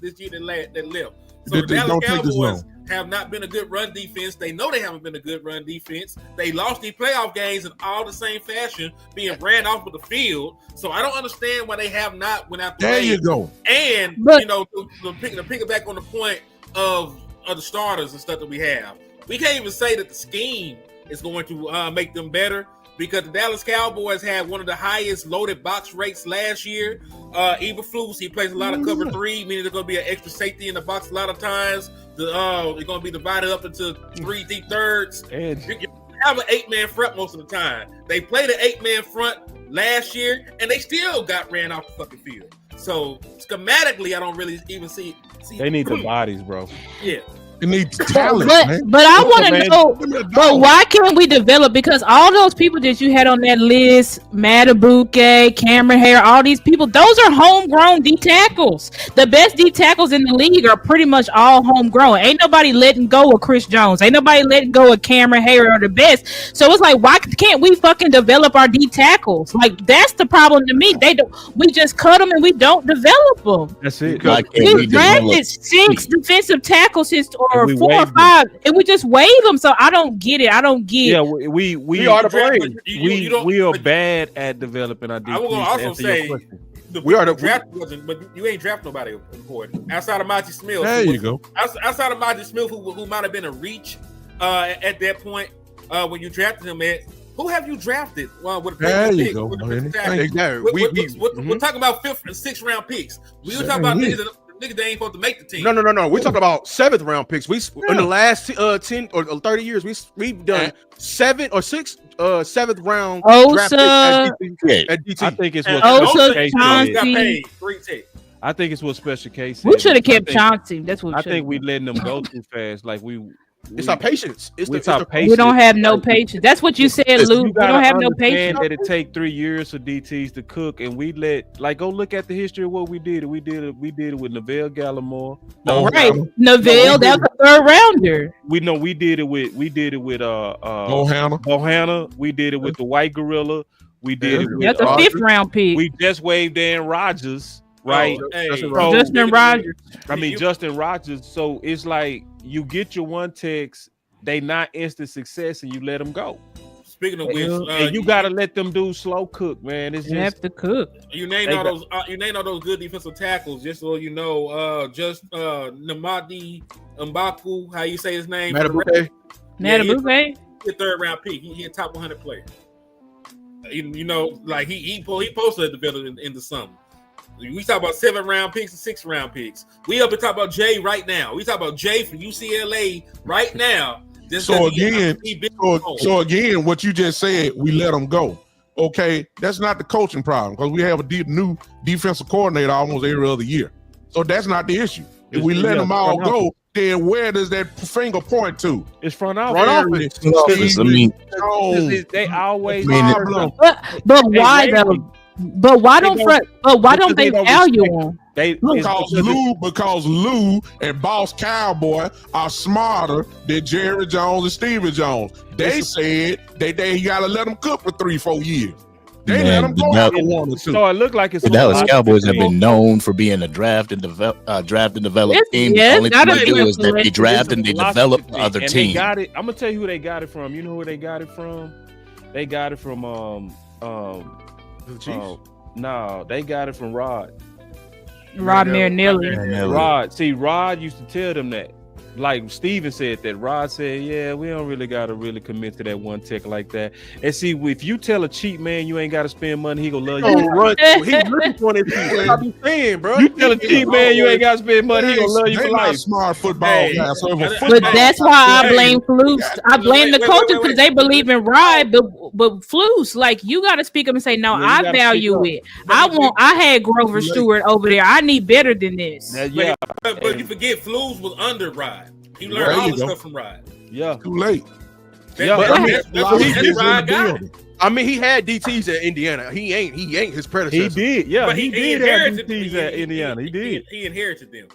this year that left. So the Dallas Cowboys have not been a good run defense. They know they haven't been a good run defense. They lost these playoff games in all the same fashion, being ran off of the field. So I don't understand why they have not went out the There way. you go. And, to pick it back on the point of the starters and stuff that we have, we can't even say that the scheme is going to make them better, because the Dallas Cowboys had one of the highest loaded box rates last year. Eberflus, he plays a lot of cover 3, meaning there's going to be an extra safety in the box a lot of times. They're going to be divided up into 3 deep thirds. And you have an 8-man front most of the time. They played an 8-man front last year, and they still got ran off the fucking field. So schematically, I don't really even see they need the bodies, bro. Yeah. You need talent, but I want to know, but why can't we develop? Because all those people that you had on that list, Matabuke, Cameron Hare, all these people, those are homegrown D tackles. The best D tackles in the league are pretty much all homegrown. Ain't nobody letting go of Chris Jones. Ain't nobody letting go of Cameron Hare or the best. So it's like, why can't we fucking develop our D tackles? Like, that's the problem to me. We just cut them and we don't develop them. That's it. We drafted 6 defensive tackles or 4 or 5, and we just waive them. So I don't get it. Yeah, we are the blame. We are bad at developing our defense. I will also say we are the draft, but you ain't draft nobody important outside of Monty Smith. There you go. Outside of Monty Smith, who might have been a reach at that point when you drafted him. Who have you drafted? With there you pick, go. We're talking about 5th and 6th round picks. We were talking about niggas they ain't supposed to make the team. No. We're talking about 7th round picks. In the last 10 or 30 years, we've done 7 or 6 7th round draft picks at DT. I think it's what I think it's what Special K said. We should have kept Chauncey. That's what I think we letting them go too fast. Like it's our patience. It's our patience. We don't have no patience. That's what you said, Lou. We don't have no patience. That it take 3 years for DTs to cook, and we go look at the history of what we did. We did it with Neville Gallimore. Right, Neville. That was a 3rd rounder. We did it with Bohanna. We did it with the White Gorilla. We did it with that's a 5th round pick. We just waived Aaron Rodgers. Right, Justin Rogers. Justin Rogers. So it's like you get your one text, they not instant success, and you let them go. Speaking of which, you gotta let them do slow cook, man. You have to cook. You named all those. You named all those good defensive tackles. Just so you know, Namadi Mbaku, how you say his name? Matabuke. He a 3rd round pick. He a top 100 player. Like he posted the development in the summer. We talk about 7th round picks and 6th round picks. We up and talk about Jay right now. We talk about Jay from UCLA right now. So again, what you just said, we let them go. Okay, that's not the coaching problem, because we have a new defensive coordinator almost every other year. So that's not the issue. If we let them all go, then where does that finger point to? It's front office. They always. But why though? But why don't they value them? Because Lou and Boss Cowboy are smarter than Jerry Jones and Stevie Jones. They said they gotta let them cook for 3-4 years. They let them go after 1 or 2. So it looked like the Dallas Cowboys have been known for being a draft and develop team. The only thing they do is that they draft and they develop other teams. I'm gonna tell you who they got it from. You know who they got it from? They got it from the Chiefs? No, they got it from Rod Marinelli. Rod used to tell them that. like Steven said that Rod said, yeah, we don't really gotta really commit to that one tech like that. And see, if you tell a cheap man you ain't gotta spend money, he gonna love you. He's looking for it. I be saying, bro. You tell a cheap man you ain't gotta spend money, he gonna love you They for not life. smart football guys. So if a But football that's why I blame Flus. I blame the wait, coaches wait. because they believe in Rod, but Flus, like you got to speak up and say, no, Yeah, you I gotta value speak it. I had Grover Stewart over there. I need better than this. Yeah, But you forget Flus was under Rod. He There learned all you the go. stuff from Rod. yeah. too late. Yeah, but I mean, That's Rod got. I mean, he had DTs at Indiana. He ain't his predecessor. He did. Yeah, But he did have DTs at Indiana. He did. He inherited them.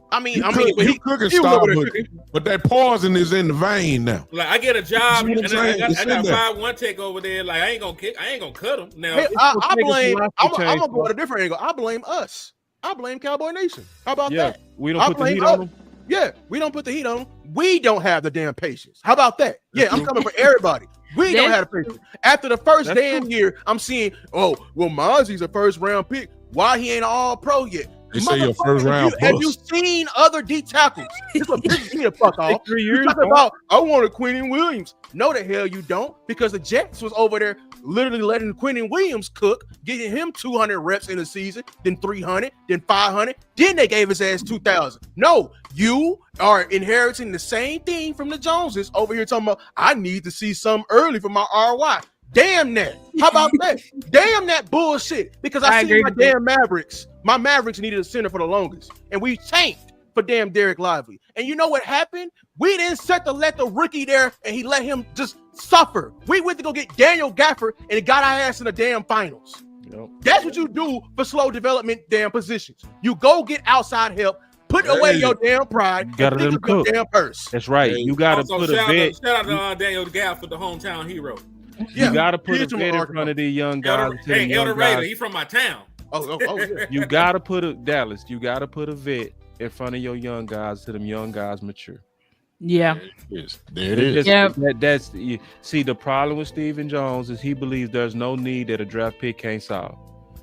I mean, You but he cooking was star, over there but, cooking. but that poison is in the vein now. Like I get a job You know and what I'm saying? I It's got in there. 5-1 tech over there. Like I ain't gonna cut him. Now Hey, I niggas blame. philosophy I'm change, gonna go bro. at a different angle. I blame us. I blame Cowboy Nation. How about Yeah, that? we don't I put the blame heat us. on him. Yeah, we don't put the heat on them. We don't have the damn patience. How about that? Yeah, I'm coming for everybody. We don't have the patience. After the first That's damn true. year, I'm seeing, oh, well, Mozzie's a first round pick. Why he ain't all pro yet? They say your Motherfucker, first round have you bust. seen other D tackles? This is what pisses me the fuck off. 3 You years. talking about, I wanted Quentin Williams. No, the hell you don't, because the Jets was over there literally letting Quentin Williams cook, getting him 200 reps in a season, then 300, then 500, then they gave his ass 2,000. No, you are inheriting the same thing from the Joneses over here talking about, I need to see some early for my ROI. Damn that. How about that? Damn that bullshit. Because I I see agree my with you. damn Mavericks. My Mavericks needed a center for the longest. And we tanked for damn Derek Lively. And you know what happened? We didn't let the rookie there and he let him just suffer. We went to go get Daniel Gafford and it got our ass in the damn finals. Yep. That's what you do for slow development damn positions. You go get outside help, put away Hey. your damn pride, You gotta and let think him of your cook. damn purse. That's right. Hey. You gotta Also, put a shout vet. out to Daniel Gafford, the hometown hero. You gotta put a he's from vet in Arkansas. front of these young guys. Elder, to them hey, young Elder Raider, guys. he from my town. Oh, yeah. You gotta put a Dallas. You gotta put a vet in front of your young guys to them young guys mature. Yeah. Yes, there it is. Yeah. That's you see the problem with Stephen Jones is he believes there's no need that a draft pick can't solve.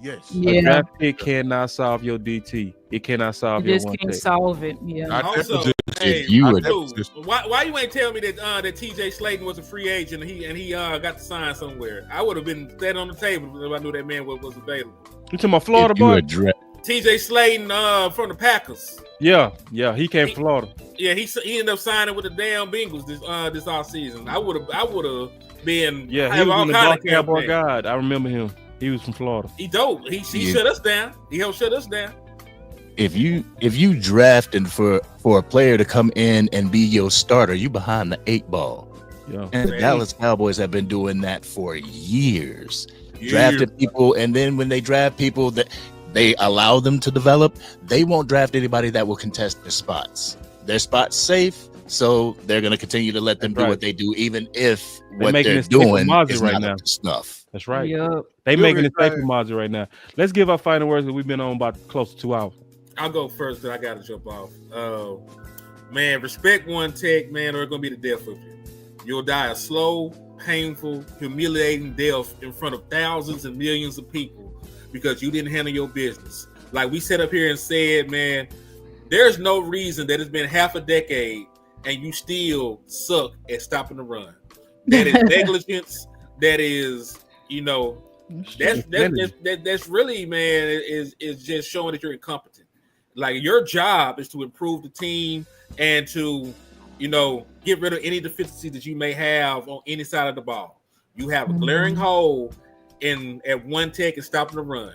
Yes. A Yeah. draft pick cannot solve your DT. It cannot solve You your just one can't pick. solve it. Yeah. I Also, definitely hey, you would- dude, why you ain't tell me that that TJ Slayton was a free agent and he got to sign somewhere? I would have been standing on the table if I knew that man was available. You talking about Florida if you boy? address TJ Slayton from the Packers. Yeah, he came from Florida. Yeah, he ended up signing with the damn Bengals this off season. I would have been Yeah, he have was all on the kind Dark of Cowboy campaign. God. I remember him. He was from Florida. He dope. He Yeah. shut us down. He helped shut us down. If you drafting for a player to come in and be your starter, you behind the 8 ball. Yeah. And the Right. Dallas Cowboys have been doing that for years. Drafted people, and then when they draft people that they allow them to develop, they won't draft anybody that will contest their spots. Their spot's safe, so they're going to continue to let them That's do right. what they do, even if They're what making they're it safe for doing Mozzie is right not now. up to snuff. That's right. Yup. They You're making it safe right. for Mozzie right now. Let's give our final words because we've been on about close to 2 hours. I'll go first, then I gotta jump off. Man, respect one tech, man, or it's gonna be the death of you. You'll die a slow, painful, humiliating death in front of thousands and millions of people because you didn't handle your business. Like we sat up here and said, man, there's no reason that it's been half a decade and you still suck at stopping the run. That is negligence. That is, that's really, man, is just showing that you're incompetent. Like your job is to improve the team and to, get rid of any deficiencies that you may have on any side of the ball. You have a glaring hole at one tech and stopping the run.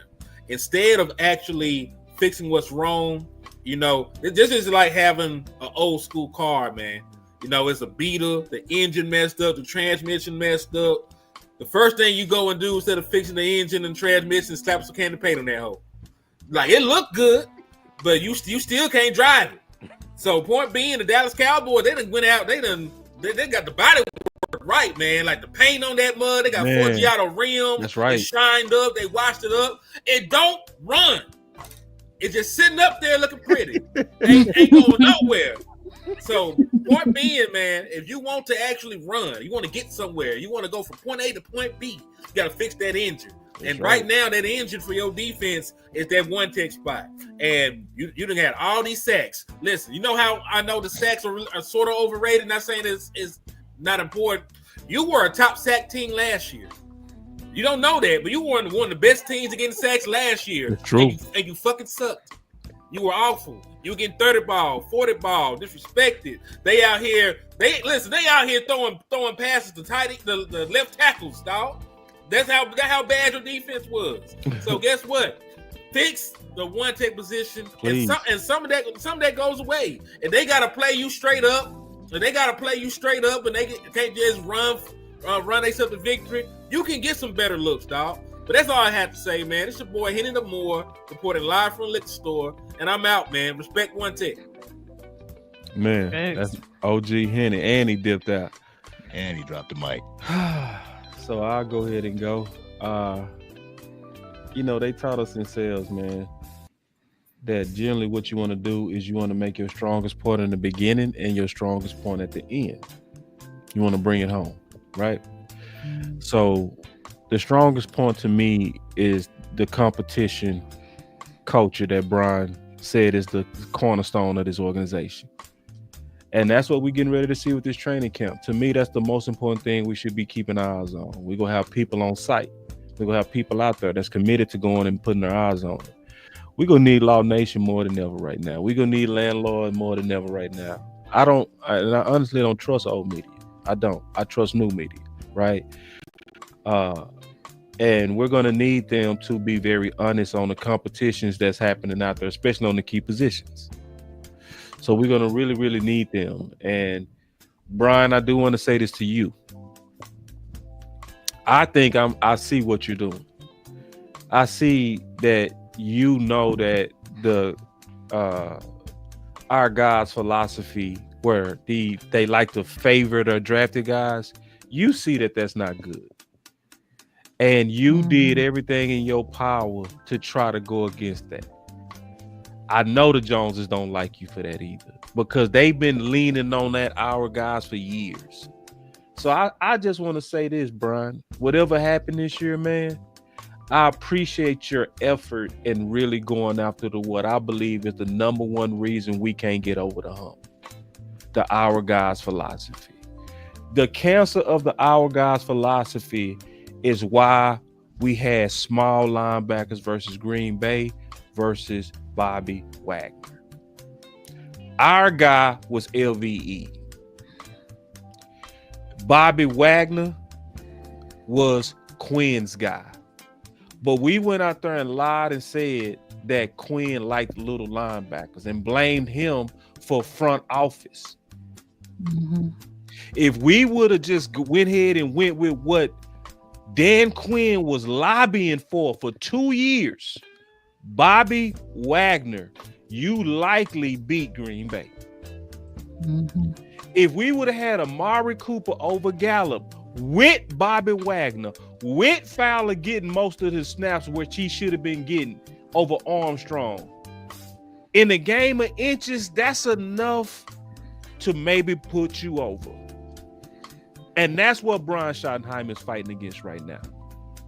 Instead of actually fixing what's wrong, this is like having an old school car, man. It's a beater, the engine messed up, the transmission messed up. The first thing you go and do instead of fixing the engine and transmission is slap some candy paint on that hole. Like it looked good, but you still can't drive it. So point being, the Dallas Cowboys, they done went out, they got the body work right, man. Like the paint on that mud, they got Man. Forgiato rim. That's right. It shined up, they washed it up. It don't run. It's just sitting up there looking pretty. ain't going nowhere. So point being, man, if you want to actually run, you want to get somewhere, you want to go from point A to point B, you got to fix that engine. And right now, that engine for your defense is that one tech spot. And you done had all these sacks. Listen, you know how I know the sacks are sort of overrated? Not saying it's not important. You were a top sack team last year. You don't know that, but you were one of the best teams against sacks last year. It's true. And you fucking sucked. You were awful. You were getting 30 ball, 40 ball, disrespected. They out here throwing passes to the left tackles, dog. That's how bad your defense was. So guess what? Fix the one tech position, and some of that goes away. And they gotta play you straight up. And they can't just run themselves to victory. You can get some better looks, dog. But that's all I have to say, man. It's your boy Henny the Moore, reporting live from the liquor store, and I'm out, man. Respect one tech. Man, Thanks. that's OG Henny, and he dipped out. And he dropped the mic. So I'll go ahead and go. They taught us in sales, man, that generally what you want to do is you want to make your strongest point in the beginning and your strongest point at the end. You want to bring it home, right? So the strongest point to me is the competition culture that Brian said is the cornerstone of this organization. And that's what we're getting ready to see with this training camp. To me, that's the most important thing we should be keeping our eyes on. We're going to have people on site. We're going to have people out there that's committed to going and putting their eyes on it. We're going to need Law Nation more than ever right now. We're going to need landlord more than ever right now. I honestly don't trust old media. I don't. I trust new media, right? And we're going to need them to be very honest on the competitions that's happening out there, especially on the key positions. So we're going to really, really need them. And Brian, I do want to say this to you. I think I see what you're doing. I see that you know that our guys' philosophy where they like to favor their drafted guys, you see that that's not good. And you did everything in your power to try to go against that. I know the Joneses don't like you for that either, because they've been leaning on our guys for years. So I just want to say this, Brian. Whatever happened this year, man, I appreciate your effort in really going after what I believe is the number one reason we can't get over the hump. The our guys philosophy. The cancer of the our guys philosophy is why we had small linebackers versus Green Bay versus Bobby Wagner. Our guy was LVE. Bobby Wagner was Quinn's guy. But we went out there and lied and said that Quinn liked little linebackers and blamed him for front office. Mm-hmm. If we would have just went ahead and went with what Dan Quinn was lobbying for 2 years, Bobby Wagner, you likely beat Green Bay. Mm-hmm. If we would have had Amari Cooper over Gallup with Bobby Wagner, with Fowler getting most of his snaps, which he should have been getting over Armstrong, in a game of inches, that's enough to maybe put you over. And that's what Brian Schottenheimer is fighting against right now.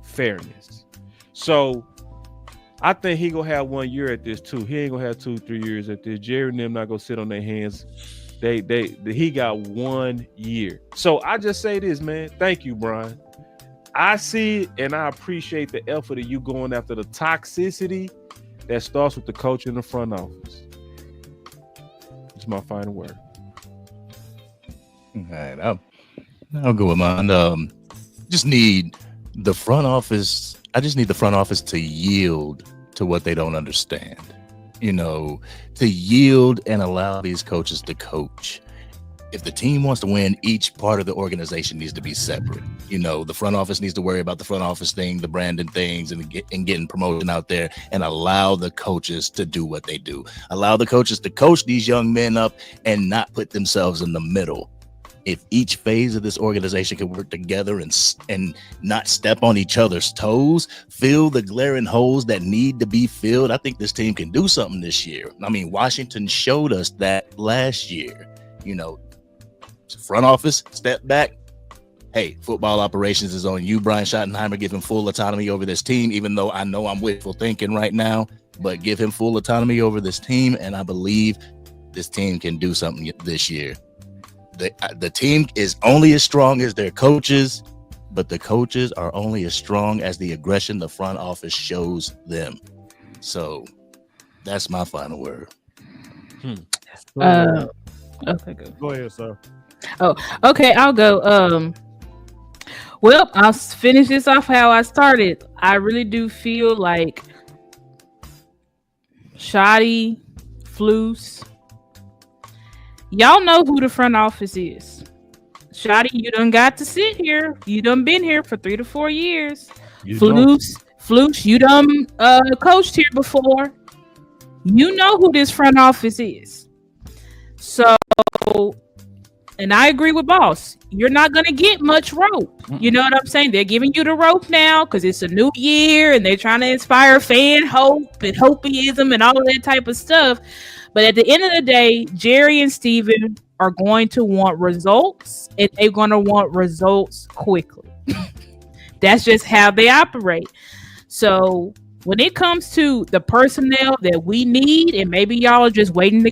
Fairness. So I think he gonna have 1 year at this too. He ain't gonna have 2-3 years at this. Jerry and them not gonna sit on their hands. He got 1 year. So I just say this, man. Thank you, Brian. I see it and I appreciate the effort of you going after the toxicity that starts with the coach in the front office. It's my final word. All right, I'll go with mine. Just need the front office. I just need the front office to yield to what they don't understand. To yield and allow these coaches to coach. If the team wants to win, each part of the organization needs to be separate. The front office needs to worry about the front office thing, the branding things, and getting promotion out there, and allow the coaches to do what they do. Allow the coaches to coach these young men up and not put themselves in the middle. If each phase of this organization can work together and not step on each other's toes, fill the glaring holes that need to be filled, I think this team can do something this year. I mean, Washington showed us that last year. Front office, step back, hey, football operations is on you, Brian Schottenheimer. Give him full autonomy over this team, even though I know I'm wishful thinking right now, but give him full autonomy over this team, and I believe this team can do something this year. The team is only as strong as their coaches, but the coaches are only as strong as the aggression the front office shows them. So that's my final word. Okay, good. Go ahead, sir. Oh, okay, I'll go. Well, I'll finish this off how I started. I really do feel like Shoddy, Flus, y'all know who the front office is. Shoddy, you done got to sit here. You done been here for 3 to 4 years. Flus, you done coached here before. You know who this front office is. So, and I agree with Boss. You're not going to get much rope. You know what I'm saying? They're giving you the rope now because it's a new year and they're trying to inspire fan hope and hopeism and all of that type of stuff. But at the end of the day, Jerry and Steven are going to want results, and they're going to want results quickly. That's just how they operate. So when it comes to the personnel that we need, and maybe y'all are just waiting to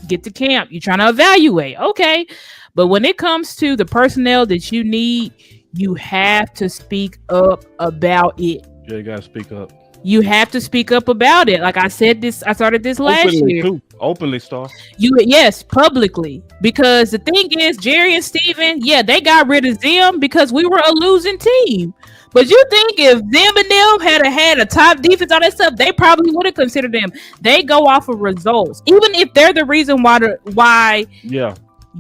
get to camp, you're trying to evaluate. Okay. But when it comes to the personnel that you need, you have to speak up about it. Yeah, you gotta speak up. You have to speak up about it. Like I said, I started this last year. Openly, Star. Yes, publicly. Because the thing is, Jerry and Steven, yeah, they got rid of them because we were a losing team. But you think if them and them had a top defense, all that stuff, they probably would have considered them. They go off of results. Even if they're the reason why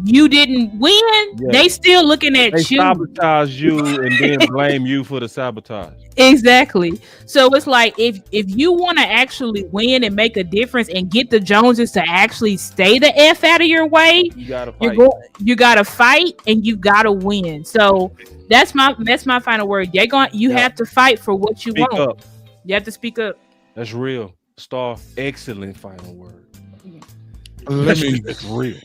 you didn't win, they still looking at they you. Sabotage you and then blame you for the sabotage. Exactly. So it's like if you want to actually win and make a difference and get the Joneses to actually stay the F out of your way, you gotta fight. You gotta fight and you gotta win. So that's my final word. You have to fight for what you want. Up. You have to speak up. That's real. Star, excellent final word. It's real.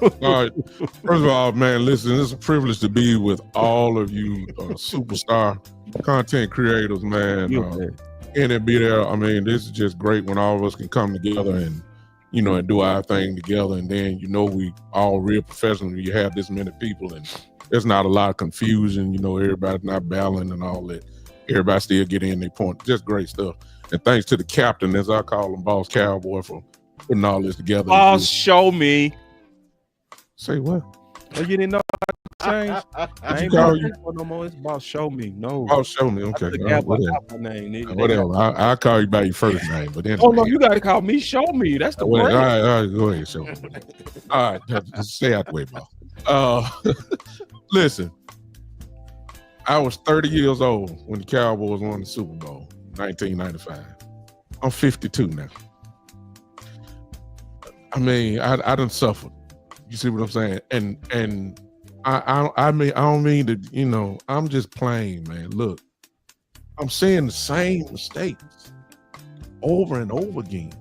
All right. First of all, man, listen, it's a privilege to be with all of you superstar content creators, man. And be there. I mean, this is just great when all of us can come together and, and do our thing together. And then, we all real professional. You have this many people and there's not a lot of confusion. Everybody's not battling and all that. Everybody still get in their point. Just great stuff. And thanks to the captain, as I call him, Boss Cowboy, for putting all this together. Boss, show me. Say what? Oh, you didn't know how to change? I ain't no more. It's Boss, show me. No. Boss, show me. Okay. Whatever. I'll call you by your first name. But then. Oh, no, you got to call me. Show me. That's the word. All right. Go ahead. Show me. All right. Just stay out the way, Boss. Listen. I was 30 years old when the Cowboys won the Super Bowl, 1995. I'm 52 now. I mean, I done suffered. You see what I'm saying? And I mean, I don't mean to, I'm just playing, man. Look, I'm seeing the same mistakes over and over again.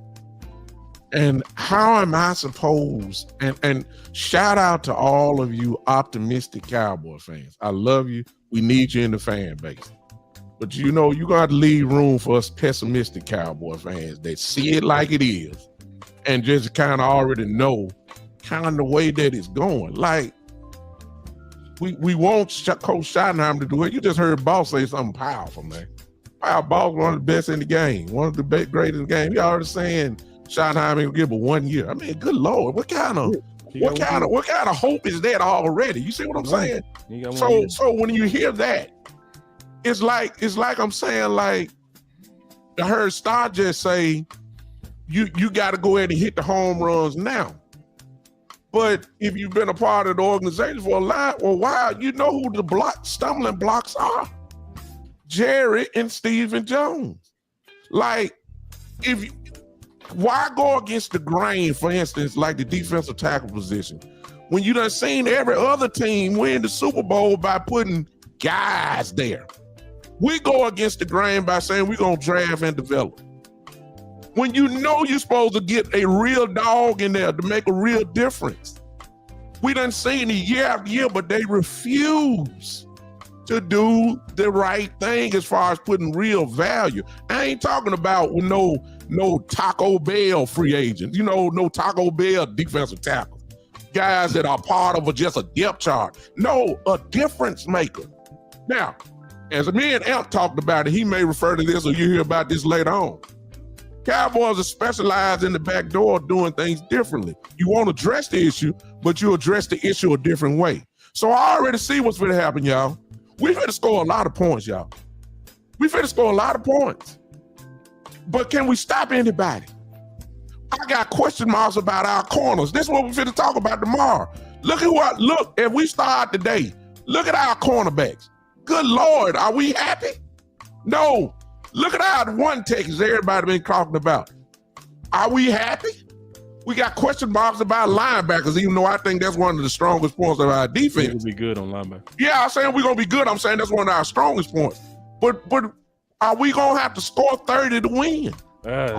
And how am I supposed, and shout out to all of you optimistic Cowboy fans. I love you. We need you in the fan base. But you got to leave room for us pessimistic Cowboy fans that see it like it is and just kind of already know kind of the way that it's going. Like, we want Coach Schottenheimer to do it. You just heard Boss say something powerful, man. Boss one of the best in the game, one of the greatest in the game. He already saying Schottenheimer will give it 1 year. I mean, good Lord, what kind of hope is that already? You see what I'm saying? So when you hear that, it's like I'm saying, like, I heard Star just say, you got to go ahead and hit the home runs now. But if you've been a part of the organization for a while, you know who the stumbling blocks are. Jerry and Steven Jones. Like, why go against the grain, for instance, like the defensive tackle position, when you done seen every other team win the Super Bowl by putting guys there? We go against the grain by saying we're going to draft and develop. When you're supposed to get a real dog in there to make a real difference. We done seen it year after year, but they refuse to do the right thing as far as putting real value. I ain't talking about no Taco Bell free agents, no Taco Bell defensive tackle. Guys that are part of just a depth chart. No, a difference maker. Now, as me and Amp talked about it, he may refer to this or you hear about this later on. Cowboys are specialized in the back door doing things differently. You won't address the issue, but you address the issue a different way. So I already see what's going to happen, y'all. We finna score a lot of points, y'all. We finna score a lot of points. But can we stop anybody? I got question marks about our corners. This is what we finna talk about tomorrow. Look, if we start today, look at our cornerbacks. Good Lord, are we happy? No. Look at our one Texas everybody been talking about. Are we happy? We got question marks about linebackers, even though I think that's one of the strongest points of our defense. We'll be good on linebacker. Yeah, I'm saying we're going to be good. I'm saying that's one of our strongest points. But are we going to have to score 30 to win?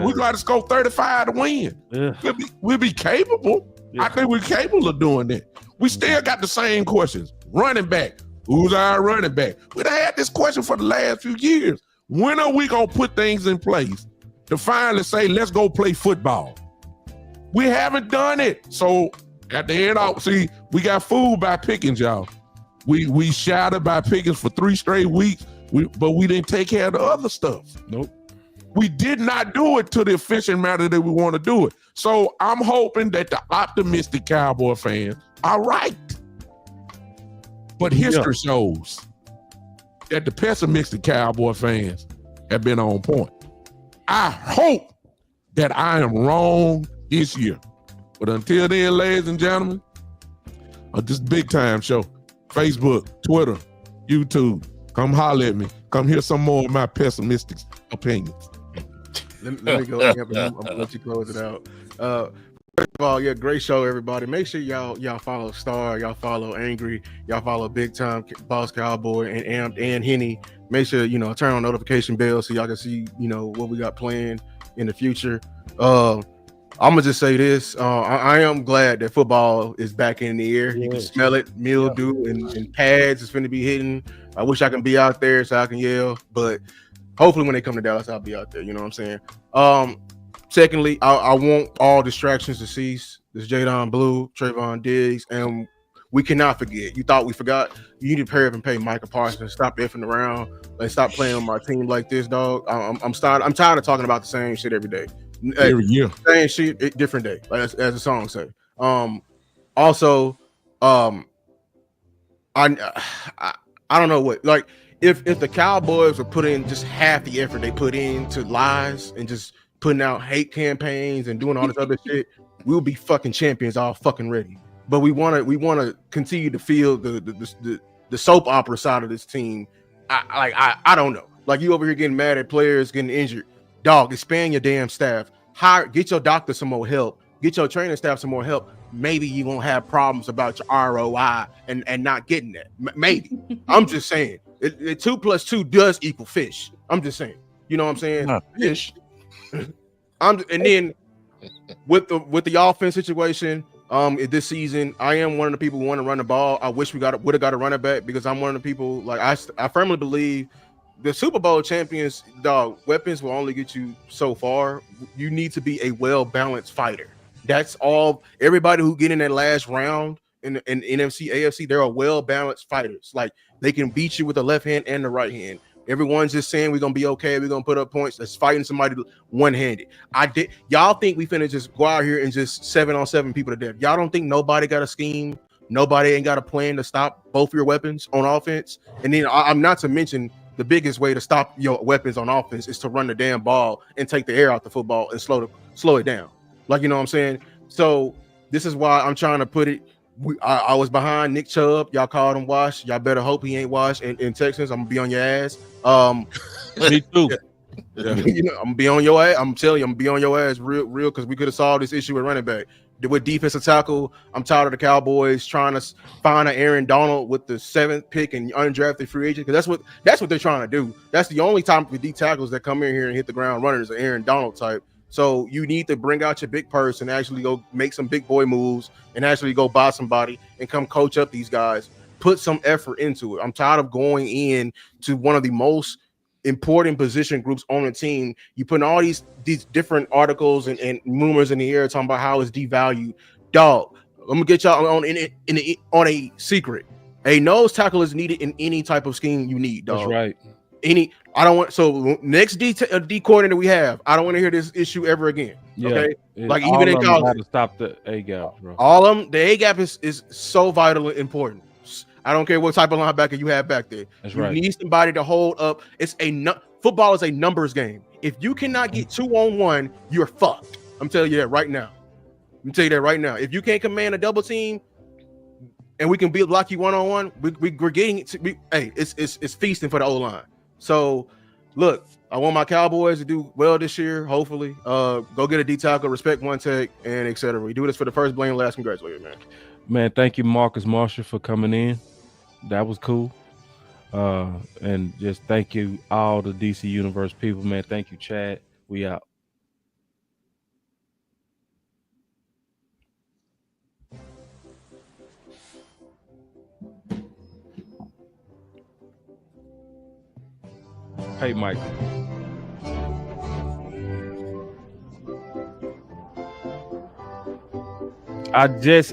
We got to score 35 to win. We'll be capable. I think we're capable of doing that. We still got the same questions. Running back. Who's our running back? We've had this question for the last few years. When are we going to put things in place to finally say, let's go play football? We haven't done it. So at the end, we got fooled by Pickens, y'all. We shouted by Pickens for 3 straight weeks, but we didn't take care of the other stuff. Nope. We did not do it to the efficient manner that we want to do it. So I'm hoping that the optimistic Cowboy fans are right. But history shows that the pessimistic Cowboy fans have been on point. I hope that I am wrong this year. But until then, ladies and gentlemen, this big time show. Facebook, Twitter, YouTube. Come holler at me. Come hear some more of my pessimistic opinions. Let me go ahead and I'm gonna let you close it out. First of all, yeah, great show, everybody. Make sure y'all follow Star, y'all follow Angry, y'all follow Big Time Boss Cowboy and Amped and Henny. Make sure turn on notification bell so y'all can see what we got planned in the future. I'm gonna just say this: I am glad that football is back in the air. You can smell it, mildew and pads is finna be hitting. I wish I can be out there so I can yell, but hopefully when they come to Dallas, I'll be out there. You know what I'm saying? Secondly, I want all distractions to cease. This Jadon Blue, Trayvon Diggs, and we cannot forget. You thought we forgot? You need to hurry up and pay Micah Parsons. Stop effing around. Like, stop playing on my team like this, dog. I'm tired of talking about the same shit every day. Every year, same shit, different day. Like as the song say. Also, I don't know what, like, if the Cowboys were putting just half the effort they put into lies and just putting out hate campaigns and doing all this other shit, we'll be fucking champions all fucking ready. But we want to continue to feel the soap opera side of this team. I don't know. Like, you over here getting mad at players getting injured. Dog, expand your damn staff. Get your doctor some more help. Get your training staff some more help. Maybe you won't have problems about your ROI and not getting that. Maybe. I'm just saying. 2 + 2 does equal fish. I'm just saying. You know what I'm saying? Fish. And then with the offense situation, this season, I am one of the people who want to run the ball. I wish would have got a running back, because I'm one of the people, like, I firmly believe the Super Bowl champions, dog, weapons will only get you so far. You need to be a well-balanced fighter. That's all. Everybody who get in that last round in NFC, AFC, they're well-balanced fighters. Like, they can beat you with the left hand and the right hand. Everyone's just saying we're gonna be okay, we're gonna put up points. That's fighting somebody one-handed. Y'all think we finna just go out here and just 7-on-7 people to death? Y'all don't think nobody got a scheme? Nobody ain't got a plan to stop both your weapons on offense? And then I'm not to mention, the biggest way to stop your weapons on offense is to run the damn ball and take the air out the football and slow it down. Like, you know what I'm saying? So this is why I'm trying to put it. I was behind Nick Chubb. Y'all called him washed. Y'all better hope he ain't washed in Texas. I'm gonna be on your ass. Me too. Yeah. I'm gonna be on your ass. I'm telling you, I'm gonna be on your ass real, because we could have solved this issue with running back. With defensive tackle, I'm tired of the Cowboys trying to find an Aaron Donald with the 7th pick and undrafted free agent, because that's what they're trying to do. That's the only time with D tackles that come in here and hit the ground running is an Aaron Donald type. So you need to bring out your big purse and actually go make some big boy moves and actually go buy somebody and come coach up these guys. put some effort into it. I'm tired of going in to one of the most important position groups on the team. You put all these different articles and rumors in the air talking about how it's devalued. Dog, I'm gonna get y'all on a secret. A nose tackle is needed in any type of scheme you need, dog. That's right. Next D coordinator we have, I don't want to hear this issue ever again. Yeah, okay, like all even in of them college, gotta stop the A gap, bro. all of them, the A gap is so vital and important. I don't care what type of linebacker you have back there. That's you right. need somebody to hold up. Football is a numbers game. If you cannot get 2-on-1, you're fucked. I'm telling you that right now. If you can't command a double team, and we can block you 1-on-1, we're getting it. It's feasting for the O-line. So, look, I want my Cowboys to do well this year. Hopefully, go get a D tackle, respect one tech, and etc. We do this for the first, blame last. Congratulations, man. Man, thank you, Marcus Marshall, for coming in. That was cool. And just thank you, all the DC Universe people, man. Thank you, Chad. We out. Hey, Mike. I just